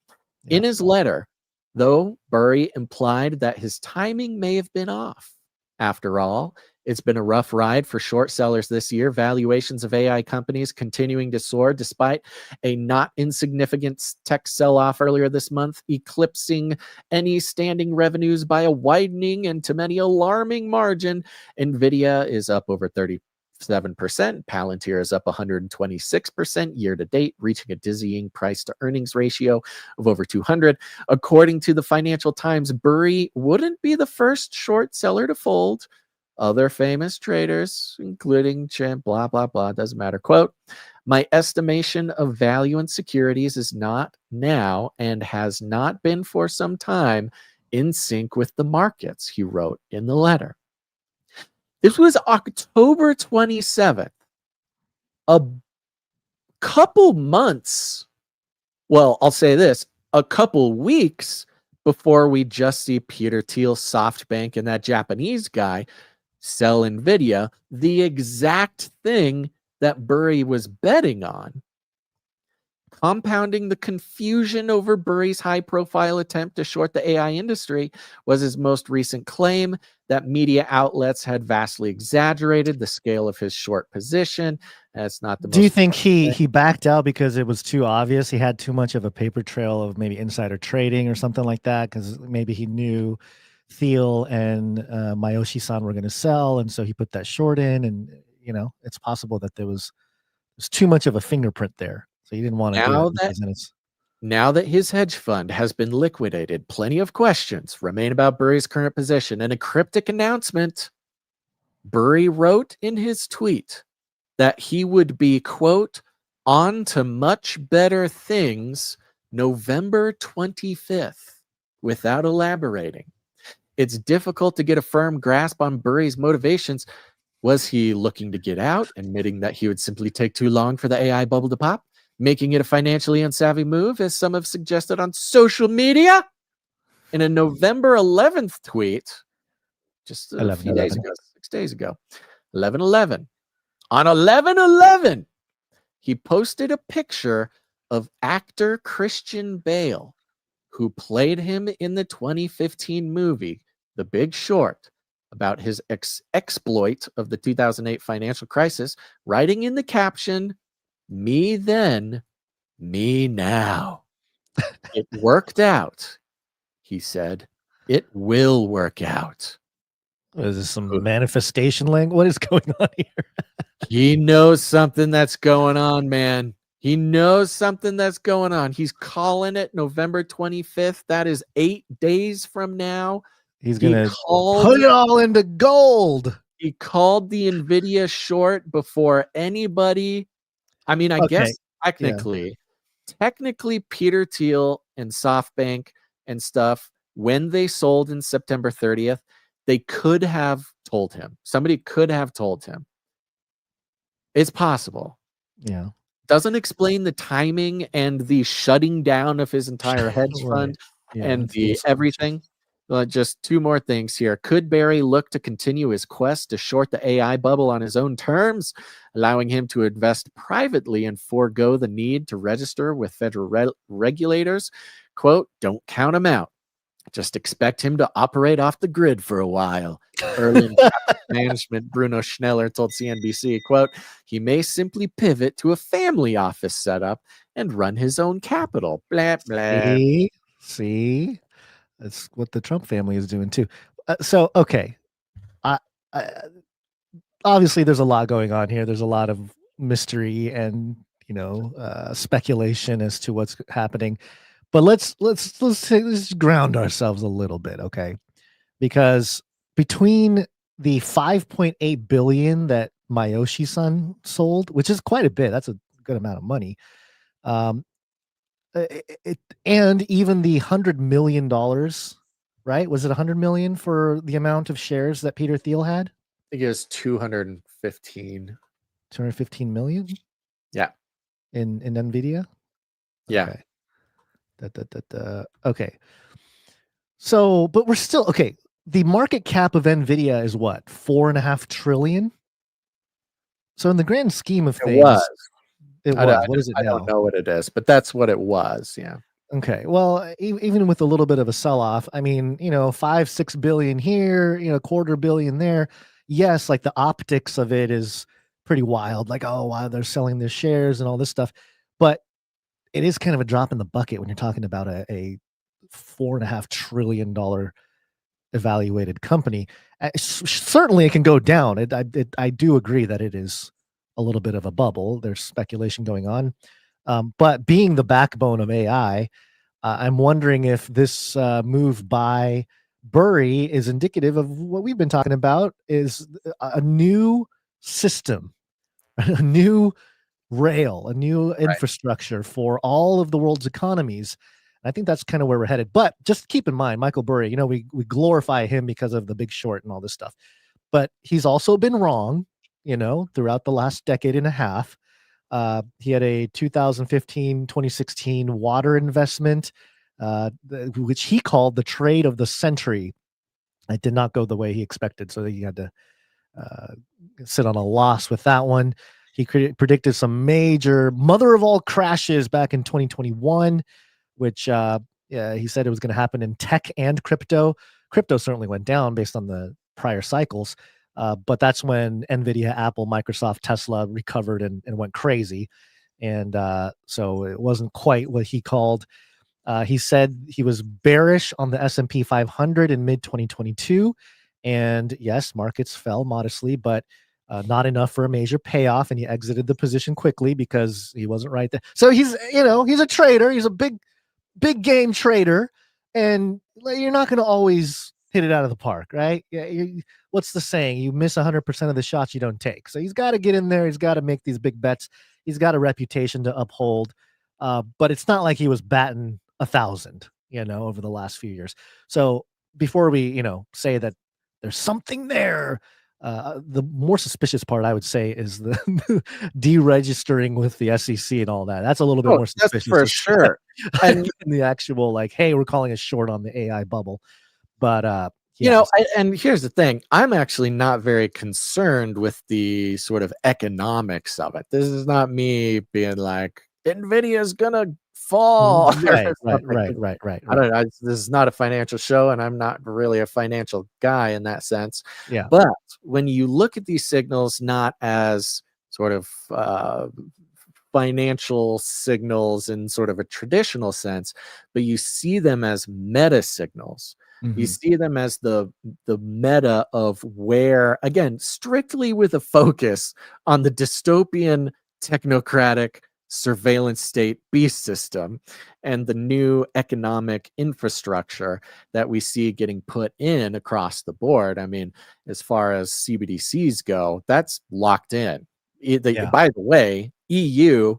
Yeah. In his letter, though, Burry implied that his timing may have been off. After all, it's been a rough ride for short sellers this year. Valuations of AI companies continuing to soar despite a not insignificant tech sell-off earlier this month, eclipsing any standing revenues by a widening and to many alarming margin. NVIDIA is up over 37%. Palantir is up 126% year to date, reaching a dizzying price to earnings ratio of over 200. According to the Financial Times, Burry wouldn't be the first short seller to fold. Other famous traders, including blah, blah, blah, doesn't matter. Quote, "My estimation of value in securities is not now and has not been for some time in sync with the markets," he wrote in the letter. This was October 27th, a couple months, well, I'll say this, a couple weeks before we just see Peter Thiel, SoftBank, and that Japanese guy sell NVIDIA, the exact thing that Burry was betting on. Compounding the confusion over Burry's high-profile attempt to short the AI industry was his most recent claim that media outlets had vastly exaggerated the scale of his short position. That's not the most. Do you think he backed out because it was too obvious? He had too much of a paper trail of maybe insider trading or something like that, because maybe he knew Theil and Mayoshi-san were going to sell, and so he put that short in, and it's possible that there's too much of a fingerprint there. So you didn't want to do it. Now that his hedge fund has been liquidated, plenty of questions remain about Burry's current position. In a cryptic announcement, Burry wrote in his tweet that he would be, quote, "on to much better things November 25th, without elaborating. It's difficult to get a firm grasp on Burry's motivations. Was he looking to get out, admitting that he would simply take too long for the AI bubble to pop? Making it a financially unsavvy move, as some have suggested on social media?" In a November 11th tweet, just a few days ago, 6 days ago, 11/11. On 11/11, he posted a picture of actor Christian Bale, who played him in the 2015 movie, The Big Short, about his exploit of the 2008 financial crisis, writing in the caption, "Me then, me now." It worked out, he said. It will work out. Is this some manifestation language? What is going on here? He knows something that's going on, man. He knows something that's going on. He's calling it November 25th. That is 8 days from now. He's He gonna called put it all into gold. He called the Nvidia short before anybody. I mean, I Okay. guess Yeah. technically Peter Thiel and SoftBank and stuff, when they sold in September 30th, they could have told him. Somebody could have told him. It's possible. Yeah. Doesn't explain the timing and the shutting down of his entire hedge fund Yeah, and that's a little the everything. Just two more things here. Could Barry look to continue his quest to short the AI bubble on his own terms, allowing him to invest privately and forego the need to register with federal regulators? Quote, don't count him out. Just expect him to operate off the grid for a while. Early in management, Bruno Schneller told CNBC, quote, he may simply pivot to a family office setup and run his own capital. Blah, blah. See? That's what the Trump family is doing too. So, okay. I obviously there's a lot going on here. There's a lot of mystery and, speculation as to what's happening. But let's ground ourselves a little bit, okay? Because between the 5.8 billion that Mayoshi-san sold, which is quite a bit, that's a good amount of money. And even the $100 million, right? Was it $100 million for the amount of shares that Peter Thiel had? I think it was 215. 215 million? Yeah. In NVIDIA? Yeah. Okay. Okay. So, but we're still okay. The market cap of NVIDIA is what? 4.5 trillion. So in the grand scheme of things, what is it now? I don't know what it is, but that's what it was. Yeah. Okay. Well, even with a little bit of a sell-off, I mean, 5-6 billion here, $250 million there. Yes, like the optics of it is pretty wild. Like, oh wow, they're selling their shares and all this stuff, but it is kind of a drop in the bucket when you're talking about a $4.5 trillion evaluated company. Certainly, it can go down. I do agree that it is a little bit of a bubble. There's speculation going on, but being the backbone of AI, I'm wondering if this move by Burry is indicative of what we've been talking about: is a new system, a new rail, a new infrastructure for all of the world's economies. And I think that's kind of where we're headed. But just keep in mind, Michael Burry, we glorify him because of The Big Short and all this stuff, but he's also been wrong, throughout the last decade and a half. He had a 2015-2016 water investment, which he called the trade of the century. It did not go the way he expected, so he had to sit on a loss with that one. He predicted some major mother of all crashes back in 2021, which he said it was going to happen in tech and crypto. Crypto certainly went down based on the prior cycles, but that's when NVIDIA, Apple, Microsoft, Tesla recovered and went crazy. And so it wasn't quite what he called. He said he was bearish on the S&P 500 in mid-2022. And yes, markets fell modestly, but not enough for a major payoff, and he exited the position quickly because he wasn't right there. So he's a trader. He's a big game trader, and you're not going to always hit it out of the park, right? Yeah. What's the saying? You miss 100% of the shots you don't take. So he's got to get in there. He's got to make these big bets. He's got a reputation to uphold, but it's not like he was batting 1,000, over the last few years. So before we, say that there's something there, the more suspicious part, I would say, is the deregistering with the SEC and all that. That's a little bit more suspicious. That's for sure. And the actual, hey, we're calling a short on the AI bubble. But, and here's the thing. I'm actually not very concerned with the sort of economics of it. This is not me being like, NVIDIA's going to fall. Right. I don't know. This is not a financial show, and I'm not really a financial guy in that sense. Yeah. But when you look at these signals not as sort of financial signals in sort of a traditional sense, but you see them as meta signals. You see them as the meta of where, again, strictly with a focus on the dystopian, technocratic, surveillance state beast system and the new economic infrastructure that we see getting put in across the board. I mean, as far as CBDCs go, that's locked in. By the way, EU,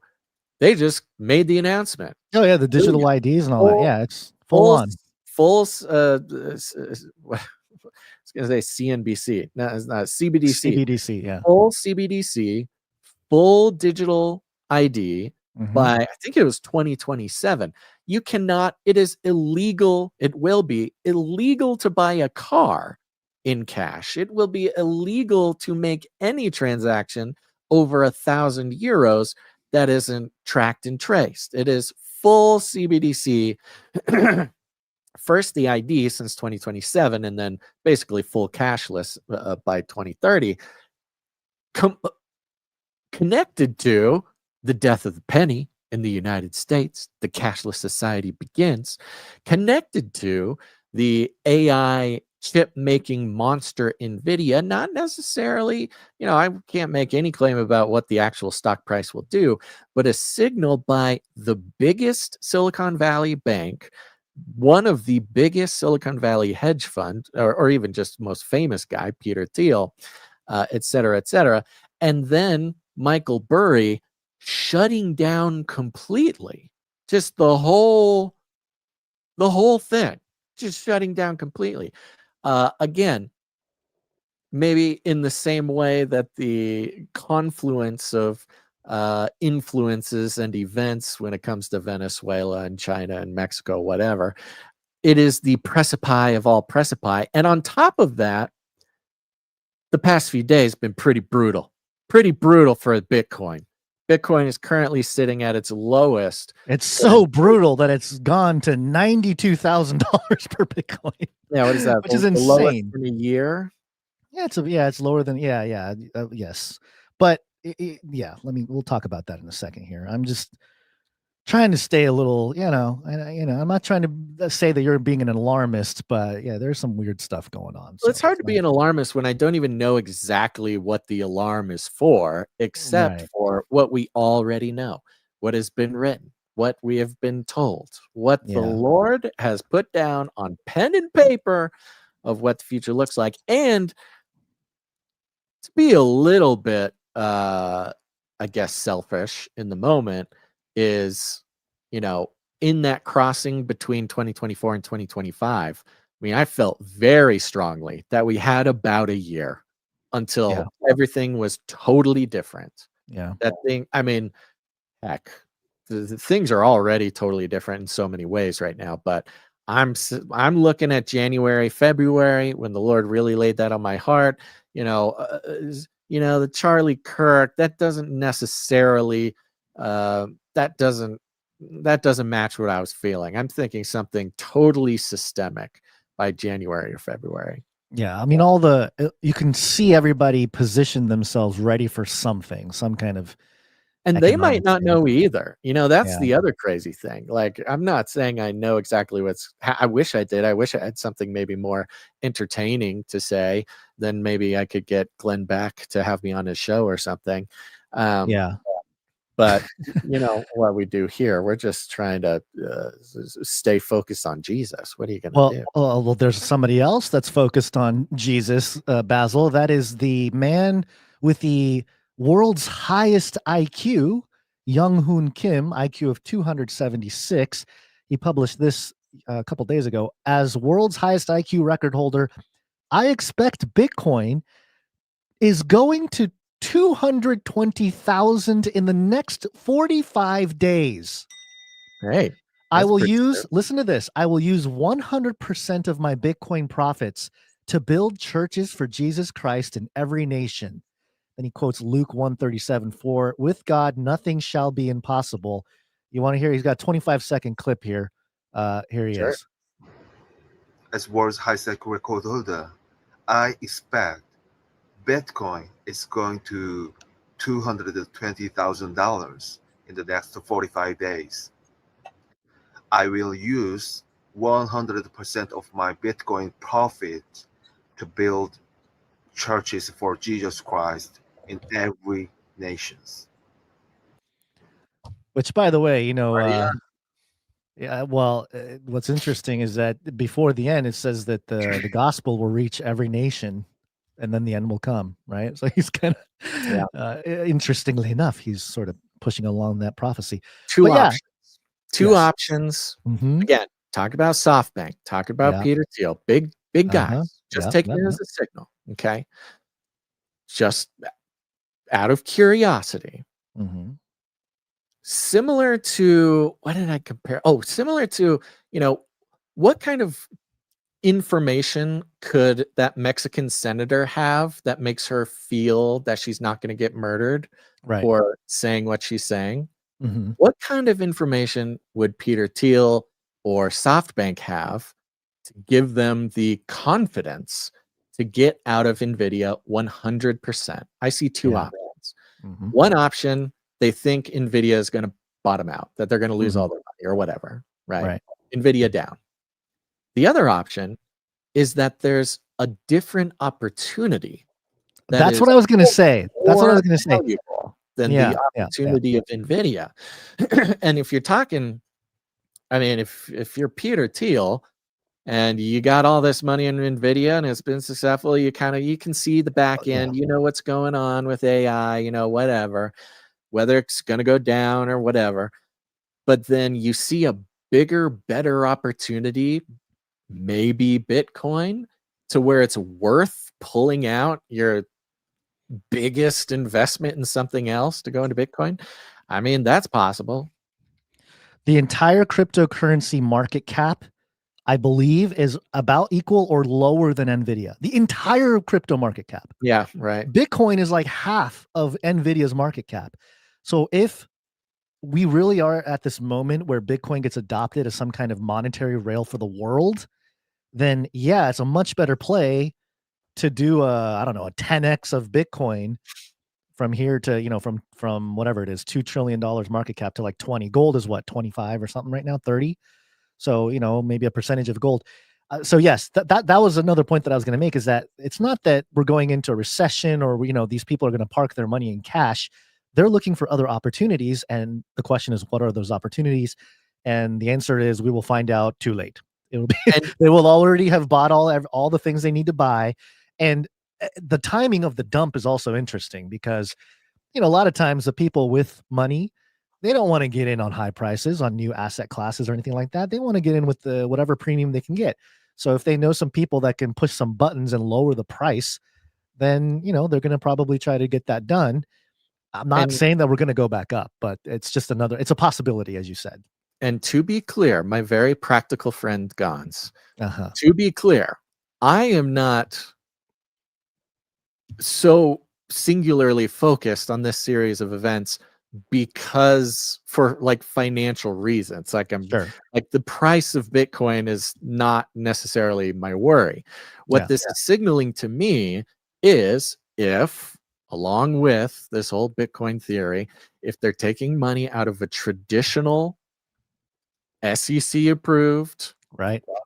they just made the announcement. Oh yeah, the digital IDs and all that. Yeah, it's full on. I was going to say CNBC. No, it's not CBDC. CBDC, yeah. Full CBDC, full digital ID by, I think it was 2027. You cannot, it is illegal. It will be illegal to buy a car in cash. It will be illegal to make any transaction over 1,000 euros that isn't tracked and traced. It is full CBDC. First the ID since 2027, and then basically full cashless by 2030. Connected to the death of the penny in the United States, the cashless society begins. Connected to the AI chip making monster NVIDIA, not necessarily, I can't make any claim about what the actual stock price will do, but a signal by the biggest Silicon Valley bank, one of the biggest Silicon Valley hedge fund, or even just most famous guy, Peter Thiel, et cetera, and then Michael Burry shutting down completely, just the whole thing, just shutting down completely. Again, maybe in the same way that the confluence of influences and events when it comes to Venezuela and China and Mexico, whatever, it is the precipice of all precipice. And on top of that, the past few days been pretty brutal for Bitcoin. Bitcoin is currently sitting at its lowest. It's so brutal that it's gone to $92,000 per Bitcoin. Yeah, what is that? Which is insane. In a year. Yeah, it's lower than yes, but we'll talk about that in a second here. I'm just trying to stay a little, I'm not trying to say that you're being an alarmist, but yeah, there's some weird stuff going on. Well, it's hard to be an alarmist when I don't even know exactly what the alarm is for, except for what we already know, what has been written, what we have been told, what the Lord has put down on pen and paper of what the future looks like. And to be a little bit, I guess, selfish in the moment is, in that crossing between 2024 and 2025, I mean, I felt very strongly that we had about a year until everything was totally different. Yeah. That thing, I mean, heck, the things are already totally different in so many ways right now, but I'm looking at January, February, when the Lord really laid that on my heart. The Charlie Kirk, that doesn't necessarily that doesn't match what I was feeling. I'm thinking something totally systemic by January or February. Yeah, I mean, you can see everybody position themselves ready for something, some kind of. And they might not know either. That's the other crazy thing. Like, I'm not saying I know exactly I wish I did. I wish I had something maybe more entertaining to say. Then maybe I could get Glenn Beck to have me on his show or something. But what we do here, we're just trying to stay focused on Jesus. What are you going to do? Well, there's somebody else that's focused on Jesus, Basil. That is the man with the world's highest IQ, Young Hoon Kim, IQ of 276. He published this a couple days ago. As world's highest IQ record holder, I expect Bitcoin is going to 220,000 in the next 45 days. Hey, listen to this. I will use 100% of my Bitcoin profits to build churches for Jesus Christ in every nation. Then he quotes Luke 1:37, with God, nothing shall be impossible. You want to hear? He's got a 25-second clip here. Here he is. As world's highest record holder, I expect Bitcoin is going to $220,000 in the next 45 days. I will use 100% of my Bitcoin profit to build churches for Jesus Christ in every nations. Which, by the way, you know, Yeah. yeah. Well, what's interesting is that before the end, it says that the gospel will reach every nation, and then the end will come. Right. So he's kind of, Yeah. interestingly enough, he's sort of pushing along that prophecy. Two But yeah, options. Two yes. options. Mhm. Again, talk about SoftBank. Talk about Yeah. Peter Thiel. Big guys. Uh-huh. Just Yep, taking yep, it as yep. a signal. Okay. Just out of curiosity. Mhm. Similar to what did I compare? Oh, similar to, you know, what kind of information could that Mexican senator have that makes her feel that she's not going to get murdered Right. for saying what she's saying? Mhm. What kind of information would Peter Thiel or SoftBank have to give them the confidence to get out of NVIDIA 100%? I see two Yeah. options. Mhm. One option, they think NVIDIA is going to bottom out, that they're going to lose all Mhm. their money or whatever, right? Right. NVIDIA down. The other option is that there's a different opportunity that That's is what I was gonna say. That's what I more was gonna say. valuable than Yeah, the yeah, yeah. opportunity of NVIDIA. And if you're talking, I mean, if you're Peter Thiel and you got all this money in NVIDIA and it's been successful, you can see the back end, you know what's going on with AI, you know, whatever, whether it's going to go down or whatever. But then you see a bigger, better opportunity, maybe Bitcoin, to where it's worth pulling out your biggest investment in something else to go into Bitcoin. I mean, that's possible. The entire cryptocurrency market cap, I believe, is about equal or lower than NVIDIA. The entire crypto market cap. Yeah, right. Bitcoin is like half of NVIDIA's market cap. So if we really are at this moment where Bitcoin gets adopted as some kind of monetary rail for the world, then yeah, it's a much better play to do I don't know, a 10x of Bitcoin from here to, you know, from whatever it is, $2 trillion market cap to like 20. Gold is what, 25 or something right now, 30. So, you know, maybe a percentage of gold. So yes, that was another point that I was going to make, is that it's not that we're going into a recession or, you know, these people are going to park their money in cash. They're looking for other opportunities. And the question is, what are those opportunities? And the answer is, we will find out too late. It will be, they will already have bought all the things they need to buy. And the timing of the dump is also interesting because, you know, a lot of times the people with money, they don't want to get in on high prices on new asset classes or anything like that. They want to get in with the whatever premium they can get. So if they know some people that can push some buttons and lower the price, then, you know, they're going to probably try to get that done. I'm not saying that we're going to go back up, but it's just it's a possibility, as you said. And to be clear, my very practical friend Gons, Uh-huh. to be clear, I am not so singularly focused on this series of events because for like financial reasons. Like like the price of Bitcoin is not necessarily my worry. What this is signaling to me is, if along with this whole Bitcoin theory, if they're taking money out of a traditional SEC approved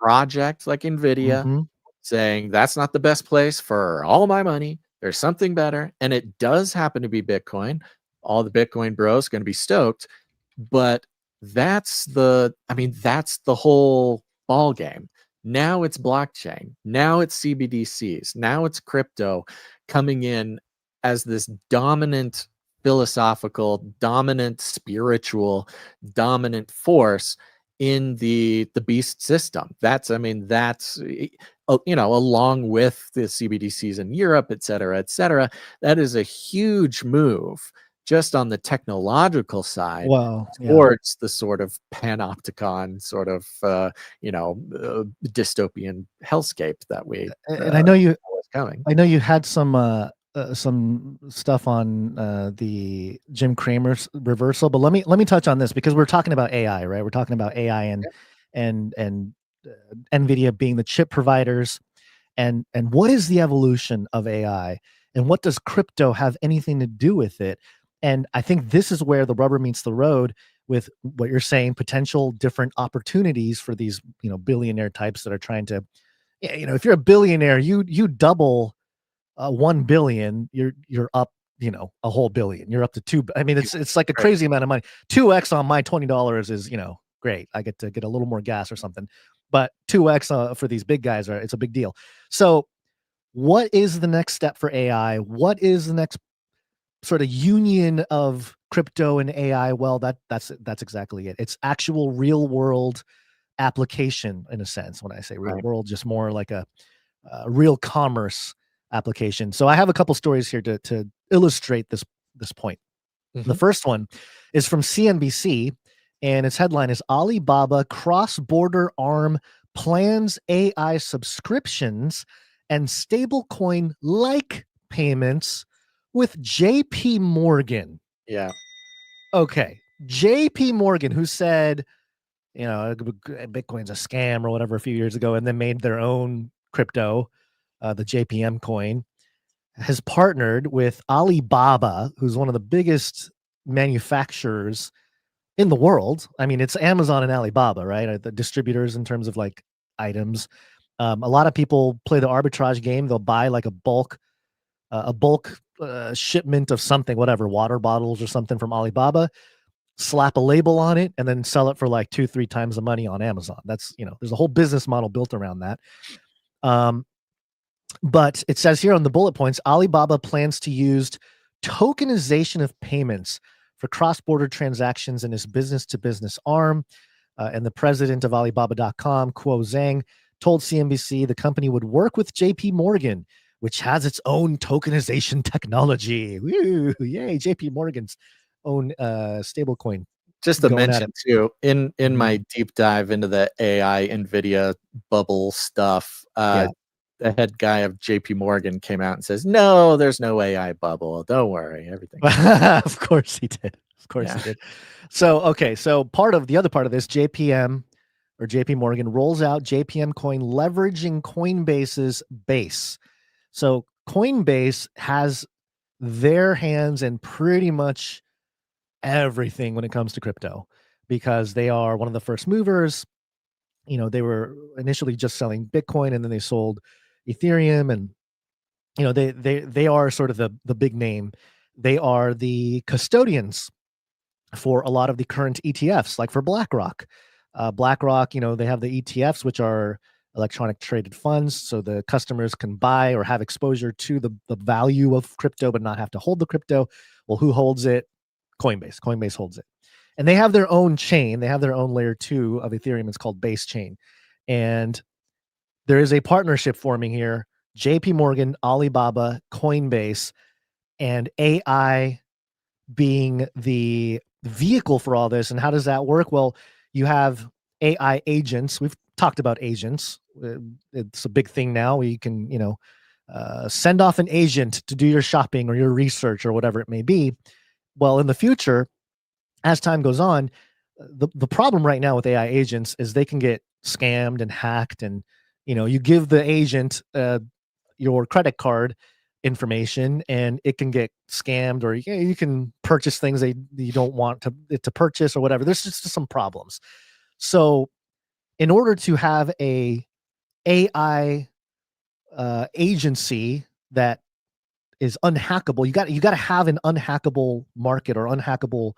project like NVIDIA, saying that's not the best place for all my money, there's something better, and it does happen to be Bitcoin, all the Bitcoin bros going to be stoked. But that's the whole ball game. Now it's blockchain, now it's CBDCs, now it's crypto coming in as this dominant philosophical, dominant spiritual, dominant force in the beast system. That's you know, along with the CBDCs in Europe, et cetera, that is a huge move just on the technological side towards the sort of panopticon sort of dystopian hellscape that we And I know you was coming. I know you had some stuff on the Jim Cramer's reversal, but let me touch on this because we're talking about AI, right? We're talking about AI and NVIDIA being the chip providers, and what is the evolution of AI, and what does crypto have anything to do with it? And I think this is where the rubber meets the road with what you're saying, potential different opportunities for these, you know, billionaire types that are trying to, you know, if you're a billionaire, you double 1 billion, you're up a whole billion. You're up to two. I mean, it's like a crazy amount of money. 2x on my $20 is, great. I get to get a little more gas or something. But 2x for these big guys it's a big deal. So what is the next step for AI? What is the next sort of union of crypto and AI? Well, that's exactly it. It's actual real world application in a sense. When I say real world, just more like a real commerce application. So I have a couple stories here to illustrate this point. The first one is from CNBC, and its headline is Alibaba cross-border arm plans AI subscriptions and stablecoin like payments with JP Morgan. Yeah. Okay. JP Morgan, who said, Bitcoin's a scam or whatever a few years ago, and then made their own crypto, the JPM coin, has partnered with Alibaba, who's one of the biggest manufacturers in the world. I mean, it's Amazon and Alibaba, right? The distributors in terms of like items. A lot of people play the arbitrage game. They'll buy like a bulk shipment of something, whatever, water bottles or something from Alibaba, slap a label on it, and then sell it for like 2-3 times the money on Amazon. That's, there's a whole business model built around that. But it says here on the bullet points, Alibaba plans to use tokenization of payments for cross-border transactions in its business-to-business arm. And the president of Alibaba.com, Kuo Zhang, told CNBC the company would work with JP Morgan, which has its own tokenization technology. Woo, yay, JP Morgan's own stablecoin. Just to mention too, in my deep dive into the AI NVIDIA bubble stuff, the head guy of JP Morgan came out and says, no, there's no AI bubble. Don't worry. Everything. Of course he did. Of course he did. So, okay. So the other part of this, JP Morgan rolls out JPM coin leveraging Coinbase's base. So Coinbase has their hands in pretty much everything when it comes to crypto because they are one of the first movers. They were initially just selling Bitcoin and then they sold Ethereum, and they are sort of the big name. They are the custodians for a lot of the current ETFs, like for BlackRock. BlackRock, they have the ETFs, which are electronic traded funds, so the customers can buy or have exposure to the value of crypto but not have to hold the crypto. Well, who holds it? Coinbase. Coinbase holds it. And they have their own chain. They have their own layer 2 of Ethereum. It's called Base Chain. And there is a partnership forming here. JP Morgan, Alibaba, Coinbase, and AI being the vehicle for all this. And how does that work? Well, you have AI agents. We've talked about agents. It's a big thing now. You can, send off an agent to do your shopping or your research or whatever it may be. Well, in the future, as time goes on, the problem right now with AI agents is they can get scammed and hacked. And, you give the agent your credit card information and it can get scammed, or you can purchase things you don't want to purchase or whatever. There's just some problems. So in order to have a AI agency that is unhackable, you got to have an unhackable market or unhackable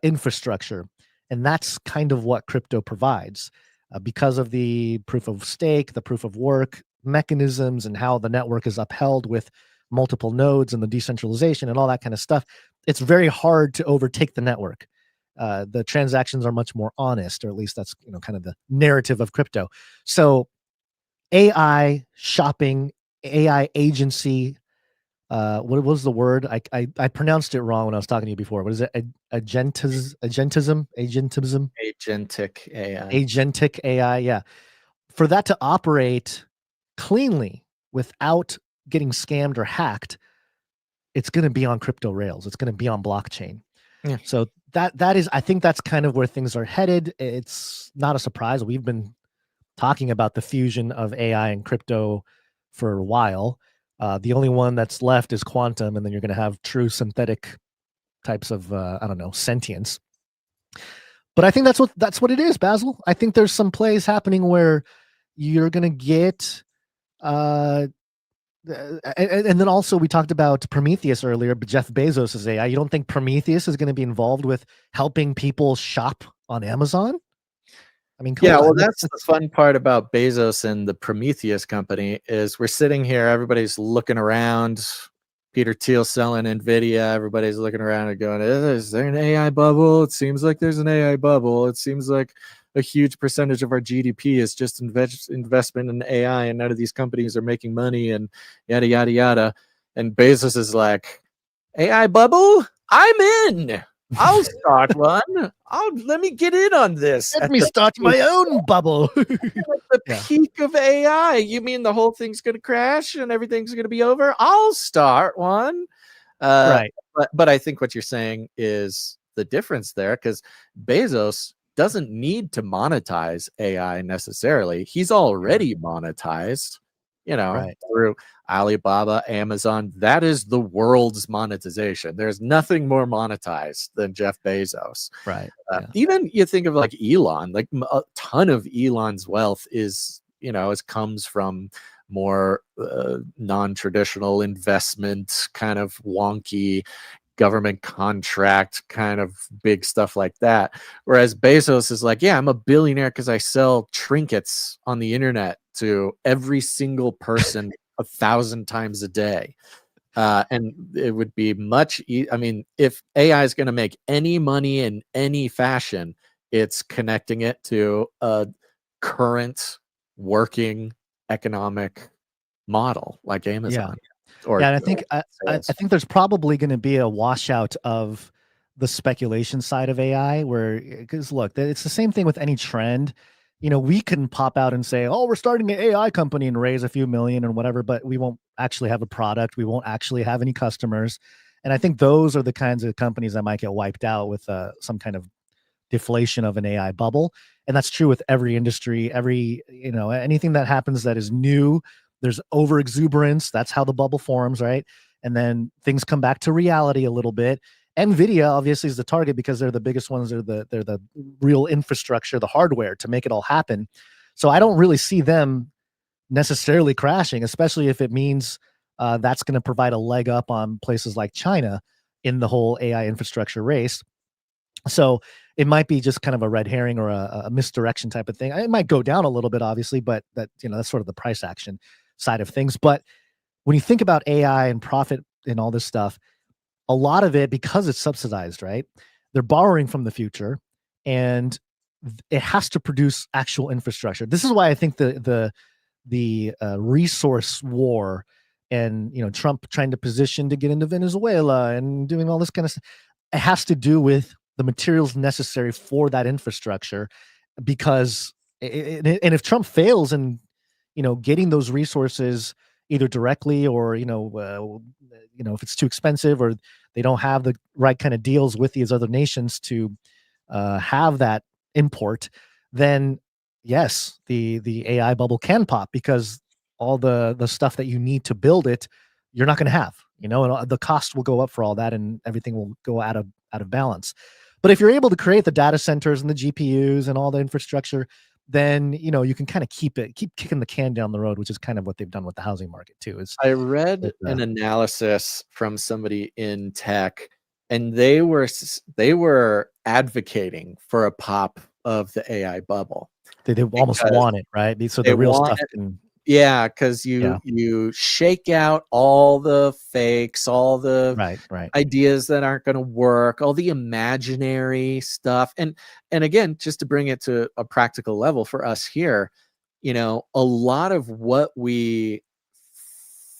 infrastructure, and that's kind of what crypto provides because of the proof of stake, the proof of work mechanisms, and how the network is upheld with multiple nodes and the decentralization and all that kind of stuff. It's very hard to overtake the network. The transactions are much more honest, or at least that's kind of the narrative of crypto. So AI shopping, AI agency. What was the word? I pronounced it wrong when I was talking to you before. What is it? Agentism? Agentic AI. Agentic AI. Yeah. For that to operate cleanly without getting scammed or hacked, it's going to be on crypto rails. It's going to be on blockchain. Yeah. So that is, I think that's kind of where things are headed. It's not a surprise. We've been talking about the fusion of AI and crypto for a while. The only one that's left is quantum, and then you're going to have true synthetic types of, sentience. But I think that's what it is, Basil. I think there's some plays happening where you're going to get and then also we talked about Prometheus earlier, but Jeff Bezos' AI. You don't think Prometheus is going to be involved with helping people shop on Amazon? I mean, come Yeah, on. well, that's the fun part about Bezos and the Prometheus company is we're sitting here, everybody's looking around. Peter Thiel selling NVIDIA, everybody's looking around and going, is there an AI bubble? It seems like there's an AI bubble. It seems like a huge percentage of our GDP is just investment in AI, and none of these companies are making money, and yada, yada, yada. And Bezos is like, AI bubble? I'm in. I'll start one. Let me get in on this. Let me start my own bubble. At the peak of AI. You mean the whole thing's going to crash and everything's going to be over? I'll start one. Right. But I think what you're saying is the difference there, because Bezos doesn't need to monetize AI necessarily. He's already monetized, through Alibaba, Amazon. That is the world's monetization. There's nothing more monetized than Jeff Bezos. Right. Even you think of like Elon, like a ton of Elon's wealth comes from more non-traditional investment, kind of wonky government contract kind of big stuff like that. Whereas Bezos is like, yeah, I'm a billionaire because I sell trinkets on the internet to every single person 1,000 times a day. And it would be if AI is going to make any money in any fashion, it's connecting it to a current working economic model like Amazon. And I think I think there's probably going to be a washout of the speculation side of AI, because look, it's the same thing with any trend. We can pop out and say, "Oh, we're starting an AI company," and raise a few million and whatever, but we won't actually have a product. We won't actually have any customers. And I think those are the kinds of companies that might get wiped out with some kind of deflation of an AI bubble. And that's true with every industry, anything that happens that is new. There's over exuberance. That's how the bubble forms, right? And then things come back to reality a little bit. NVIDIA obviously is the target because they're the biggest ones. They're the real infrastructure, the hardware to make it all happen. So I don't really see them necessarily crashing, especially if it means that's going to provide a leg up on places like China in the whole AI infrastructure race. So it might be just kind of a red herring or a misdirection type of thing. It might go down a little bit, obviously, but that's sort of the price action side of things. But when you think about AI and profit and all this stuff, a lot of it, because it's subsidized, right? They're borrowing from the future, and it has to produce actual infrastructure. This is why I think the resource war and Trump trying to position to get into Venezuela and doing all this kind of stuff, it has to do with the materials necessary for that infrastructure. Because and if Trump fails in getting those resources either directly or if it's too expensive or they don't have the right kind of deals with these other nations to have that import, then yes, the AI bubble can pop, because all the stuff that you need to build it, you're not going to have, and the cost will go up for all that, and everything will go out of balance. But if you're able to create the data centers and the GPUs and all the infrastructure, then you can kind of keep kicking the can down the road, which is kind of what they've done with the housing market too. I read an analysis from somebody in tech, and they were advocating for a pop of the AI bubble. They almost want it, right? So the real stuff can. Yeah, because you shake out all the fakes, all the right ideas that aren't going to work, all the imaginary stuff, and again, just to bring it to a practical level for us here, a lot of what we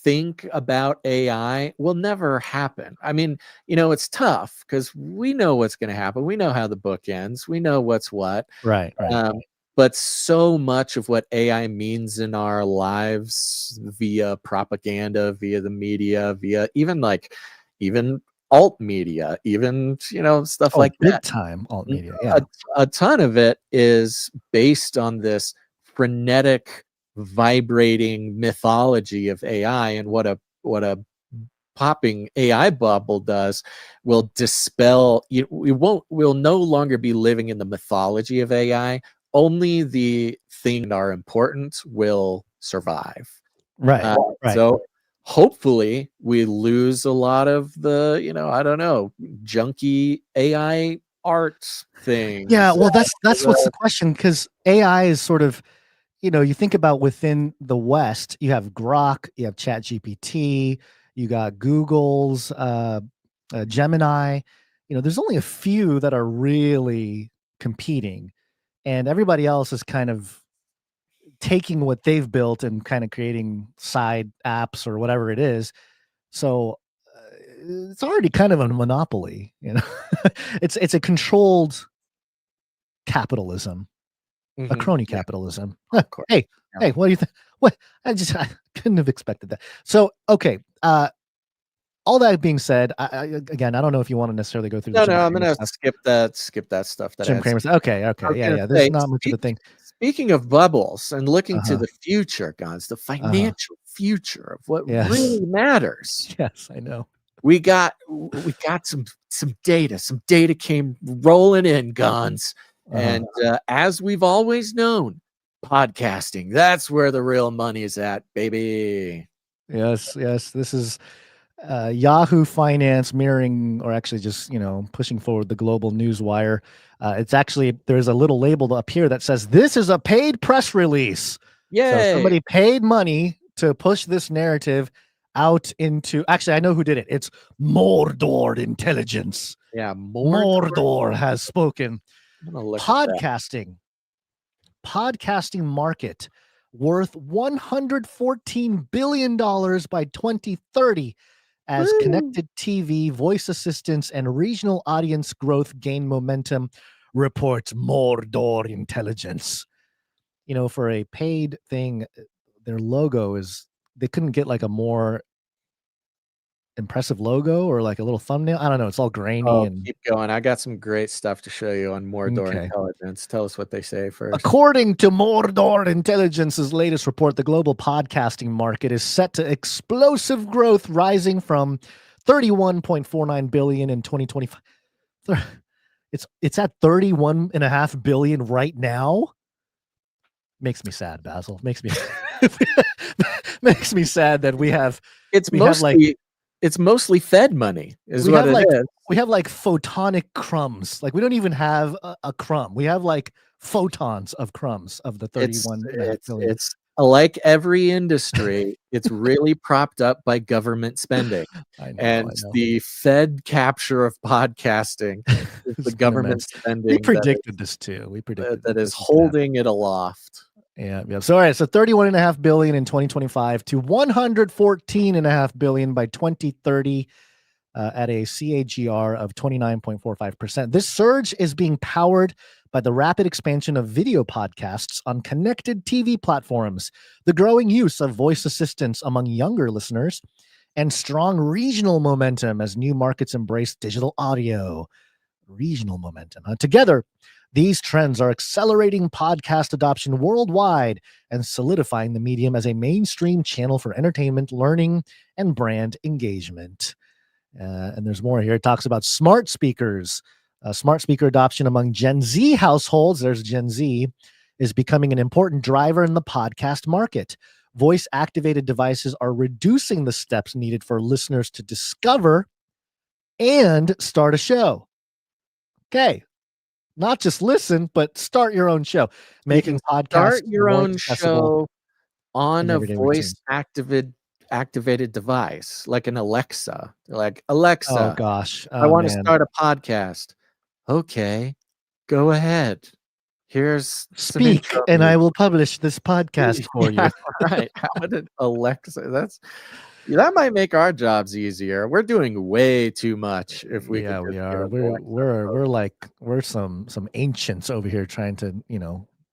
think about AI will never happen. I mean, it's tough because we know what's going to happen. We know how the book ends. We know what's what. Right. But so much of what AI means in our lives via propaganda, via the media, via even alt media, even, stuff like big that. Time alt media. Yeah. A ton of it is based on this frenetic, vibrating mythology of AI, and what a popping AI bubble does will dispel. We'll no longer be living in the mythology of AI. Only the things that are important will survive. Right. So hopefully we lose a lot of the, I don't know, junky AI art things. Yeah, well, that's what's the question, because AI is sort of, you think about within the West, you have Grok, you have ChatGPT, you got Google's Gemini. There's only a few that are really competing, and everybody else is kind of taking what they've built and kind of creating side apps or whatever it is. So it's already kind of a monopoly. It's a controlled capitalism, a crony capitalism. Hey, what do you think? What I couldn't have expected that. So okay, all that being said, again, I don't know if you want to necessarily go through. No, the I'm gonna skip that stuff. Jim Cramer. Okay, yeah. There's not much of a thing. Speaking of bubbles and looking to the future, guys, the financial future of what really matters. Yes, I know. We got some data. Some data came rolling in, guns. And as we've always known, podcasting, that's where the real money is at, baby. Yes. This is Yahoo Finance mirroring, or actually just, pushing forward the global news wire. It's actually, there's a little label up here that says, this is a paid press release. Yay. So somebody paid money to push this narrative out into, actually, I know who did it. It's Mordor Intelligence. Yeah. Mordor has spoken. Podcasting market worth $114 billion by 2030 as connected TV, voice assistants, and regional audience growth gain momentum, reports Mordor Intelligence. For a paid thing, their logo is, they couldn't get like a more impressive logo or like a little thumbnail. I don't know. It's all grainy and keep going. I got some great stuff to show you on Mordor Intelligence. Tell us what they say first. According to Mordor Intelligence's latest report, the global podcasting market is set to explosive growth, rising from 31.49 billion in 2025. It's at 31.5 billion right now. Makes me sad, Basil. Makes me makes me sad that we have it's mostly Fed money, is what it is. We have like photonic crumbs. Like we don't even have a crumb. We have like photons of crumbs of the 31.5 billion. It's like every industry, it's really propped up by government spending. I know. The Fed capture of podcasting is the government spending. We predicted this too. We predicted that is holding it aloft. Yeah. So all right. So 31.5 billion in 2025 to 114.5 billion by 2030, at a CAGR of 29.45%. This surge is being powered by the rapid expansion of video podcasts on connected TV platforms, the growing use of voice assistants among younger listeners, and strong regional momentum as new markets embrace digital audio. Regional momentum. Together, these trends are accelerating podcast adoption worldwide and solidifying the medium as a mainstream channel for entertainment, learning, and brand engagement. And there's more here. It talks about smart speakers. Smart speaker adoption among Gen Z households, there's Gen Z, is becoming an important driver in the podcast market. Voice-activated devices are reducing the steps needed for listeners to discover and start a show. Okay. Not just listen, but start your own show. Making podcasts start your own show on a voice-activated device, like an Alexa. Like, Alexa, oh gosh, I want to start a podcast. Okay, go ahead. Here's speak, and I will publish this podcast for you. Right? How would Alexa? That might make our jobs easier. We're doing way too much. If we, we are. We're some ancients over here trying to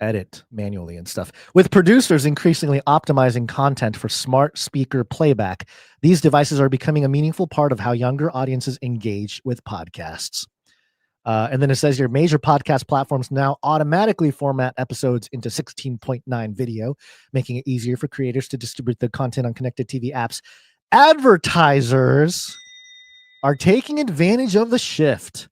edit manually and stuff. With producers increasingly optimizing content for smart speaker playback, these devices are becoming a meaningful part of how younger audiences engage with podcasts. And then it says your major podcast platforms now automatically format episodes into 16.9 video, making it easier for creators to distribute the content on connected TV apps. Advertisers are taking advantage of the shift,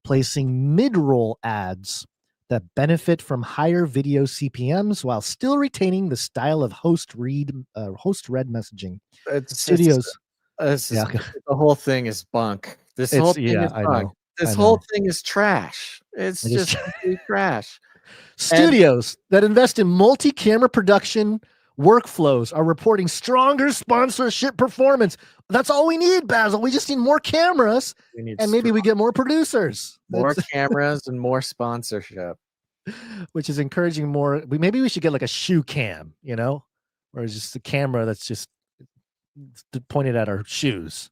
placing mid-roll ads that benefit from higher video CPMs while still retaining the style of host-read messaging. Studios. The whole thing is bunk. This It's- whole thing yeah, is I bunk. know, This I whole know. thing is trash. It's It is just complete trash. Studios that invest in multi-camera production workflows are reporting stronger sponsorship performance. That's all we need, Basil. We just need more cameras, and maybe we get more producers. More That's- cameras and more sponsorship. which is encouraging more. Maybe we should get like a shoe cam, or just a camera that's just pointed at our shoes.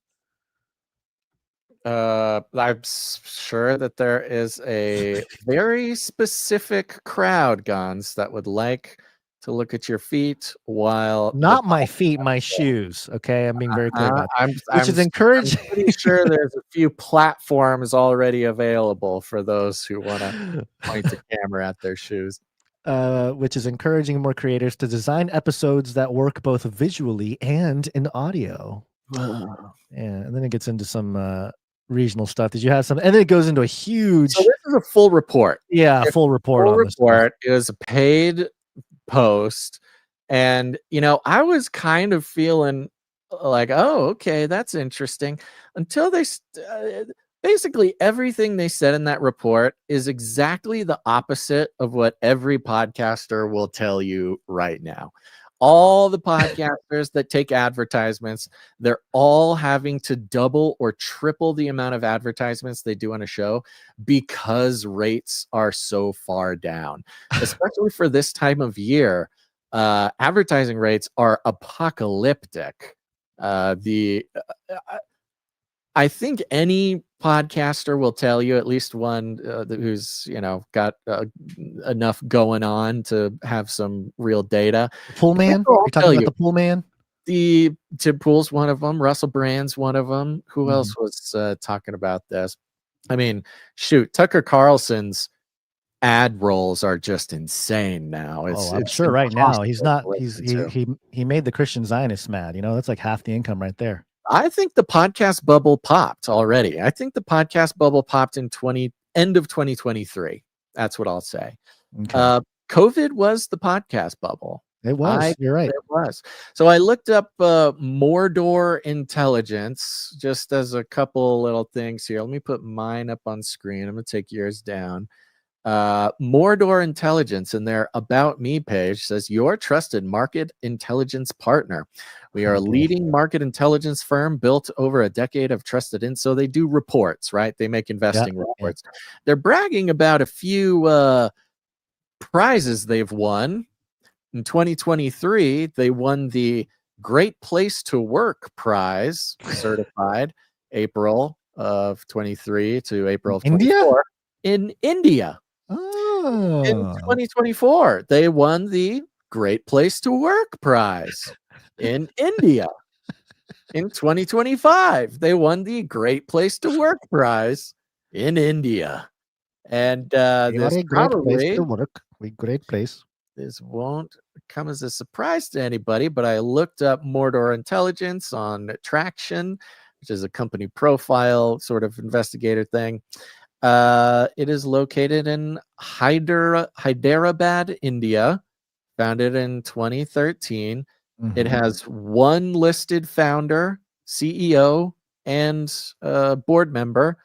I'm sure that there is a very specific crowd, Guns, that would like to look at your feet while Not my feet, my shoes. Okay, I'm being very clear about that. Which is encouraging. I'm pretty sure there's a few platforms already available for those who want to point the camera at their shoes. Which is encouraging more creators to design episodes that work both visually and in audio. Yeah, and then it gets into some regional stuff. Did you have some? And then it goes into a huge. So this is a full report. Yeah, It's full report full on this. report. It was a paid post, and I was kind of feeling like, oh, okay, that's interesting. Until they basically everything they said in that report is exactly the opposite of what every podcaster will tell you right now. All the podcasters that take advertisements, they're all having to double or triple the amount of advertisements they do on a show because rates are so far down, especially for this time of year. Advertising rates are apocalyptic. I think any podcaster will tell you, at least one who's got enough going on to have some real data. Pool man? You're talking about the pool man? The Tim Pool's one of them. Russell Brand's one of them. Who else was talking about this? I mean, shoot, Tucker Carlson's ad rolls are just insane now. I'm sure right now he's not. He made the Christian Zionists mad. That's like half the income right there. I think the podcast bubble popped already. I think the podcast bubble popped in end of 2023. That's what I'll say. Okay. COVID was the podcast bubble. It was. You're right. It was. So I looked up Mordor Intelligence just as a couple little things here. Let me put mine up on screen. I'm going to take yours down. Mordor Intelligence in their About Me page says, your trusted market intelligence partner. We are a leading market intelligence firm built over a decade of trusted in. So they do reports, right? They make investing reports. Yeah. They're bragging about a few prizes they've won. In 2023, they won the Great Place to Work prize, certified April of 23 to April of 24 in India. Oh. In 2024, they won the Great Place to Work prize in India. In 2025, they won the Great Place to Work prize in India. And this a great place to work. Great place. This won't come as a surprise to anybody, but I looked up Mordor Intelligence on Traction, which is a company profile sort of investigator thing. It is located in Hyderabad, India, founded in 2013. It has one listed founder, CEO, and board member,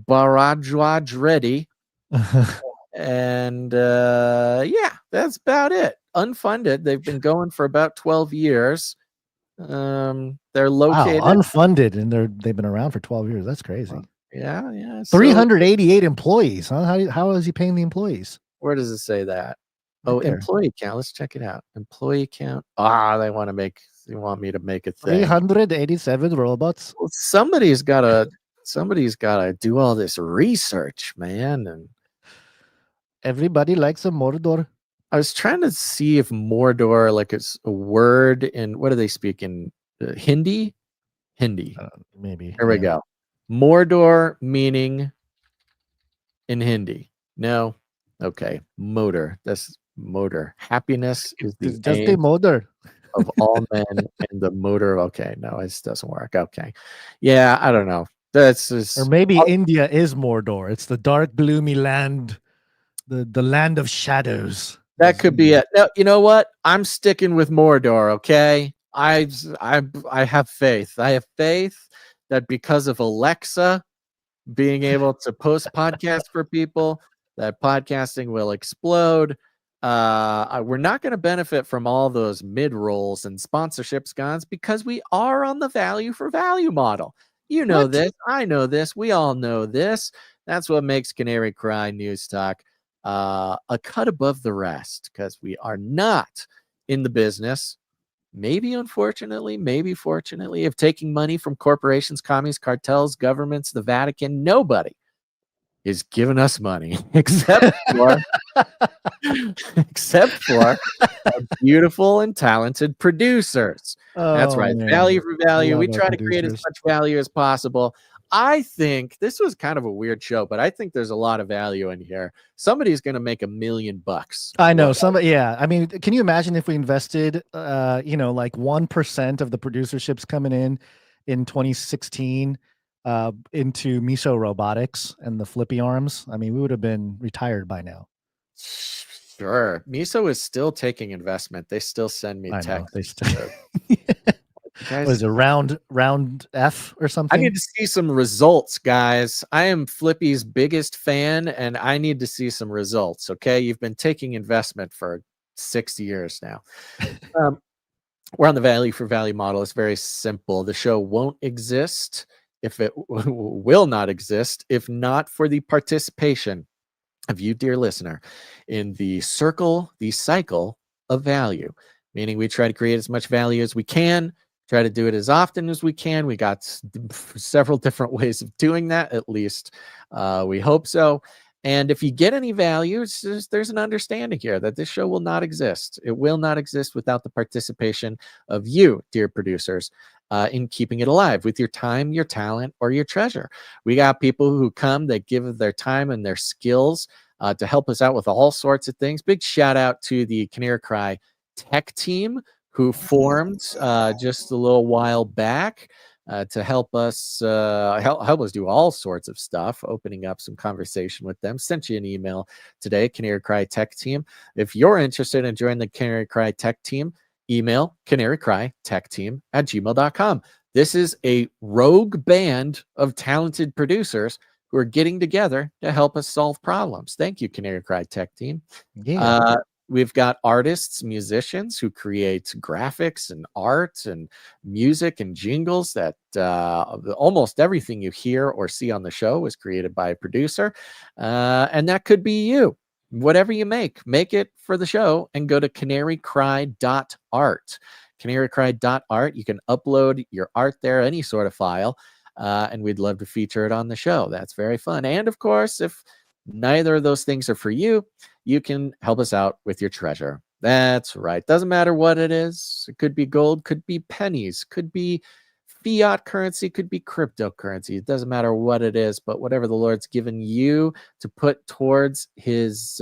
Bharajwaj Reddy. And that's about it. Unfunded. They've been going for about 12 years. They're located unfunded, and they've been around for 12 years. That's crazy. Yeah. 388 employees. Huh? How is he paying the employees? Where does it say that? Right oh, there. Employee count. Let's check it out. Employee count. They want me to make a thing. 387 robots. Well, somebody's gotta do all this research, man. And everybody likes a Mordor. I was trying to see if Mordor, like, it's a word in, what do they speak in? Hindi? Maybe. Here we go. Mordor meaning in Hindi. No. Okay. Motor. That's motor. Happiness is the just a motor of all men, and the motor. Okay. No, it doesn't work. Okay. Yeah. I don't know. That's just, or maybe India is Mordor. It's the dark, gloomy land the land of shadows. That could be it. No, you know what? I'm sticking with Mordor. Okay, I have faith. I have faith that because of Alexa being able to post podcasts for people, that podcasting will explode. We're not going to benefit from all those mid rolls and sponsorships, guys, because we are on the value for value model. You know this. I know this. We all know this. That's what makes Canary Cry News Talk a cut above the rest, because we are not in the business, maybe unfortunately, maybe fortunately, of taking money from corporations, commies, cartels, governments, the Vatican. Nobody is giving us money except for our beautiful and talented producers. That's right. man. Value for value. We Love our try to create as producers. much value as possible. I think this was kind of a weird show, but I think there's a lot of value in here. Somebody's going to make $1 million. I know somebody. Yeah, I mean, can you imagine if we invested, like 1% of the producerships coming in 2016 into Miso Robotics and the flippy arms? I mean, we would have been retired by now. Sure. Miso is still taking investment. They still send me I know, texts. they still. Guys, Was it round F or something? I need to see some results, guys. I am Flippy's biggest fan, and I need to see some results. Okay, you've been taking investment for 6 years now. We're on the value for value model. It's very simple. The show won't exist if it will not exist if not for the participation of you, dear listener, in the cycle of value. Meaning, we try to create as much value as we can. Try to do it as often as we can. We got several different ways of doing that, at least we hope so. And if you get any value, there's an understanding here that this show will not exist. It will not exist without the participation of you, dear producers, in keeping it alive with your time, your talent, or your treasure. We got people who come that give their time and their skills to help us out with all sorts of things. Big shout out to the Canary Cry tech team, who formed just a little while back to help us do all sorts of stuff, opening up some conversation with them. Sent you an email today, Canary Cry Tech Team. If you're interested in joining the Canary Cry Tech Team, email canarycrytechteam@gmail.com. This is a rogue band of talented producers who are getting together to help us solve problems. Thank you, Canary Cry Tech Team. Yeah. We've got artists, musicians who create graphics and art and music and jingles that almost everything you hear or see on the show was created by a producer. And that could be you. Whatever you make it for the show and go to canarycry.art. Canarycry.art. You can upload your art there, any sort of file, and we'd love to feature it on the show. That's very fun. And of course, if neither of those things are for you, you can help us out with your treasure. That's right. Doesn't matter what it is. It could be gold, could be pennies, could be fiat currency, could be cryptocurrency. It doesn't matter what it is, but whatever the Lord's given you to put towards his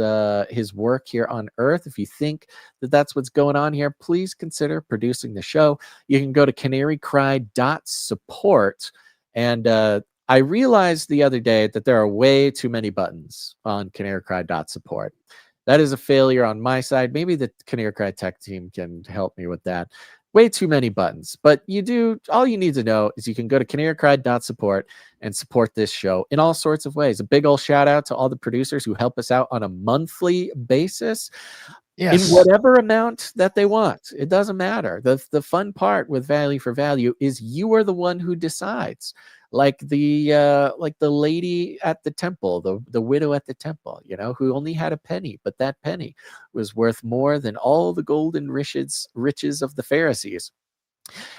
work here on earth, if you think that that's what's going on here, please consider producing the show. You can go to canarycry.support. And I realized the other day that there are way too many buttons on canarycry.support. That is a failure on my side. Maybe the Canary Cry Tech Team can help me with that. Way too many buttons. But all you need to know is you can go to canarycry.support and support this show in all sorts of ways. A big old shout out to all the producers who help us out on a monthly basis. Yes. In whatever amount that they want. It doesn't matter. The fun part with value for value is you are the one who decides. Like the lady at the temple, the widow at the temple, who only had a penny, but that penny was worth more than all the golden riches of the Pharisees.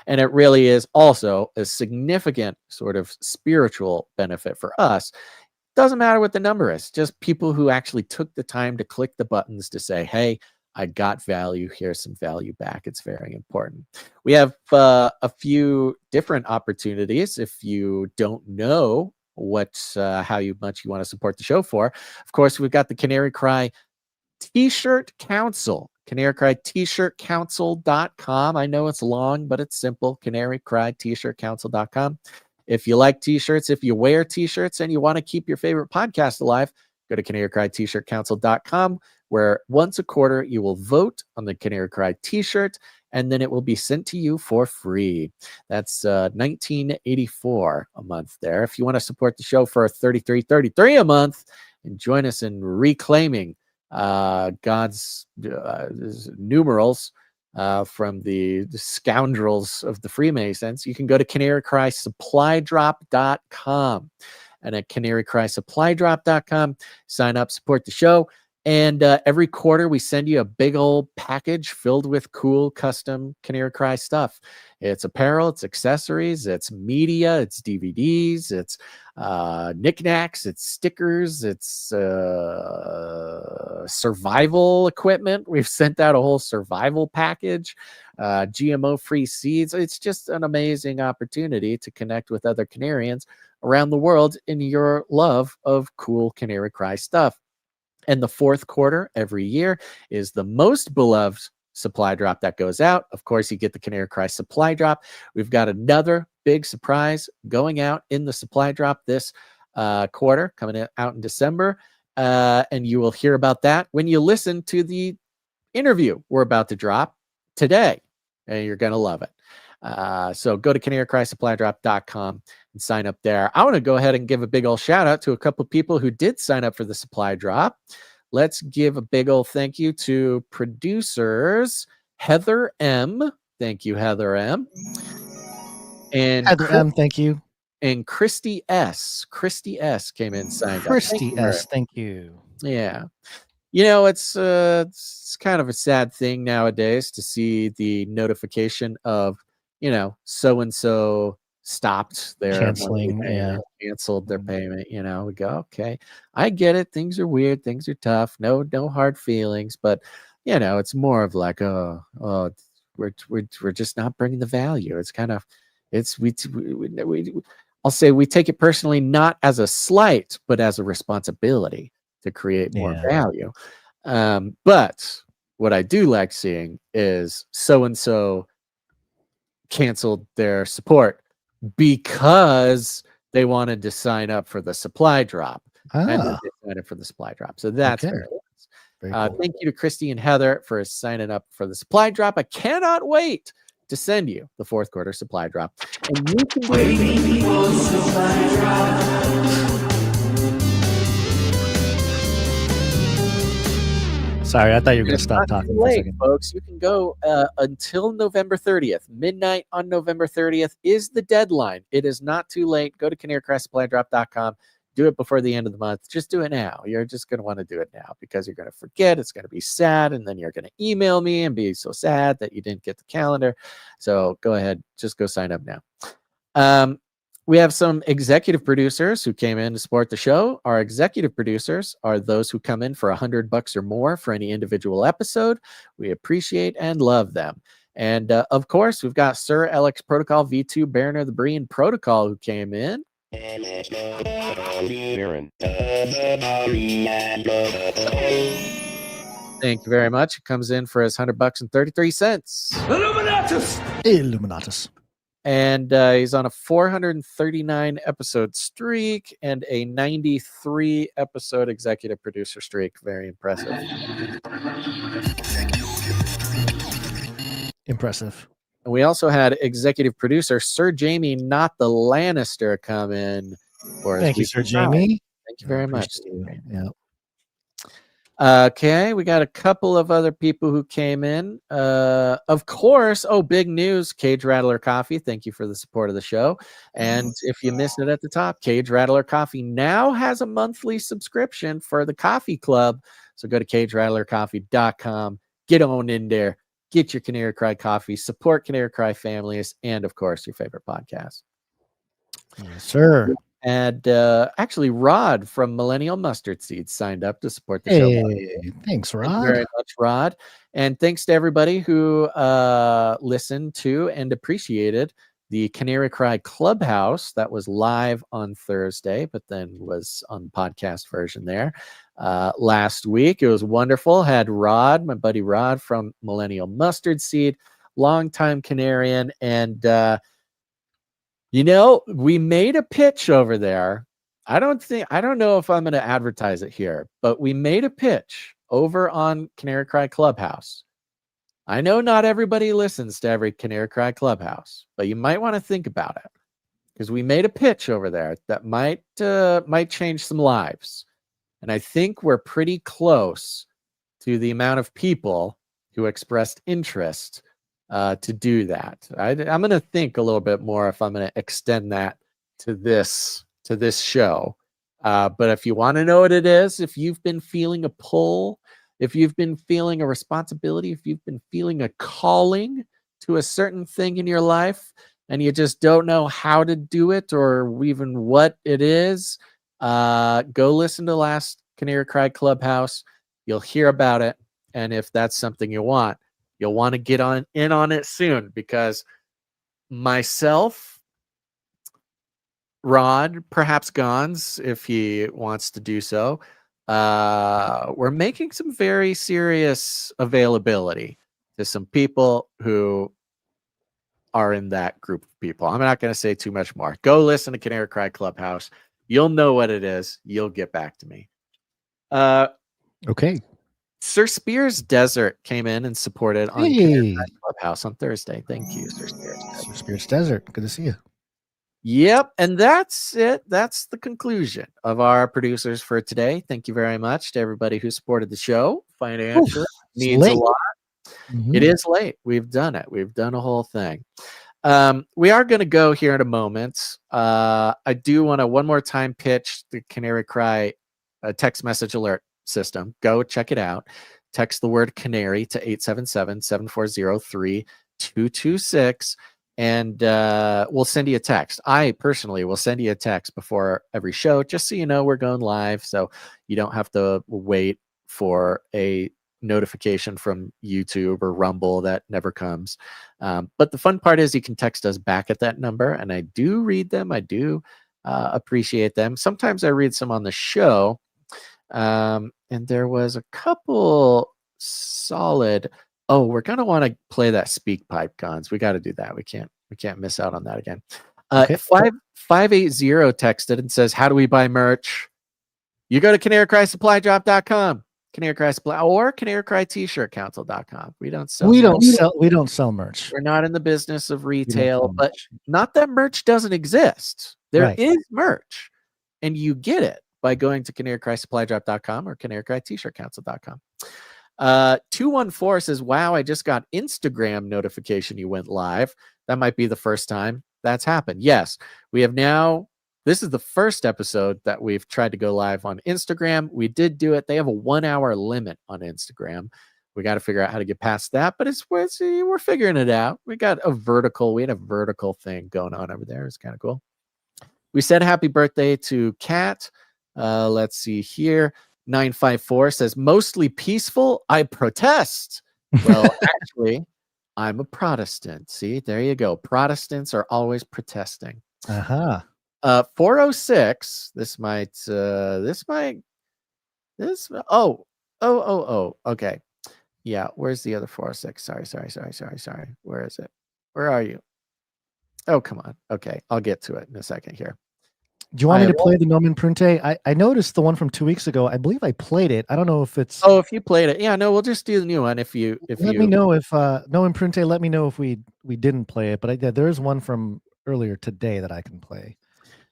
And it really is also a significant sort of spiritual benefit for us. Doesn't matter what the number is, just people who actually took the time to click the buttons to say, hey, I got value. Here's some value back. It's very important. We have a few different opportunities. If you don't know how much you want to support the show for, of course, we've got the Canary Cry T-shirt Council. canarycrytshirtcouncil.com. I know it's long, but it's simple. canarycrytshirtcouncil.com. If you like T-shirts, if you wear T-shirts and you want to keep your favorite podcast alive, go to canarycrytshirtcouncil.com, where once a quarter you will vote on the Canary Cry t-shirt, and then it will be sent to you for free. That's $19.84 a month there. If you want to support the show for $33.33 a month and join us in reclaiming God's numerals from the scoundrels of the Freemasons, you can go to canarycrysupplydrop.com. And at canarycrysupplydrop.com, sign up, support the show. And every quarter, we send you a big old package filled with cool custom Canary Cry stuff. It's apparel, it's accessories, it's media, it's DVDs, it's knickknacks, it's stickers, it's survival equipment. We've sent out a whole survival package, GMO-free seeds. It's just an amazing opportunity to connect with other Canarians around the world in your love of cool Canary Cry stuff. And the fourth quarter every year is the most beloved supply drop that goes out. Of course, you get the Canary Cry supply drop. We've got another big surprise going out in the supply drop this quarter, coming out in December. And you will hear about that when you listen to the interview we're about to drop today. And you're going to love it. So go to canarycrysupplydrop.com and sign up there. I want to go ahead and give a big old shout out to a couple of people who did sign up for the supply drop. Let's give a big old thank you to producers Heather M. Thank you, Heather M. And Heather M, thank you. And Christy S. Christy S came in and signed up. Christy S, thank you. Yeah. You know, it's kind of a sad thing nowadays to see the notification of, you know, so-and-so stopped their canceling, canceled their payment. You know, we go, okay, I get it. Things are weird. Things are tough. No hard feelings. But, you know, it's more of like, we're just not bringing the value. It's kind of, I'll say we take it personally, not as a slight, but as a responsibility to create more value. But what I do like seeing is so-and-so canceled their support because they wanted to sign up for the supply drop. And then they signed up for the supply drop. So that's very nice. Cool. Thank you to Christy and Heather for signing up for the supply drop. I cannot wait to send you the fourth quarter supply drop. And you can waiting for the supply drop. Sorry, I thought you were going to stop talking for a second. Folks, you can go until November 30th. Midnight on November 30th is the deadline. It is not too late. Go to canarycrysupplydrop.com. Do it before the end of the month. Just do it now. You're just going to want to do it now because you're going to forget. It's going to be sad. And then you're going to email me and be so sad that you didn't get the calendar. So go ahead. Just go sign up now. We have some executive producers who came in to support the show. Our executive producers are those who come in for $100 or more for any individual episode. We appreciate and love them. And of course, we've got Sir Alex Protocol V2 Baroner the Breen Protocol who came in. Thank you very much. It comes in for his $100.33. Illuminatus. And he's on a 439 episode streak and a 93 episode executive producer streak. Very impressive. Impressive. And we also had executive producer Sir Jamie, not the Lannister, come in for Thank you, Sir Jamie. Thank you very much. Yeah. Okay, we got a couple of other people who came in. Of course, big news, Cage Rattler Coffee. Thank you for the support of the show. And if you missed it at the top, Cage Rattler Coffee now has a monthly subscription for the coffee club. So go to cagerattlercoffee.com, get on in there, get your Canary Cry coffee, support Canary Cry families, and of course, your favorite podcast. Yes, sir. And actually, Rod from Millennial Mustard Seeds signed up to support the show. Thanks, Rod. Thank you very much, Rod. And thanks to everybody who listened to and appreciated the Canary Cry Clubhouse that was live on Thursday, but then was on the podcast version there last week. It was wonderful. Had Rod, my buddy Rod from Millennial Mustard Seed, longtime Canarian, and you know, we made a pitch over there. I don't know if I'm going to advertise it here, but we made a pitch over on Canary Cry Clubhouse. I know not everybody listens to every Canary Cry Clubhouse, but you might want to think about it, because we made a pitch over there that might change some lives. And I think we're pretty close to the amount of people who expressed interest to do that. I'm going to think a little bit more if I'm going to extend that to this show. But if you want to know what it is, if you've been feeling a pull, if you've been feeling a responsibility, if you've been feeling a calling to a certain thing in your life, and you just don't know how to do it or even what it is, go listen to last Canary Cry Clubhouse. You'll hear about it. And if that's something you want, you'll want to get in on it soon, because myself, Rod, perhaps Gons, if he wants to do so, we're making some very serious availability to some people who are in that group of people. I'm not going to say too much more. Go listen to Canary Cry Clubhouse. You'll know what it is. You'll get back to me. Okay. Sir Spears Desert came in and supported on Canary Cry Clubhouse on Thursday. Thank you, Sir Spears. Sir Spears Desert. Good to see you. Yep, and that's it. That's the conclusion of our producers for today. Thank you very much to everybody who supported the show. Financially means a lot. Mm-hmm. It is late. We've done it. We've done a whole thing. We are going to go here in a moment. I do want to one more time pitch the Canary Cry text message alert system. Go check it out. Text the word Canary to 877-740-3226. And we'll send you a text. I personally will send you a text before every show, just so you know we're going live, so you don't have to wait for a notification from YouTube or Rumble that never comes. But the fun part is you can text us back at that number, and I do read them. I do appreciate them. Sometimes I read some on the show, and there was a couple solid. Oh, we're gonna want to play that speak pipe, Gons. We got to do that. We can't miss out on that again. Okay. 580 texted and says, "How do we buy merch?" You go to canarycrysupplydrop.com, Canary Cry Supply, or canarycrytshirtcouncil.com. We don't sell merch. We're not in the business of retail, but not that merch doesn't exist. There is merch, and you get it by going to canarycrysupplydrop.com or canarycrytshirtcouncil.com. 214 says, "Wow, I just got Instagram notification you went live." That might be the first time that's happened. Yes, we have now. This is the first episode that we've tried to go live on Instagram. We did do it. They have a 1 hour limit on Instagram. We got to figure out how to get past that, but we're figuring it out. We had a vertical thing going on over there. It's kind of cool. We said happy birthday to Kat. Let's see here. 954 says, "Mostly peaceful. I protest." Well, actually, I'm a Protestant. See, there you go. Protestants are always protesting. 406. Okay. Yeah. Where's the other 406? Sorry. Where is it? Where are you? Oh, come on. Okay. I'll get to it in a second here. Do you want me to play the Nomen Prunte? I noticed the one from 2 weeks ago. I believe I played it. I don't know if it's. Oh, if you played it, yeah. No, we'll just do the new one. Let me know if Nomen Prunte. Let me know if we didn't play it. But there is one from earlier today that I can play.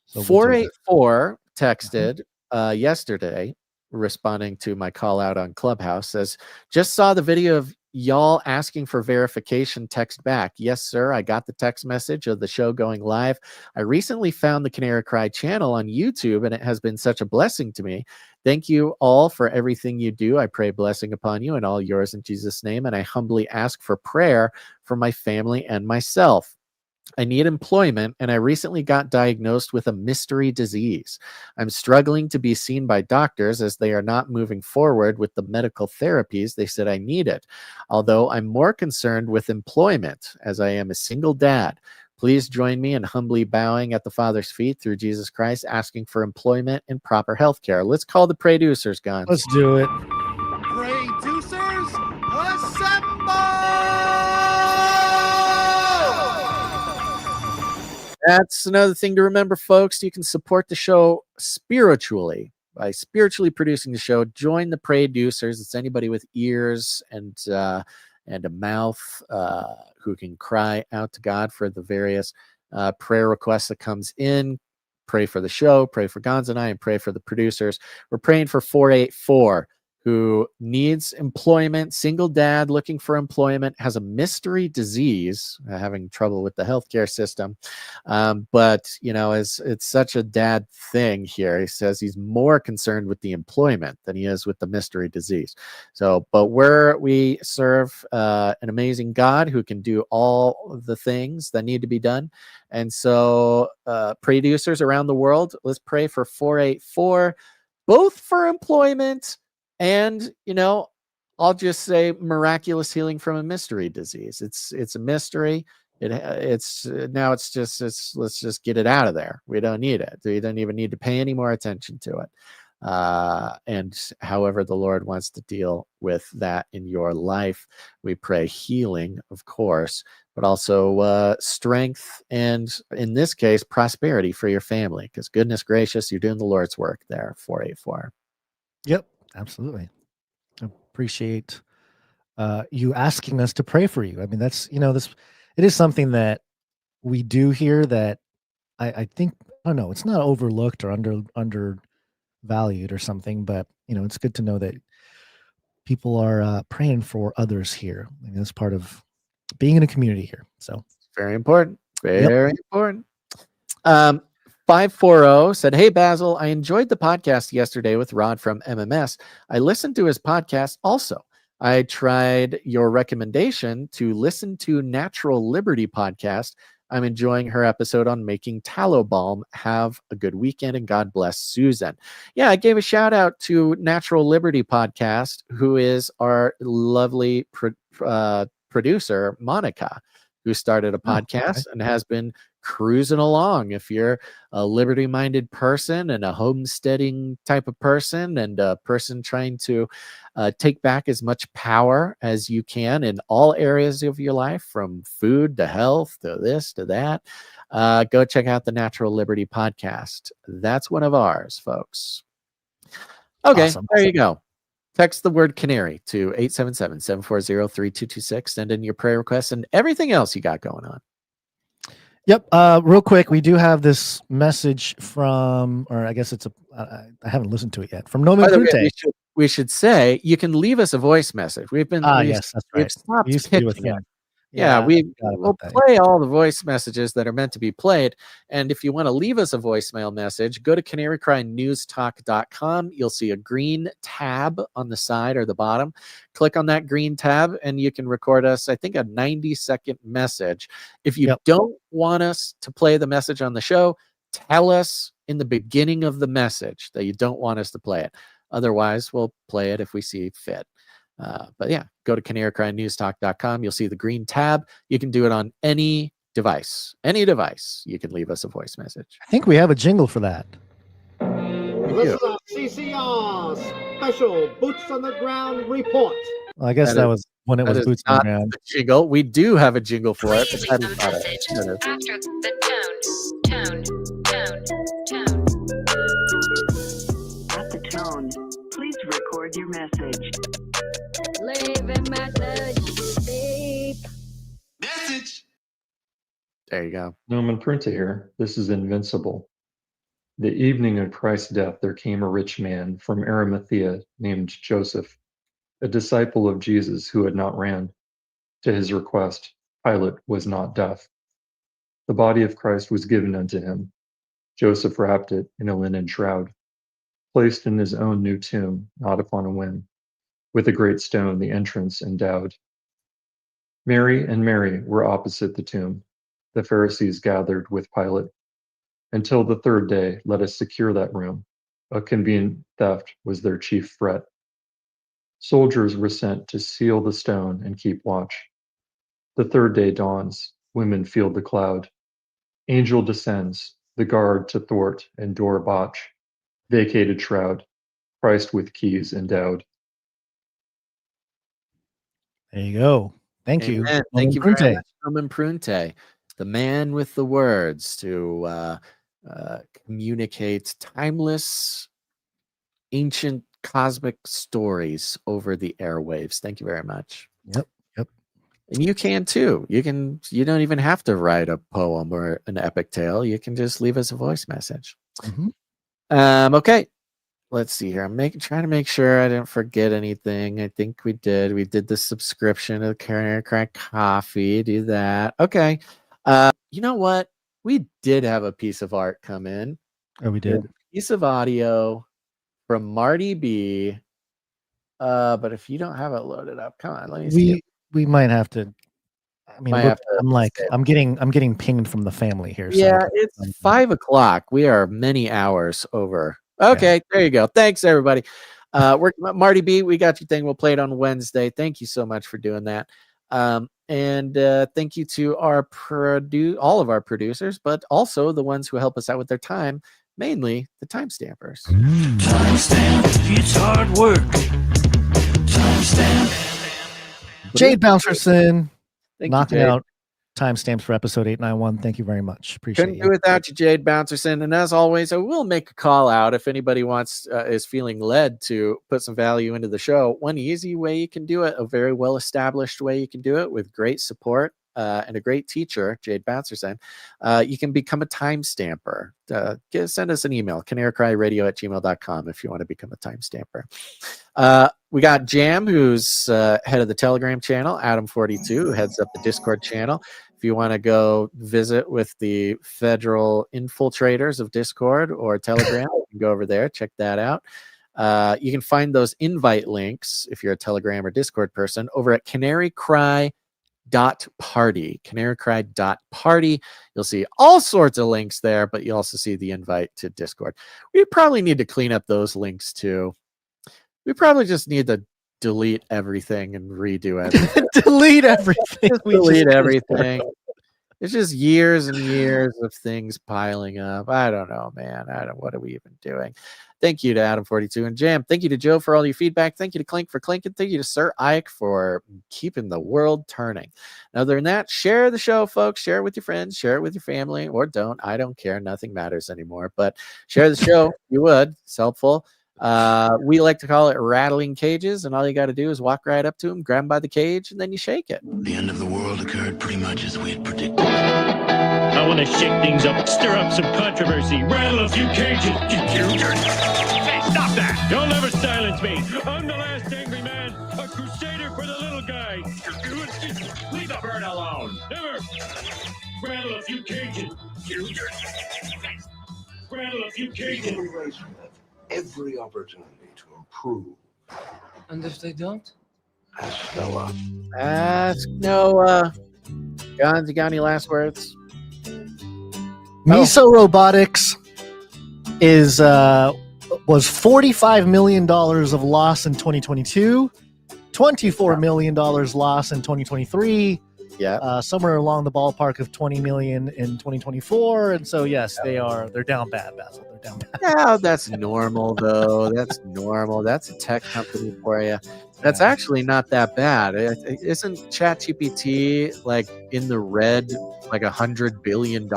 So 484 texted yesterday, responding to my call out on Clubhouse. Says, "Just saw the video of y'all asking for verification. Text back. Yes, sir. I got the text message of the show going live. I recently found the Canary Cry channel on YouTube, and it has been such a blessing to me. Thank you all for everything you do. I pray blessing upon you and all yours in Jesus' name. And I humbly ask for prayer for my family and myself. I need employment, and I recently got diagnosed with a mystery disease. I'm struggling to be seen by doctors as they are not moving forward with the medical therapies they said I needed. Although I'm more concerned with employment, as I am a single dad. Please join me in humbly bowing at the Father's feet through Jesus Christ, asking for employment and proper health care." Let's call the producers, Gons. Let's do it. Producers, assemble! That's another thing to remember, folks. You can support the show spiritually by spiritually producing the show. Join the producers. It's anybody with ears and a mouth who can cry out to God for the various prayer requests that comes in. Pray for the show, pray for Gonz and I, and pray for the producers. We're praying for 484, who needs employment, single dad looking for employment, has a mystery disease, having trouble with the healthcare system. But, you know, it's such a dad thing here. He says he's more concerned with the employment than he is with the mystery disease. So, but we serve an amazing God who can do all of the things that need to be done. And so producers around the world, let's pray for 484, both for employment and, you know, I'll just say miraculous healing from a mystery disease. It's a mystery. Let's just get it out of there. We don't need it. We don't even need to pay any more attention to it. And however the Lord wants to deal with that in your life, we pray healing, of course, but also strength and, in this case, prosperity for your family. Because goodness gracious, you're doing the Lord's work there, 484. Yep, absolutely. I appreciate you asking us to pray for you. I mean, that's, you know, it is something that we do here that I think, I don't know, it's not overlooked or undervalued or something, but, you know, it's good to know that people are praying for others here. I mean, that's part of being in a community here. So very important. Very important. 540 said, "Hey, Basil, I enjoyed the podcast yesterday with Rod from MMS. I listened to his podcast also. I tried your recommendation to listen to Natural Liberty podcast. I'm enjoying her episode on making tallow balm. Have a good weekend and God bless Susan." Yeah, I gave a shout out to Natural Liberty podcast, who is our lovely producer, Monica, who started a podcast and has been cruising along. If you're a liberty-minded person and a homesteading type of person and a person trying to take back as much power as you can in all areas of your life, from food to health to this to that, go check out the Natural Liberty podcast. That's one of ours, folks. Okay, Awesome. There you go. Text the word Canary to 877-740-3226. Send in your prayer requests and everything else you got going on. Yep. Real quick, we do have this message from, or I guess it's I haven't listened to it yet, from Nomen Prunte. We should say you can leave us a voice message. We've yes, that's right. We've stopped Used to do a pitching it. thing. Yeah, I forgot we'll about that. play all the voice messages that are meant to be played. And if you want to leave us a voicemail message, go to canarycrynewstalk.com. You'll see a green tab on the side or the bottom. Click on that green tab and you can record us, I think, a 90-second message. If you don't want us to play the message on the show, tell us in the beginning of the message that you don't want us to play it. Otherwise, we'll play it if we see fit. But yeah, go to canarycrynewstalk.com. You'll see the green tab. You can do it on any device. Any device, you can leave us a voice message. I think we have a jingle for that. This is a CCR special Boots on the Ground report. Well, I guess that was when it was Boots on the Ground. Jingle. We do have a jingle for it. Please leave a message after the tone. At the tone, please record your message. Leave a message. Beep. Message. There you go. Nomen Prunta here. This is Invincible. The evening of Christ's death, there came a rich man from Arimathea named Joseph, a disciple of Jesus who had not ran. To his request, Pilate was not deaf. The body of Christ was given unto him. Joseph wrapped it in a linen shroud, placed in his own new tomb, not upon a whim, with a great stone the entrance endowed. Mary and Mary were opposite the tomb. The Pharisees gathered with Pilate. Until the third day, let us secure that room. A convenient theft was their chief threat. Soldiers were sent to seal the stone and keep watch. The third day dawns. Women feel the cloud. Angel descends, the guard to thwart and door botch. Vacated shroud, Christ with keys endowed. There you go. Thank you. Thank you very much, Nomen Prunte. the man with the words to communicate timeless, ancient cosmic stories over the airwaves. Thank you very much. Yep. And you can too. You don't even have to write a poem or an epic tale. You can just leave us a voice message. Okay. Let's see here. I'm trying to make sure I didn't forget anything. I think we did. We did the subscription to Canary Cry Coffee. Do that. Okay. You know what? We did have a piece of art come in. Oh, we did. A piece of audio from Marty B. But if you don't have it loaded up, come on. Let me see. We might have to. I mean, I'm getting pinged from the family here. Yeah, so. It's 5 o'clock. We are many hours over. Okay, There you go. Thanks, everybody. We're Marty B. We got your thing. We'll play it on Wednesday. Thank you so much for doing that. And thank you to all of our producers, but also the ones who help us out with their time, mainly the timestampers. Timestamp, it's hard work. Timestamp. Jade Bouncerson, knocking Jade. out timestamps for episode 891. Thank you very much. Appreciate Couldn't do without you, Jade Bouncerson. And as always, I will make a call out if anybody is feeling led to put some value into the show. One easy way you can do it, a very well-established way you can do it with great support and a great teacher, Jade Bouncerson, you can become a timestamper. Send us an email, canarycryradio@gmail.com if you want to become a timestamper. We got Jam, who's head of the Telegram channel, Adam42, who heads up the Discord channel. If you want to go visit with the federal infiltrators of Discord or Telegram, you can go over there, check that out. You can find those invite links, if you're a Telegram or Discord person, over at canarycry.party. Canarycry.party. You'll see all sorts of links there, but you also see the invite to Discord. We probably need to clean up those links too. We probably just need to delete everything and redo everything. Delete everything. Delete everything. It's just years and years of things piling up. I don't know, man. What are we even doing? Thank you to Adam42 and Jam. Thank you to Joe for all your feedback. Thank you to Clink for clinking. Thank you to Sir Ike for keeping the world turning. Other than that, share the show, folks. Share it with your friends. Share it with your family, or don't. I don't care. Nothing matters anymore. But share the show. You would. It's helpful. We like to call it rattling cages, and all you got to do is walk right up to them, grab them by the cage, and then you shake it. The end of the world occurred pretty much as we had predicted. I want to shake things up, stir up some controversy, rattle a few cages. Hey, stop that! You'll never silence me. I'm the last angry man, a crusader for the little guy. Leave the bird alone. Never. Rattle a few cages. Rattle a few cages. Every opportunity to improve. And if they don't? Ask Noah. Ask Noah. Guns, you got any last words? Miso Robotics was $45 million of loss in 2022, $24 million loss in 2023. Yeah, somewhere along the ballpark of 20 million in 2024, and so yes, they're down bad, Basil. They're down bad. Yeah, that's normal though. That's normal. That's a tech company for you. That's actually not that bad. Isn't ChatGPT like in the red, like $100 billion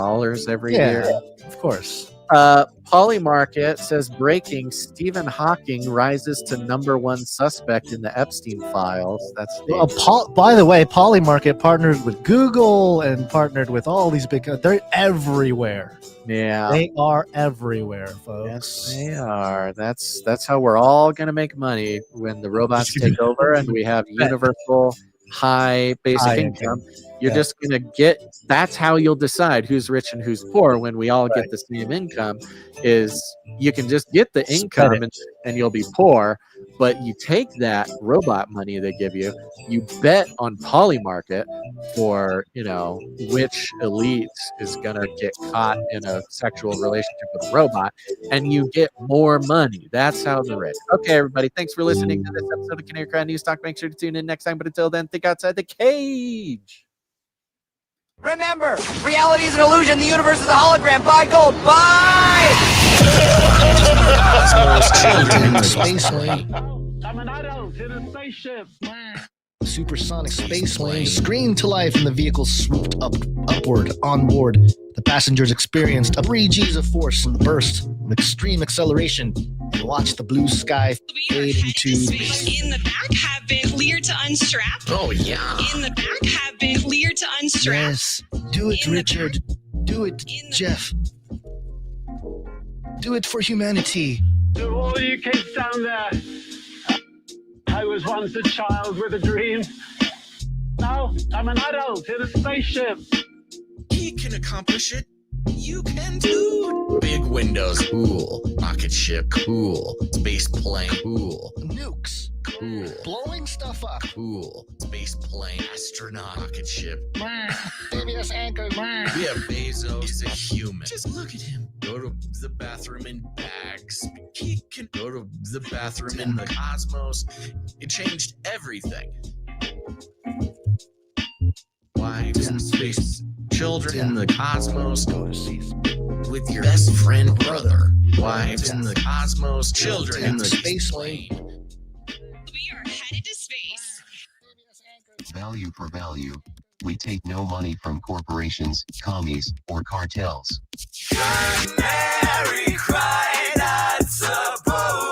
every year? Of course. Polymarket says breaking: Stephen Hawking rises to #1 suspect in the Epstein files. That's by the way, Polymarket partnered with Google and partnered with all these big. They're everywhere. Yeah, they are everywhere, folks. Yes, they are. That's how we're all gonna make money when the robots take over and we have universal high basic income. You're just going to get, that's how you'll decide who's rich and who's poor when we all get the same income, is you can just get the income and you'll be poor, but you take that robot money they give you, you bet on Polymarket for, which elite is going to get caught in a sexual relationship with a robot, and you get more money. That's how they're rich. Okay, everybody, thanks for listening to this episode of Canary Cry News Talk. Make sure to tune in next time, but until then, think outside the cage. Remember, reality is an illusion. The universe is a hologram. Buy gold. Buy! Space I'm an adult in a spaceship. supersonic space plane screamed to life and the vehicle swooped upward. On board, the passengers experienced a 3 Gs of force from the burst of extreme acceleration and watched the blue sky fade into space. In the back have been cleared to unstrap. Oh, yeah. In the back have been cleared to unstrap. Yes, do it, Richard. Do it, Jeff. Do it for humanity. To all you kids down there, I was once a child with a dream. Now I'm an adult in a spaceship. He can accomplish it. You can too. Big windows, cool. Rocket ship, cool. Space plane, cool. Nukes, cool. Blowing stuff up, cool. Space plane, astronaut, rocket ship. ABS anchor. Yeah, Bezos is a human. Just look at him. Go to the bathroom in bags. He can go to the bathroom in the cosmos. It changed everything. Wives in space, children in the cosmos, with your best friend brother. Wives in the cosmos, children in the space lane. We are headed to space. Value for value. We take no money from corporations, commies, or cartels. Canary cry not supposed.